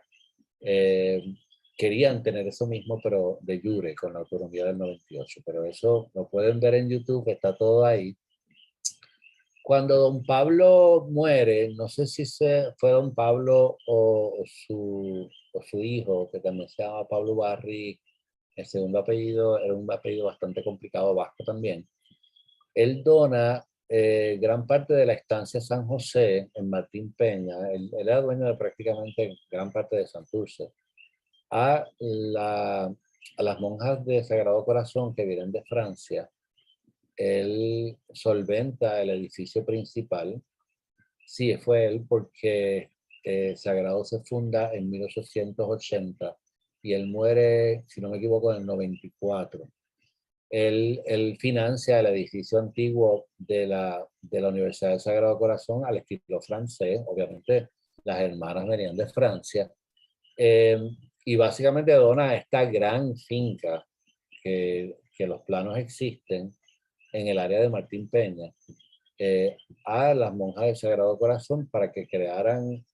S2: querían tener eso mismo, pero de jure, con la autonomía del 98. Pero eso lo pueden ver en YouTube, está todo ahí. Cuando don Pablo muere, no sé si fue don Pablo o su hijo, que también se llama Pablo Barry, el segundo apellido era un apellido bastante complicado, vasco también. Él dona gran parte de la estancia San José en Martín Peña, él era dueño de prácticamente gran parte de Santurce, a las monjas de Sagrado Corazón que vienen de Francia. Él solventa el edificio principal. Sí, fue él porque Sagrado se funda en 1880 y él muere, si no me equivoco, en el 94. Él financia el edificio antiguo de la Universidad del Sagrado Corazón al estilo francés. Obviamente las hermanas venían de Francia. Y básicamente dona esta gran finca que los planos existen en el área de Martín Peña a las monjas del Sagrado Corazón para que crearan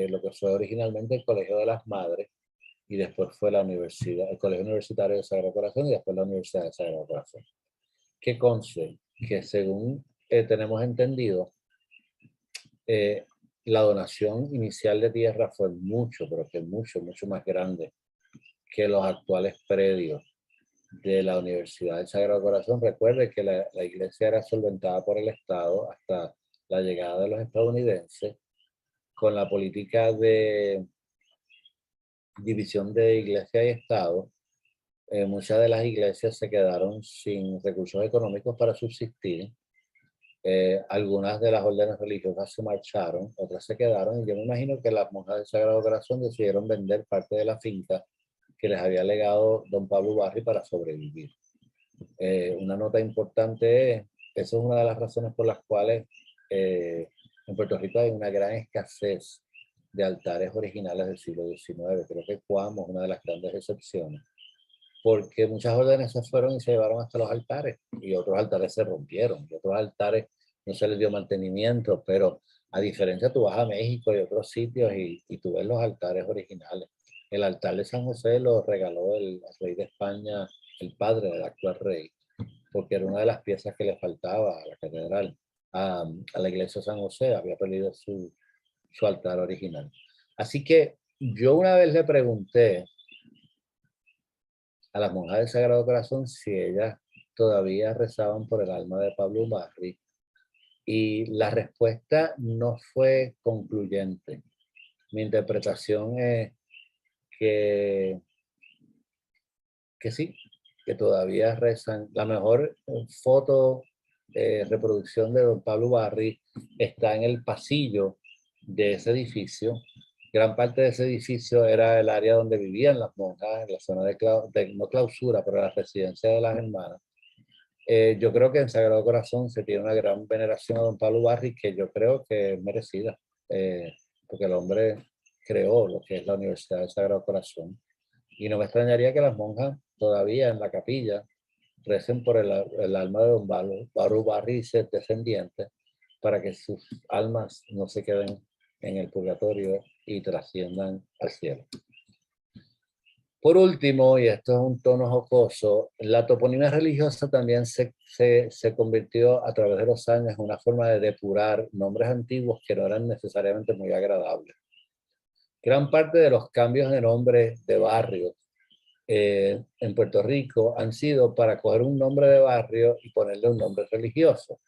S2: lo que fue originalmente el Colegio de las Madres y después fue la universidad, el Colegio Universitario del Sagrado Corazón y después la Universidad del Sagrado Corazón. Que conste que según tenemos entendido, la donación inicial de tierra fue mucho, pero que mucho más grande que los actuales predios de la Universidad del Sagrado Corazón. Recuerde que la iglesia era solventada por el Estado hasta la llegada de los estadounidenses con la política de división de iglesia y Estado. Muchas de las iglesias se quedaron sin recursos económicos para subsistir. Algunas de las órdenes religiosas se marcharon, otras se quedaron, y yo me imagino que las monjas del Sagrado Corazón decidieron vender parte de la finca que les había legado don Pablo Barry para sobrevivir. Una nota importante es, eso es una de las razones por las cuales en Puerto Rico hay una gran escasez de altares originales del siglo XIX. Creo que Cuamo es una de las grandes excepciones, porque muchas órdenes se fueron y se llevaron hasta los altares, y otros altares se rompieron, y otros altares no se les dio mantenimiento, pero A diferencia, tú vas a México y otros sitios y tú ves los altares originales. El altar de San José lo regaló el rey de España, el padre del actual rey, porque era una de las piezas que le faltaba a la catedral, a la iglesia de San José, había perdido su altar original. Así que yo una vez le pregunté a las monjas del Sagrado Corazón si ellas todavía rezaban por el alma de Pablo Ubarri, y la respuesta no fue concluyente. Mi interpretación es que, que sí, que todavía rezan. La mejor foto, reproducción de don Pablo Ubarri está en el pasillo de ese edificio. Gran parte de ese edificio era el área donde vivían las monjas, en la zona de no clausura, pero la residencia de las hermanas. Yo creo que en Sagrado Corazón se tiene una gran veneración a don Pablo Ubarri, que yo creo que es merecida, porque el hombre creó lo que es la Universidad del Sagrado Corazón. Y no me extrañaría que las monjas todavía en la capilla recen por el alma de don Pablo Ubarri y sus descendientes, para que sus almas no se queden en el purgatorio y trasciendan al cielo. Por último, y esto es un tono jocoso, la toponimia religiosa también se convirtió a través de los años en una forma de depurar nombres antiguos que no eran necesariamente muy agradables. Gran parte de los cambios de nombre de barrios en Puerto Rico han sido para coger un nombre de barrio y ponerle un nombre religioso.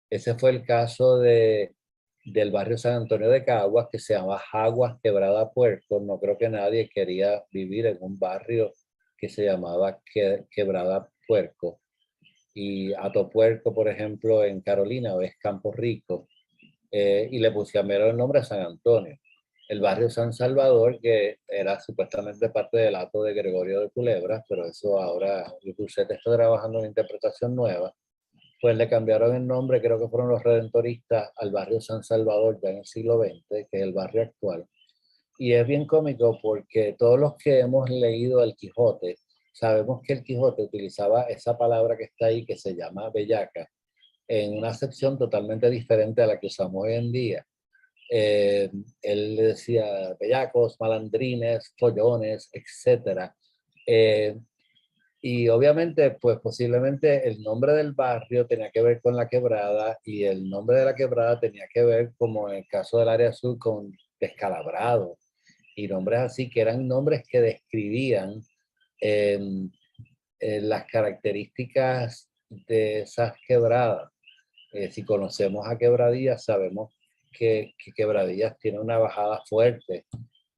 S2: Ese fue el caso del barrio San Antonio de Caguas, que se llama Jaguas Quebrada Puerto. No creo que nadie quería vivir en un barrio que se llamaba Quebrada Puerco. Y Atopuerco, por ejemplo, en Carolina, o es Campo Rico, y le pusieron el nombre a San Antonio. El barrio San Salvador, que era supuestamente parte del Hato de Gregorio de Culebras, pero eso ahora Lucet está trabajando en una interpretación nueva, pues le cambiaron el nombre, creo que fueron los redentoristas, al barrio San Salvador ya en el siglo XX, que es el barrio actual. Y es bien cómico porque todos los que hemos leído El Quijote, sabemos que el Quijote utilizaba esa palabra que está ahí, que se llama bellaca, en una acepción totalmente diferente a la que usamos hoy en día. Él le decía bellacos, malandrines, follones, etc. Y obviamente, pues posiblemente el nombre del barrio tenía que ver con la quebrada, y el nombre de la quebrada tenía que ver, como en el caso del área sur, con descalabrado y nombres así, que eran nombres que describían eh, las características de esas quebradas. Si conocemos a Quebradillas, sabemos que Quebradillas tiene una bajada fuerte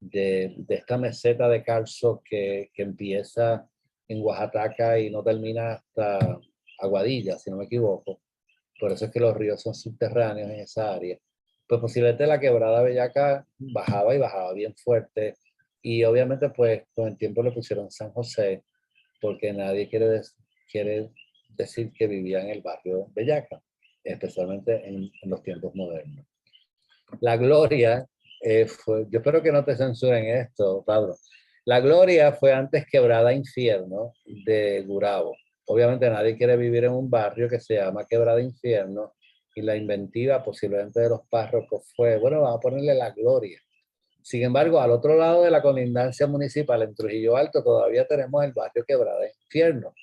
S2: de esta meseta de calzo que empieza en Oaxaca y no termina hasta Aguadilla, si no me equivoco. Por eso es que los ríos son subterráneos en esa área. Pues posiblemente la quebrada Bellaca bajaba y bajaba bien fuerte. Y obviamente pues con el tiempo le pusieron San José, porque nadie quiere decir que vivía en el barrio Bellaca, especialmente en los tiempos modernos. La Gloria yo espero que no te censuren esto, Pablo. La Gloria fue antes Quebrada Infierno de Gurabo. Obviamente nadie quiere vivir en un barrio que se llama Quebrada Infierno, y la inventiva posiblemente de los párrocos fue, bueno, vamos a ponerle La Gloria. Sin embargo, al otro lado de la colindancia municipal, en Trujillo Alto, todavía tenemos el barrio Quebrada Infierno,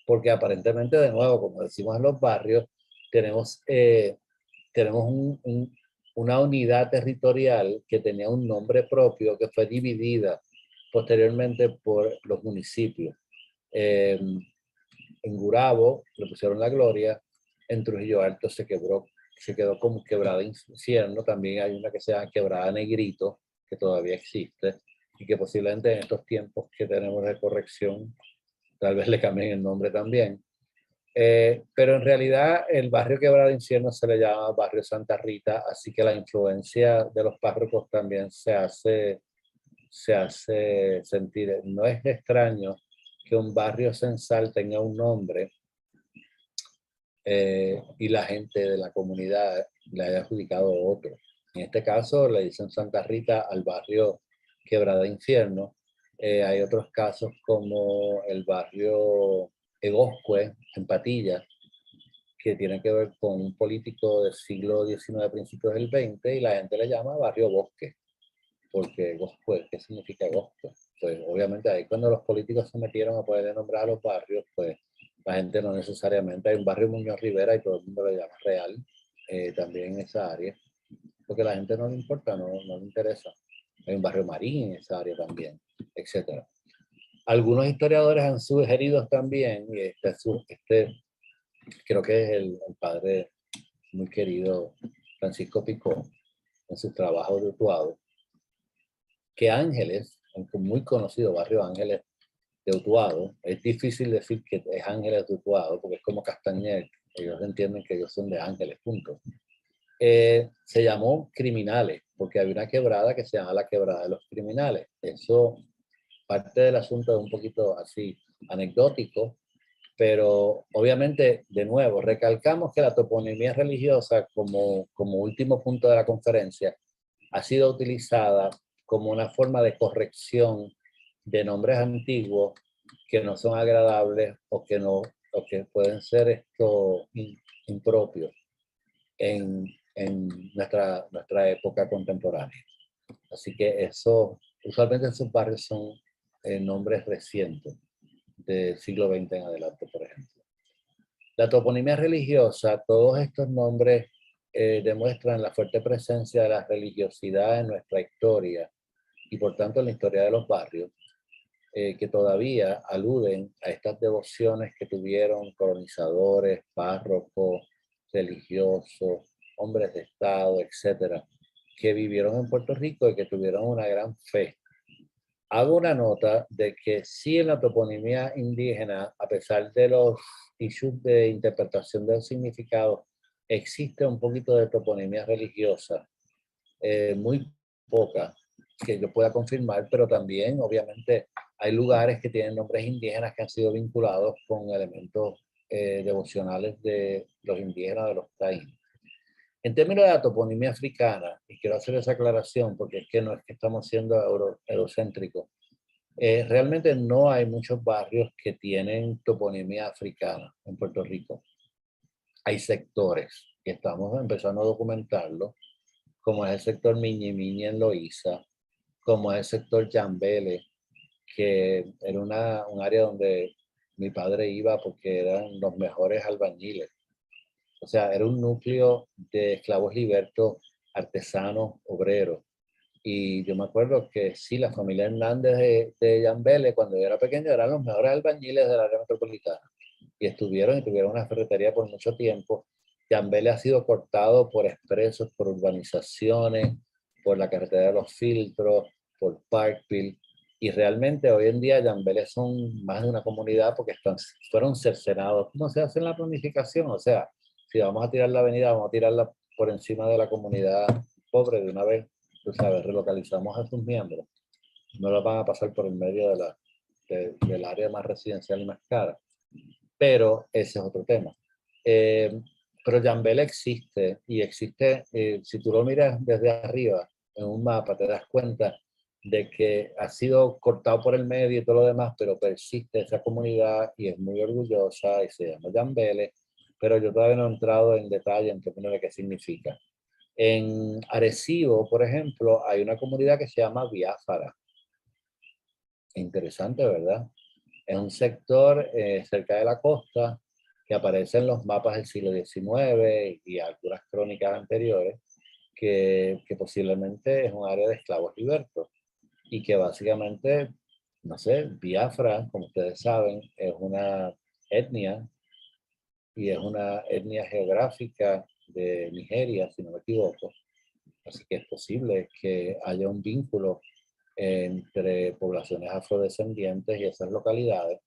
S2: porque aparentemente, de nuevo, como decimos en los barrios, tenemos una unidad territorial que tenía un nombre propio, que fue dividida posteriormente por los municipios. En Gurabo le pusieron La Gloria, en Trujillo Alto se quedó como Quebrada Infierno. También hay una que se llama Quebrada Negrito, que todavía existe, y que posiblemente en estos tiempos que tenemos de corrección, tal vez le cambien el nombre también. Pero en realidad el barrio Quebrada Infierno se le llama barrio Santa Rita, así que la influencia de los párrocos también se hace sentir. No es extraño que un barrio censal tenga un nombre y la gente de la comunidad le haya adjudicado otro. En este caso le dicen Santa Rita al barrio Quebrada Infierno. Hay otros casos como el barrio Egoscue en Patilla, que tiene que ver con un político del siglo XIX, principios del XX, y la gente le llama Barrio Bosque, porque pues, ¿qué significa Bosque? Pues obviamente ahí cuando los políticos se metieron a poder nombrar a los barrios, pues la gente no necesariamente, hay un barrio Muñoz Rivera y todo el mundo le llama Real, también en esa área, porque a la gente no le importa, no le interesa. Hay un barrio Marín en esa área también, etcétera. Algunos historiadores han sugerido también, y creo que es el padre muy querido Francisco Picó, en sus trabajos de Utuado, que Ángeles, aunque muy conocido barrio Ángeles de Utuado, es difícil decir que es Ángeles de Utuado, porque es como Castañer, ellos entienden que ellos son de Ángeles, punto. Se llamó Criminales, porque había una quebrada que se llama la Quebrada de los Criminales. Eso, parte del asunto es un poquito así anecdótico, pero obviamente, de nuevo, recalcamos que la toponimia religiosa, como último punto de la conferencia, ha sido utilizada como una forma de corrección de nombres antiguos que no son agradables o que pueden ser impropios en nuestra época contemporánea. Así que eso, usualmente esos barrios son nombres recientes del siglo XX en adelante, por ejemplo. La toponimia religiosa, todos estos nombres demuestran la fuerte presencia de la religiosidad en nuestra historia y por tanto en la historia de los barrios, que todavía aluden a estas devociones que tuvieron colonizadores, párrocos, religiosos, hombres de Estado, etcétera, que vivieron en Puerto Rico y que tuvieron una gran fe. Hago una nota de que sí en la toponimia indígena, a pesar de los issues de interpretación del significado, existe un poquito de toponimia religiosa, muy poca, que yo pueda confirmar, pero también obviamente hay lugares que tienen nombres indígenas que han sido vinculados con elementos devocionales de los indígenas de los taínos. En términos de la toponimia africana, y quiero hacer esa aclaración porque es que no es que estamos siendo eurocéntricos, realmente no hay muchos barrios que tienen toponimia africana en Puerto Rico. Hay sectores que estamos empezando a documentarlo, como es el sector Miñi Miñi en Loíza, como es el sector Yambele, que era un área donde mi padre iba porque eran los mejores albañiles. O sea, era un núcleo de esclavos libertos, artesanos, obreros. Y yo me acuerdo que sí, la familia Hernández de Yambele, cuando yo era pequeño, eran los mejores albañiles del área metropolitana. Y tuvieron una ferretería por mucho tiempo. Yambele ha sido cortado por expresos, por urbanizaciones, por la carretera de los filtros, por Parkville. Y realmente hoy en día Yambele son más de una comunidad porque fueron cercenados. ¿Cómo se hace en la planificación? O sea, si vamos a tirar la avenida, vamos a tirarla por encima de la comunidad pobre de una vez. Tú sabes, relocalizamos a sus miembros. No los van a pasar por el medio del área más residencial y más cara. Pero ese es otro tema. Pero Yambele existe y existe, si tú lo miras desde arriba en un mapa, te das cuenta de que ha sido cortado por el medio y todo lo demás, pero persiste esa comunidad y es muy orgullosa y se llama Yambele, pero yo todavía no he entrado en detalle en términos de qué significa. En Arecibo, por ejemplo, hay una comunidad que se llama Biafara. Interesante, ¿verdad? Es un sector cerca de la costa que aparece en los mapas del siglo XIX y algunas crónicas anteriores, que posiblemente es un área de esclavos libertos y que básicamente, no sé, Biafra, como ustedes saben, es una etnia y es una etnia geográfica de Nigeria, si no me equivoco. Así que es posible que haya un vínculo entre poblaciones afrodescendientes y esas localidades.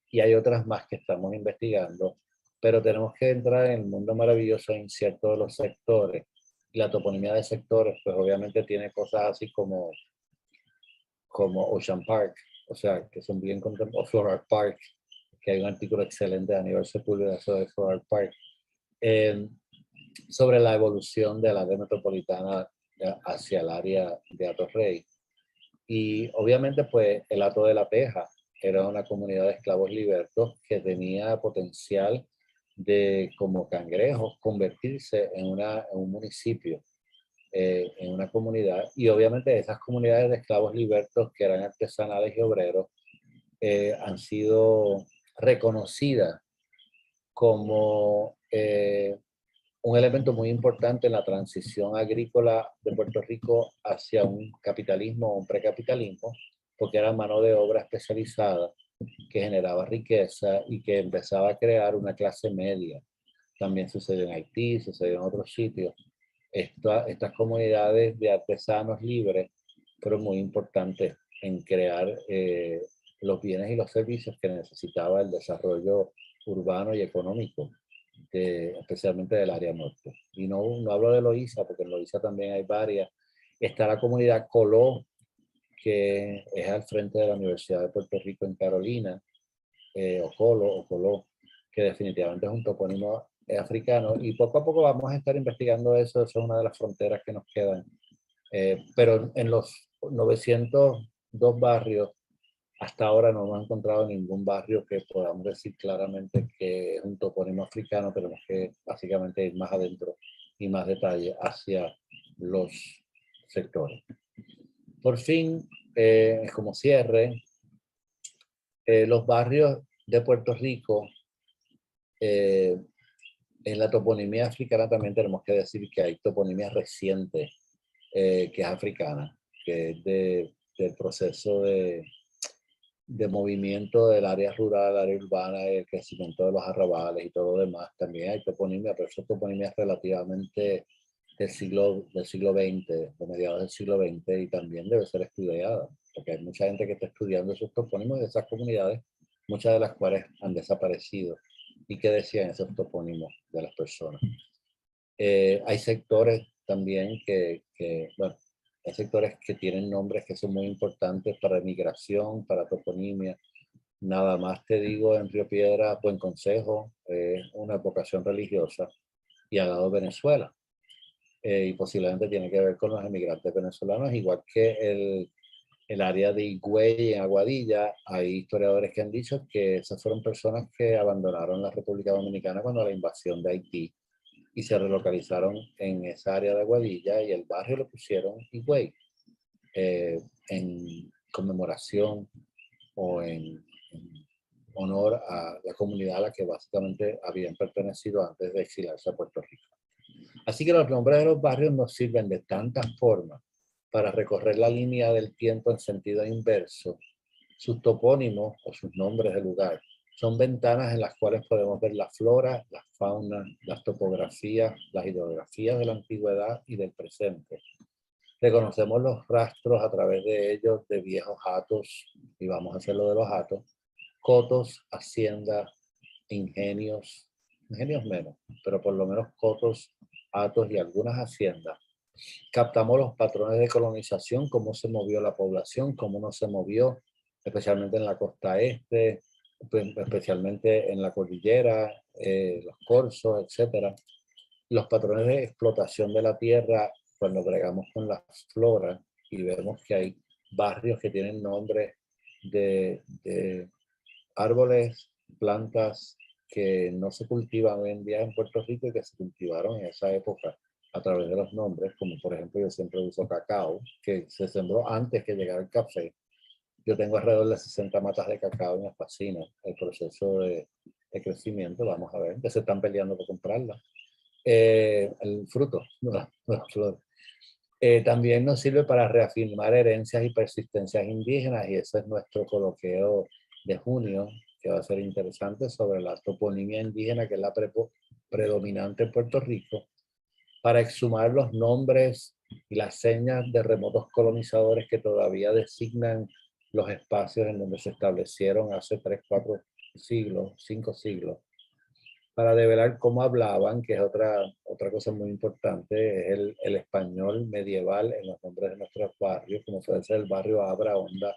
S2: Y hay otras más que estamos investigando, pero tenemos que entrar en el mundo maravilloso e incierto de los sectores. Y la toponimia de sectores, pues obviamente tiene cosas así como Ocean Park, o sea, que son bien contemporáneos, o Floral Park, que hay un artículo excelente de Aníbal Sepúlveda sobre Floral Park, sobre la evolución de la área metropolitana hacia el área de Atorrey. Y obviamente, pues, el Hato de la Teja era una comunidad de esclavos libertos que tenía potencial de como cangrejos convertirse en un municipio, en una comunidad, y obviamente esas comunidades de esclavos libertos que eran artesanales y obreros han sido reconocidas como un elemento muy importante en la transición agrícola de Puerto Rico hacia un capitalismo o un precapitalismo, porque era mano de obra especializada que generaba riqueza y que empezaba a crear una clase media. También sucedió en Haití, sucedió en otros sitios. Estas comunidades de artesanos libres fueron muy importantes en crear los bienes y los servicios que necesitaba el desarrollo urbano y económico, especialmente del área norte. Y no hablo de Loíza, porque en Loíza también hay varias. Está la comunidad Coló, que es al frente de la Universidad de Puerto Rico en Carolina, o Coló, que definitivamente es un topónimo africano, y poco a poco vamos a estar investigando eso. Eso es una de las fronteras que nos quedan. Pero en los 902 barrios, hasta ahora no hemos encontrado ningún barrio que podamos decir claramente que es un topónimo africano. Tenemos que básicamente ir más adentro y más detalle hacia los sectores. Por fin, como cierre, los barrios de Puerto Rico, en la toponimia africana también tenemos que decir que hay toponimia reciente que es africana, que es del proceso de movimiento del área rural, área urbana, el crecimiento de los arrabales y todo lo demás. También hay toponimia, pero eso toponimia relativamente del siglo XX, de mediados del siglo XX, y también debe ser estudiada, porque hay mucha gente que está estudiando esos topónimos de esas comunidades, muchas de las cuales han desaparecido. ¿Y qué decían esos topónimos de las personas? Hay sectores también bueno, hay sectores que tienen nombres que son muy importantes para migración, para toponimia. Nada más te digo, en Río Piedra, Buen Consejo, una vocación religiosa, y al lado Venezuela. Y posiblemente tiene que ver con los emigrantes venezolanos, igual que el área de Higüey en Aguadilla. Hay historiadores que han dicho que esas fueron personas que abandonaron la República Dominicana cuando la invasión de Haití y se relocalizaron en esa área de Aguadilla, y el barrio lo pusieron Higüey, en conmemoración o en honor a la comunidad a la que básicamente habían pertenecido antes de exiliarse a Puerto Rico. Así que los nombres de los barrios nos sirven de tantas formas para recorrer la línea del tiempo en sentido inverso. Sus topónimos o sus nombres de lugar son ventanas en las cuales podemos ver la flora, la fauna, las topografías, las hidrografías de la antigüedad y del presente. Reconocemos los rastros a través de ellos de viejos hatos, y vamos a hacer lo de los hatos, cotos, haciendas, ingenios menos, pero por lo menos cotos, hatos y algunas haciendas. Captamos los patrones de colonización, cómo se movió la población, cómo no se movió, especialmente en la costa este, especialmente en la cordillera, los corzos, etcétera. Los patrones de explotación de la tierra cuando bregamos con la flora, y vemos que hay barrios que tienen nombres de árboles, plantas que no se cultivan hoy en día en Puerto Rico y que se cultivaron en esa época a través de los nombres, como por ejemplo yo siempre uso cacao, que se sembró antes que llegara el café. Yo tengo alrededor de 60 matas de cacao y me fascina el proceso de crecimiento. Vamos a ver, que se están peleando por comprarla. El fruto, no la flor. También nos sirve para reafirmar herencias y persistencias indígenas, y ese es nuestro coloquio de junio, que va a ser interesante, sobre la toponimia indígena, que es la predominante en Puerto Rico, para exhumar los nombres y las señas de remotos colonizadores que todavía designan los espacios en donde se establecieron hace 3, 4 siglos, 5 siglos, para develar cómo hablaban, que es otra cosa muy importante, es el español medieval en los nombres de nuestros barrios, como puede ser el barrio Abra, Honda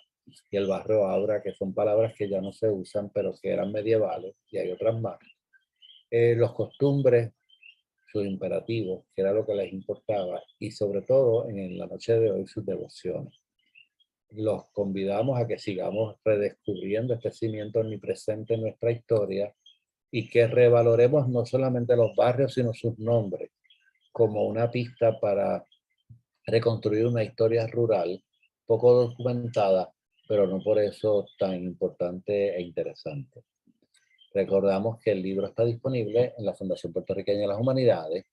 S2: y el barrio Abra, que son palabras que ya no se usan, pero que eran medievales, y hay otras más. Los costumbres, sus imperativos, que era lo que les importaba, y sobre todo en la noche de hoy sus devociones. Los convidamos a que sigamos redescubriendo este cimiento omnipresente en nuestra historia, y que revaloremos no solamente los barrios, sino sus nombres, como una pista para reconstruir una historia rural poco documentada, pero no por eso tan importante e interesante. Recordamos que el libro está disponible en la Fundación Puertorriqueña de las Humanidades,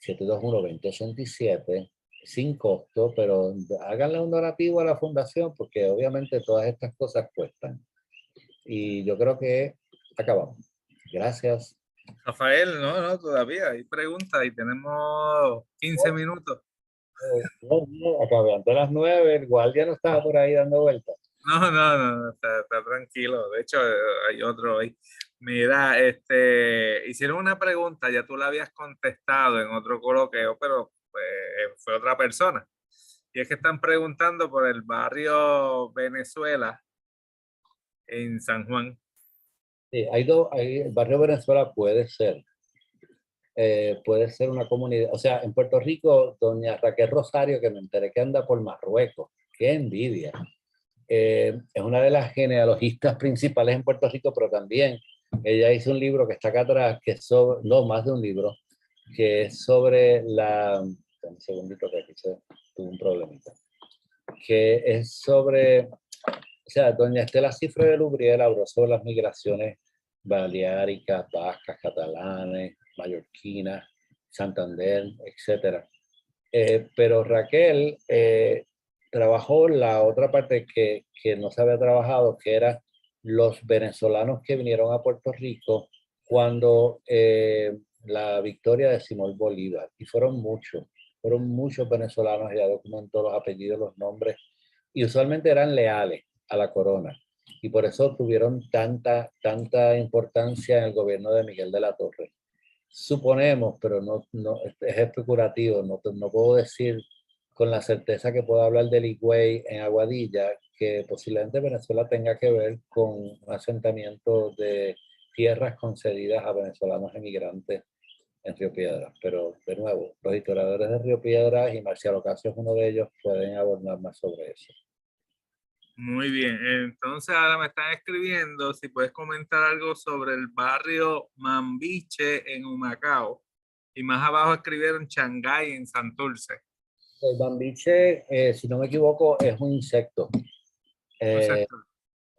S2: 721-2087, sin costo, pero háganle un donativo a la fundación porque obviamente todas estas cosas cuestan. Y yo creo que acabamos. Gracias.
S1: Rafael, no, todavía hay preguntas y tenemos 15 minutos.
S2: No, acabé antes de las 9, el guardia no estaba por ahí dando vueltas.
S1: No, está tranquilo. De hecho, hay otro ahí. Mira, hicieron una pregunta, ya tú la habías contestado en otro coloquio, pero fue otra persona. Y es que están preguntando por el barrio Venezuela en San Juan.
S2: Sí, el barrio Venezuela puede ser una comunidad, o sea, en Puerto Rico, doña Raquel Rosario, que me enteré que anda por Marruecos, qué envidia. Es una de las genealogistas principales en Puerto Rico, pero también ella hizo un libro que está acá atrás, que es sobre, no, más de un libro, que es sobre un segundito que aquí tuvo un problemita, que es sobre, o sea, doña Estela Cifre de Lubriel habló sobre las migraciones baleáricas, vascas, catalanes, mallorquinas, Santander, etcétera. Pero Raquel trabajó la otra parte que no se había trabajado, que era los venezolanos que vinieron a Puerto Rico cuando la victoria de Simón Bolívar. Y fueron muchos venezolanos, ya documentó los apellidos, los nombres, y usualmente eran leales a la corona. Y por eso tuvieron tanta importancia en el gobierno de Miguel de la Torre. Suponemos, pero no es especulativo, no puedo decir con la certeza que puedo hablar del Higüey en Aguadilla, que posiblemente Venezuela tenga que ver con un asentamiento de tierras concedidas a venezolanos emigrantes en Río Piedras. Pero, de nuevo, los historiadores de Río Piedras, y Marcial Ocasio es uno de ellos, pueden abordar más sobre eso.
S1: Muy bien, entonces ahora me están escribiendo si puedes comentar algo sobre el barrio Mambiche en Humacao. Y más abajo escribieron Shanghái en Santurce.
S2: El bambiche, si no me equivoco, es un insecto.
S1: Exacto.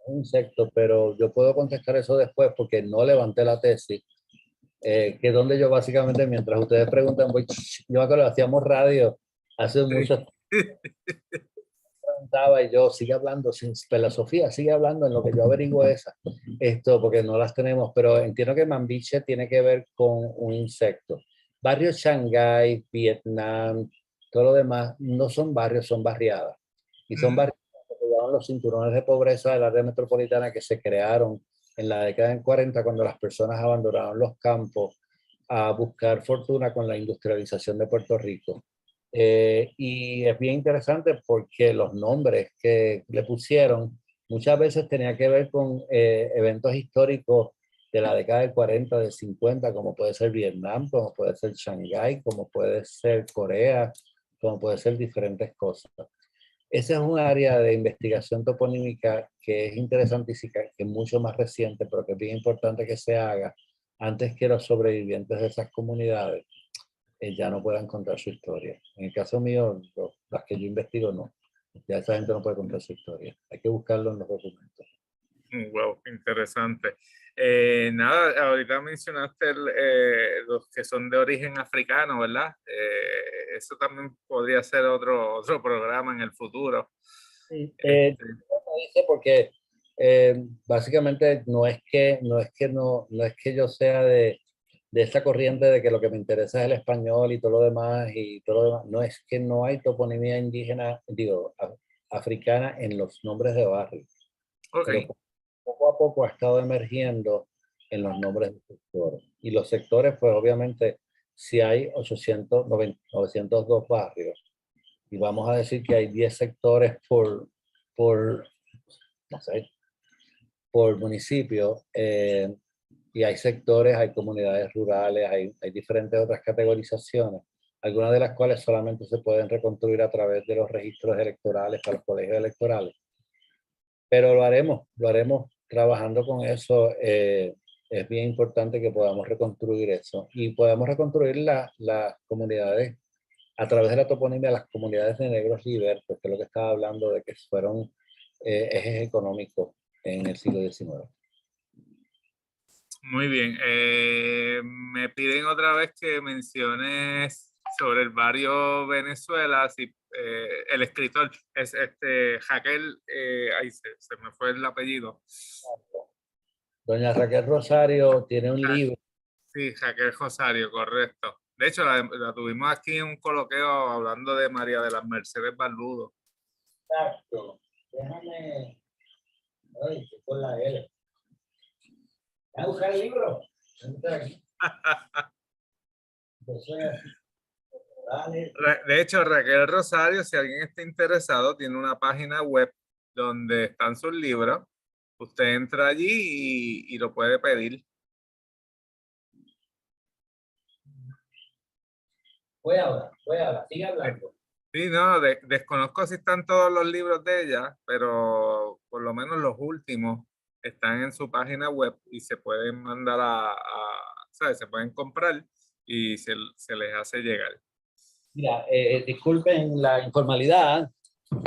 S2: Un insecto, pero yo puedo contestar eso después porque no levanté la tesis, que es donde yo básicamente, mientras ustedes preguntan, yo me acuerdo, hacíamos radio hace mucho, preguntaba y yo, sigue hablando, sin filosofía, sigue hablando en lo que yo averiguo esto, porque no las tenemos, pero entiendo que mambiche tiene que ver con un insecto. Barrio Shanghái, Vietnam, todo lo demás, no son barrios, son barriadas. Y son barriadas que llevan los cinturones de pobreza del área metropolitana que se crearon en la década del 40 cuando las personas abandonaron los campos a buscar fortuna con la industrialización de Puerto Rico. Y es bien interesante porque los nombres que le pusieron muchas veces tenía que ver con eventos históricos de la década del 40, del 50, como puede ser Vietnam, como puede ser Shanghái, como puede ser Corea, como puede ser diferentes cosas. Ese es un área de investigación toponímica que es interesantísima, que es mucho más reciente, pero que es bien importante que se haga antes que los sobrevivientes de esas comunidades ya no puedan contar su historia. En el caso mío, las que yo investigo, no. Ya esa gente no puede contar su historia. Hay que buscarlo en los documentos.
S1: Wow, interesante. Nada, ahorita mencionaste los que son de origen africano, ¿verdad? Eso también podría ser otro programa en el futuro.
S2: Sí,
S1: Este,
S2: dice porque básicamente no es que yo sea de esa corriente de que lo que me interesa es el español y todo lo demás y todo lo demás. No es que no hay toponimia indígena, digo, africana en los nombres de barrios,
S1: ok,
S2: pero poco a poco ha estado emergiendo en los nombres de sectores. Y los sectores, pues obviamente, si hay 902 barrios, y vamos a decir que hay 10 sectores por, no sé, por municipio, y hay sectores, hay comunidades rurales, hay diferentes otras categorizaciones, algunas de las cuales solamente se pueden reconstruir a través de los registros electorales para los colegios electorales. Pero lo haremos trabajando con eso. es bien importante que podamos reconstruir eso y podamos reconstruir las comunidades a través de la toponimia, las comunidades de negros libertos, que es lo que estaba hablando de que fueron ejes económicos en el siglo XIX.
S1: Muy bien. Me piden otra vez que menciones sobre el barrio Venezuela. Si, el escritor es Jaquel, ahí se me fue el apellido.
S2: Doña Raquel Rosario tiene un libro.
S1: Sí, Jaquel Rosario, correcto. De hecho, la tuvimos aquí en un coloquio hablando de María de las Mercedes Barbudo.
S2: Exacto. Déjame. Ay, estoy con la L. ¿Vas a buscar el libro? Aquí.
S1: De hecho, Raquel Rosario, si alguien está interesado, tiene una página web donde están sus libros. Usted entra allí y lo puede pedir.
S2: Voy ahora, sigue hablando.
S1: Sí, no, desconozco si están todos los libros de ella, pero por lo menos los últimos están en su página web y se pueden mandar ¿sabes? Se pueden comprar y se les hace llegar.
S2: Mira, disculpen la informalidad,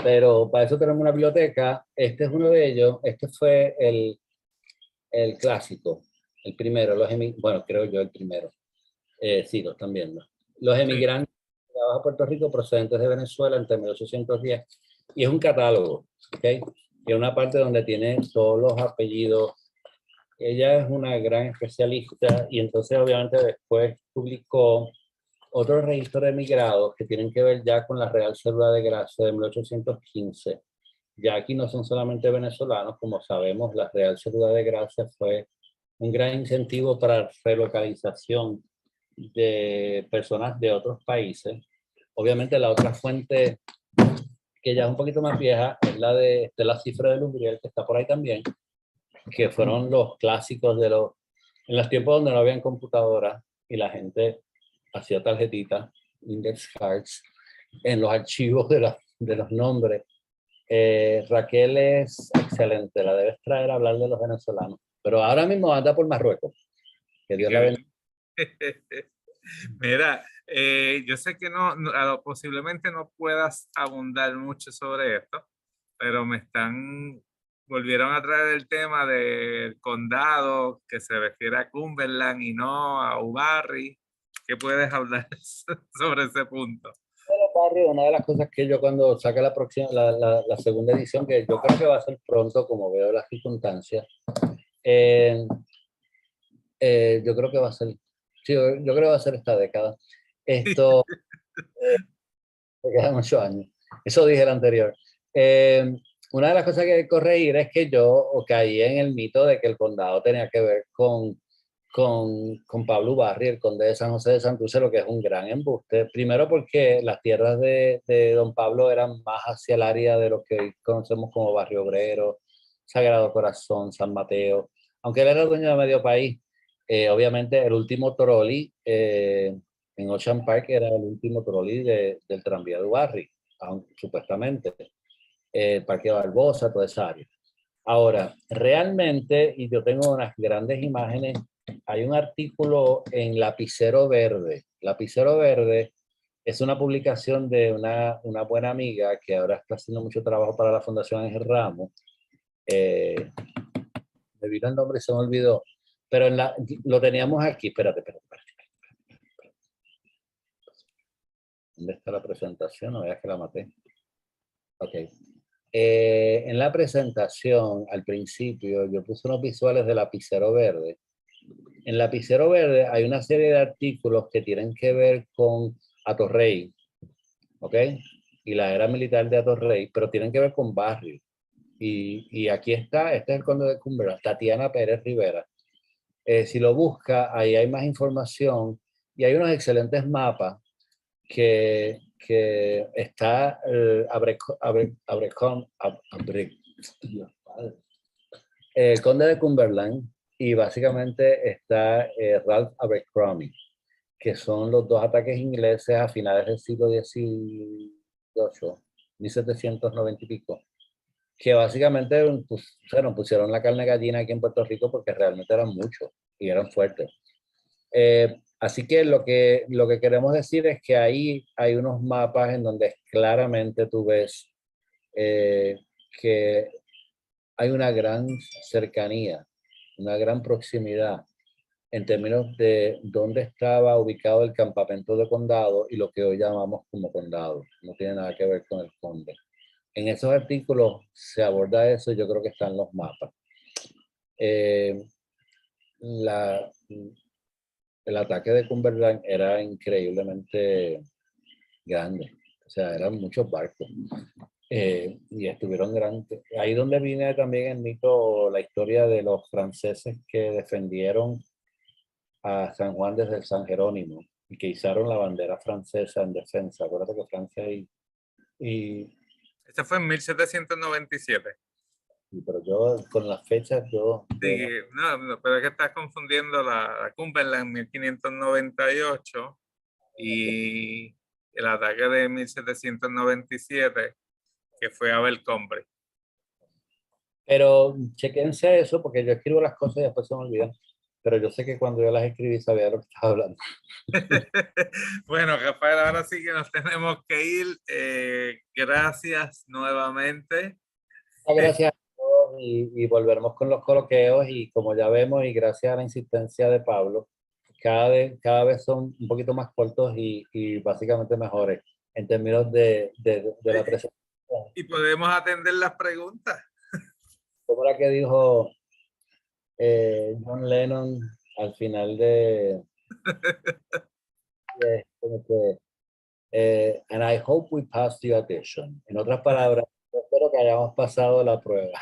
S2: pero para eso tenemos una biblioteca. Este es uno de ellos. Este fue el clásico, el primero. Bueno, creo yo el primero. Sí, lo están viendo. Los emigrantes a Puerto Rico procedentes de Venezuela entre 1810. Y es un catálogo, ¿ok? Y es una parte donde tiene todos los apellidos. Ella es una gran especialista y entonces obviamente después publicó otros registros de emigrados que tienen que ver ya con la Real Cédula de Gracia de 1815. Ya aquí no son solamente venezolanos, como sabemos, la Real Cédula de Gracia fue un gran incentivo para relocalización de personas de otros países. Obviamente la otra fuente que ya es un poquito más vieja es la de la cifra de Lumbriel, que está por ahí también, que fueron los clásicos en los tiempos donde no habían computadoras y la gente hacía tarjetitas, index cards, en los archivos de los nombres. Raquel es excelente, la debes traer a hablar de los venezolanos, pero ahora mismo anda por Marruecos. Que Dios la bendiga.
S1: Mira, yo sé que posiblemente no puedas abundar mucho sobre esto, pero volvieron a traer el tema del condado que se refiere a Cumberland y no a Ubarri. ¿Qué puedes hablar sobre ese punto?
S2: Una de las cosas que yo cuando saque la segunda edición, que yo creo que va a ser pronto, como veo las circunstancias, yo creo que va a ser, sí, yo creo que va a ser esta década. Esto, me quedan 8 años. Eso dije el anterior. Una de las cosas que hay que corregir es que yo caí en el mito de que el condado tenía que ver con Pablo Ubarri, el conde de San José de Santurce, lo que es un gran embuste. Primero porque las tierras de don Pablo eran más hacia el área de lo que hoy conocemos como Barrio Obrero, Sagrado Corazón, San Mateo. Aunque él era dueño de medio país, obviamente el último trolley en Ocean Park era el último trolley del tranvía de Ubarri, supuestamente. El Parque Barbosa, toda esa área. Ahora, realmente, y yo tengo unas grandes imágenes, hay un artículo en Lapicero Verde. Lapicero Verde es una publicación de una buena amiga que ahora está haciendo mucho trabajo para la Fundación Ángel Ramos. Me vino el nombre y se me olvidó. Pero lo teníamos aquí. Espérate. ¿Dónde está la presentación? No veas que la maté. Ok. En la presentación, al principio, yo puse unos visuales de Lapicero Verde. En Lapicero Verde hay una serie de artículos que tienen que ver con Atorrey, ¿ok? Y la era militar de Atorrey, pero tienen que ver con barrio. Y aquí está, este es el conde de Cumberland, Tatiana Pérez Rivera. Si lo busca, ahí hay más información y hay unos excelentes mapas que está el conde de Cumberland y básicamente está Ralph Abercrombie, que son los dos ataques ingleses a finales del siglo XVIII, 1790 y pico, que básicamente pusieron la carne gallina aquí en Puerto Rico porque realmente eran muchos. y eran fuertes. Así que lo que queremos decir es que ahí hay unos mapas en donde claramente tú ves que hay una gran cercanía, una gran proximidad en términos de dónde estaba ubicado el campamento de condado y lo que hoy llamamos como condado. No tiene nada que ver con el conde. En esos artículos se aborda eso y yo creo que están los mapas. El ataque de Cumberland era increíblemente grande. O sea, eran muchos barcos. Y estuvieron grandes. Ahí donde viene también el mito, la historia de los franceses que defendieron a San Juan desde el San Jerónimo y que izaron la bandera francesa en defensa. Acuérdate que Francia y
S1: Este fue en 1797.
S2: pero yo con las fechas
S1: Sí, no, pero es que estás confundiendo la Cumberland en 1598 y el ataque de 1797 que fue a Belcombre.
S2: pero chequense eso porque yo escribo las cosas y después se me olvidan. Pero yo sé que cuando yo las escribí sabía de lo que estaba hablando.
S1: Bueno, Rafael, ahora sí que nos tenemos que ir. Gracias nuevamente.
S2: Gracias a todos y volveremos con los coloqueos y como ya vemos y gracias a la insistencia de Pablo, cada vez son un poquito más cortos y básicamente mejores en términos de la presentación.
S1: Y podemos atender las preguntas.
S2: Como la que dijo John Lennon al final como que, and I hope we passed the audition. En otras palabras, espero que hayamos pasado la prueba.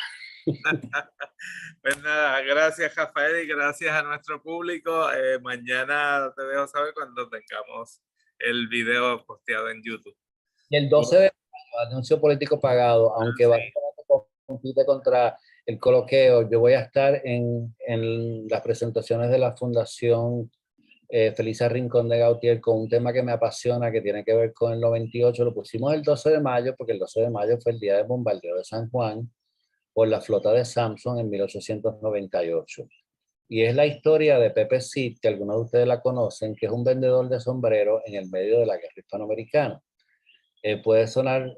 S1: Pues nada, gracias Rafael y gracias a nuestro público. Mañana te dejo saber cuando tengamos el video posteado en YouTube.
S2: Y el 12 de mayo, anuncio político pagado, aunque
S1: Sí.
S2: básicamente compite contra el coloqueo, yo voy a estar en las presentaciones de la Fundación Felisa Rincón de Gautier con un tema que me apasiona, que tiene que ver con el 98. Lo pusimos el 12 de mayo porque el 12 de mayo fue el día del bombardeo de San Juan por la flota de Samson en 1898. Y es la historia de Pepe Cid, que algunos de ustedes la conocen, que es un vendedor de sombreros en el medio de la guerra hispanoamericana. Puede sonar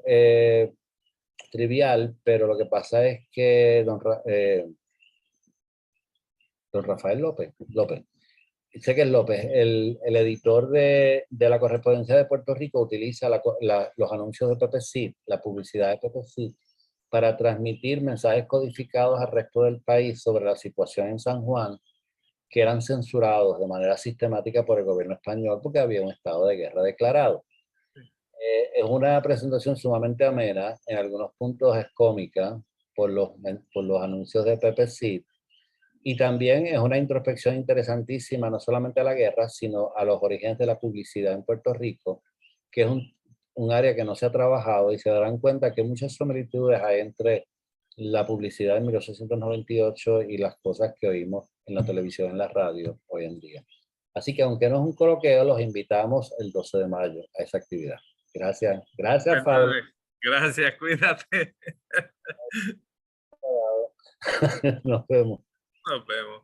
S2: trivial, pero lo que pasa es que don Rafael López, sé que es López, el editor de la correspondencia de Puerto Rico utiliza los anuncios de Pepe Cid, la publicidad de Pepe Cid, para transmitir mensajes codificados al resto del país sobre la situación en San Juan, que eran censurados de manera sistemática por el gobierno español porque había un estado de guerra declarado. Es una presentación sumamente amena, en algunos puntos es cómica por los anuncios de Pepe Cid, y también es una introspección interesantísima, no solamente a la guerra, sino a los orígenes de la publicidad en Puerto Rico, que es un área que no se ha trabajado y se darán cuenta que muchas similitudes hay entre la publicidad de 1898 y las cosas que oímos en la televisión y en la radio hoy en día. Así que aunque no es un coloqueo, los invitamos el 12 de mayo a esa actividad. Gracias. Gracias, Pablo.
S1: Gracias, cuídate.
S2: Nos vemos.
S1: Nos vemos.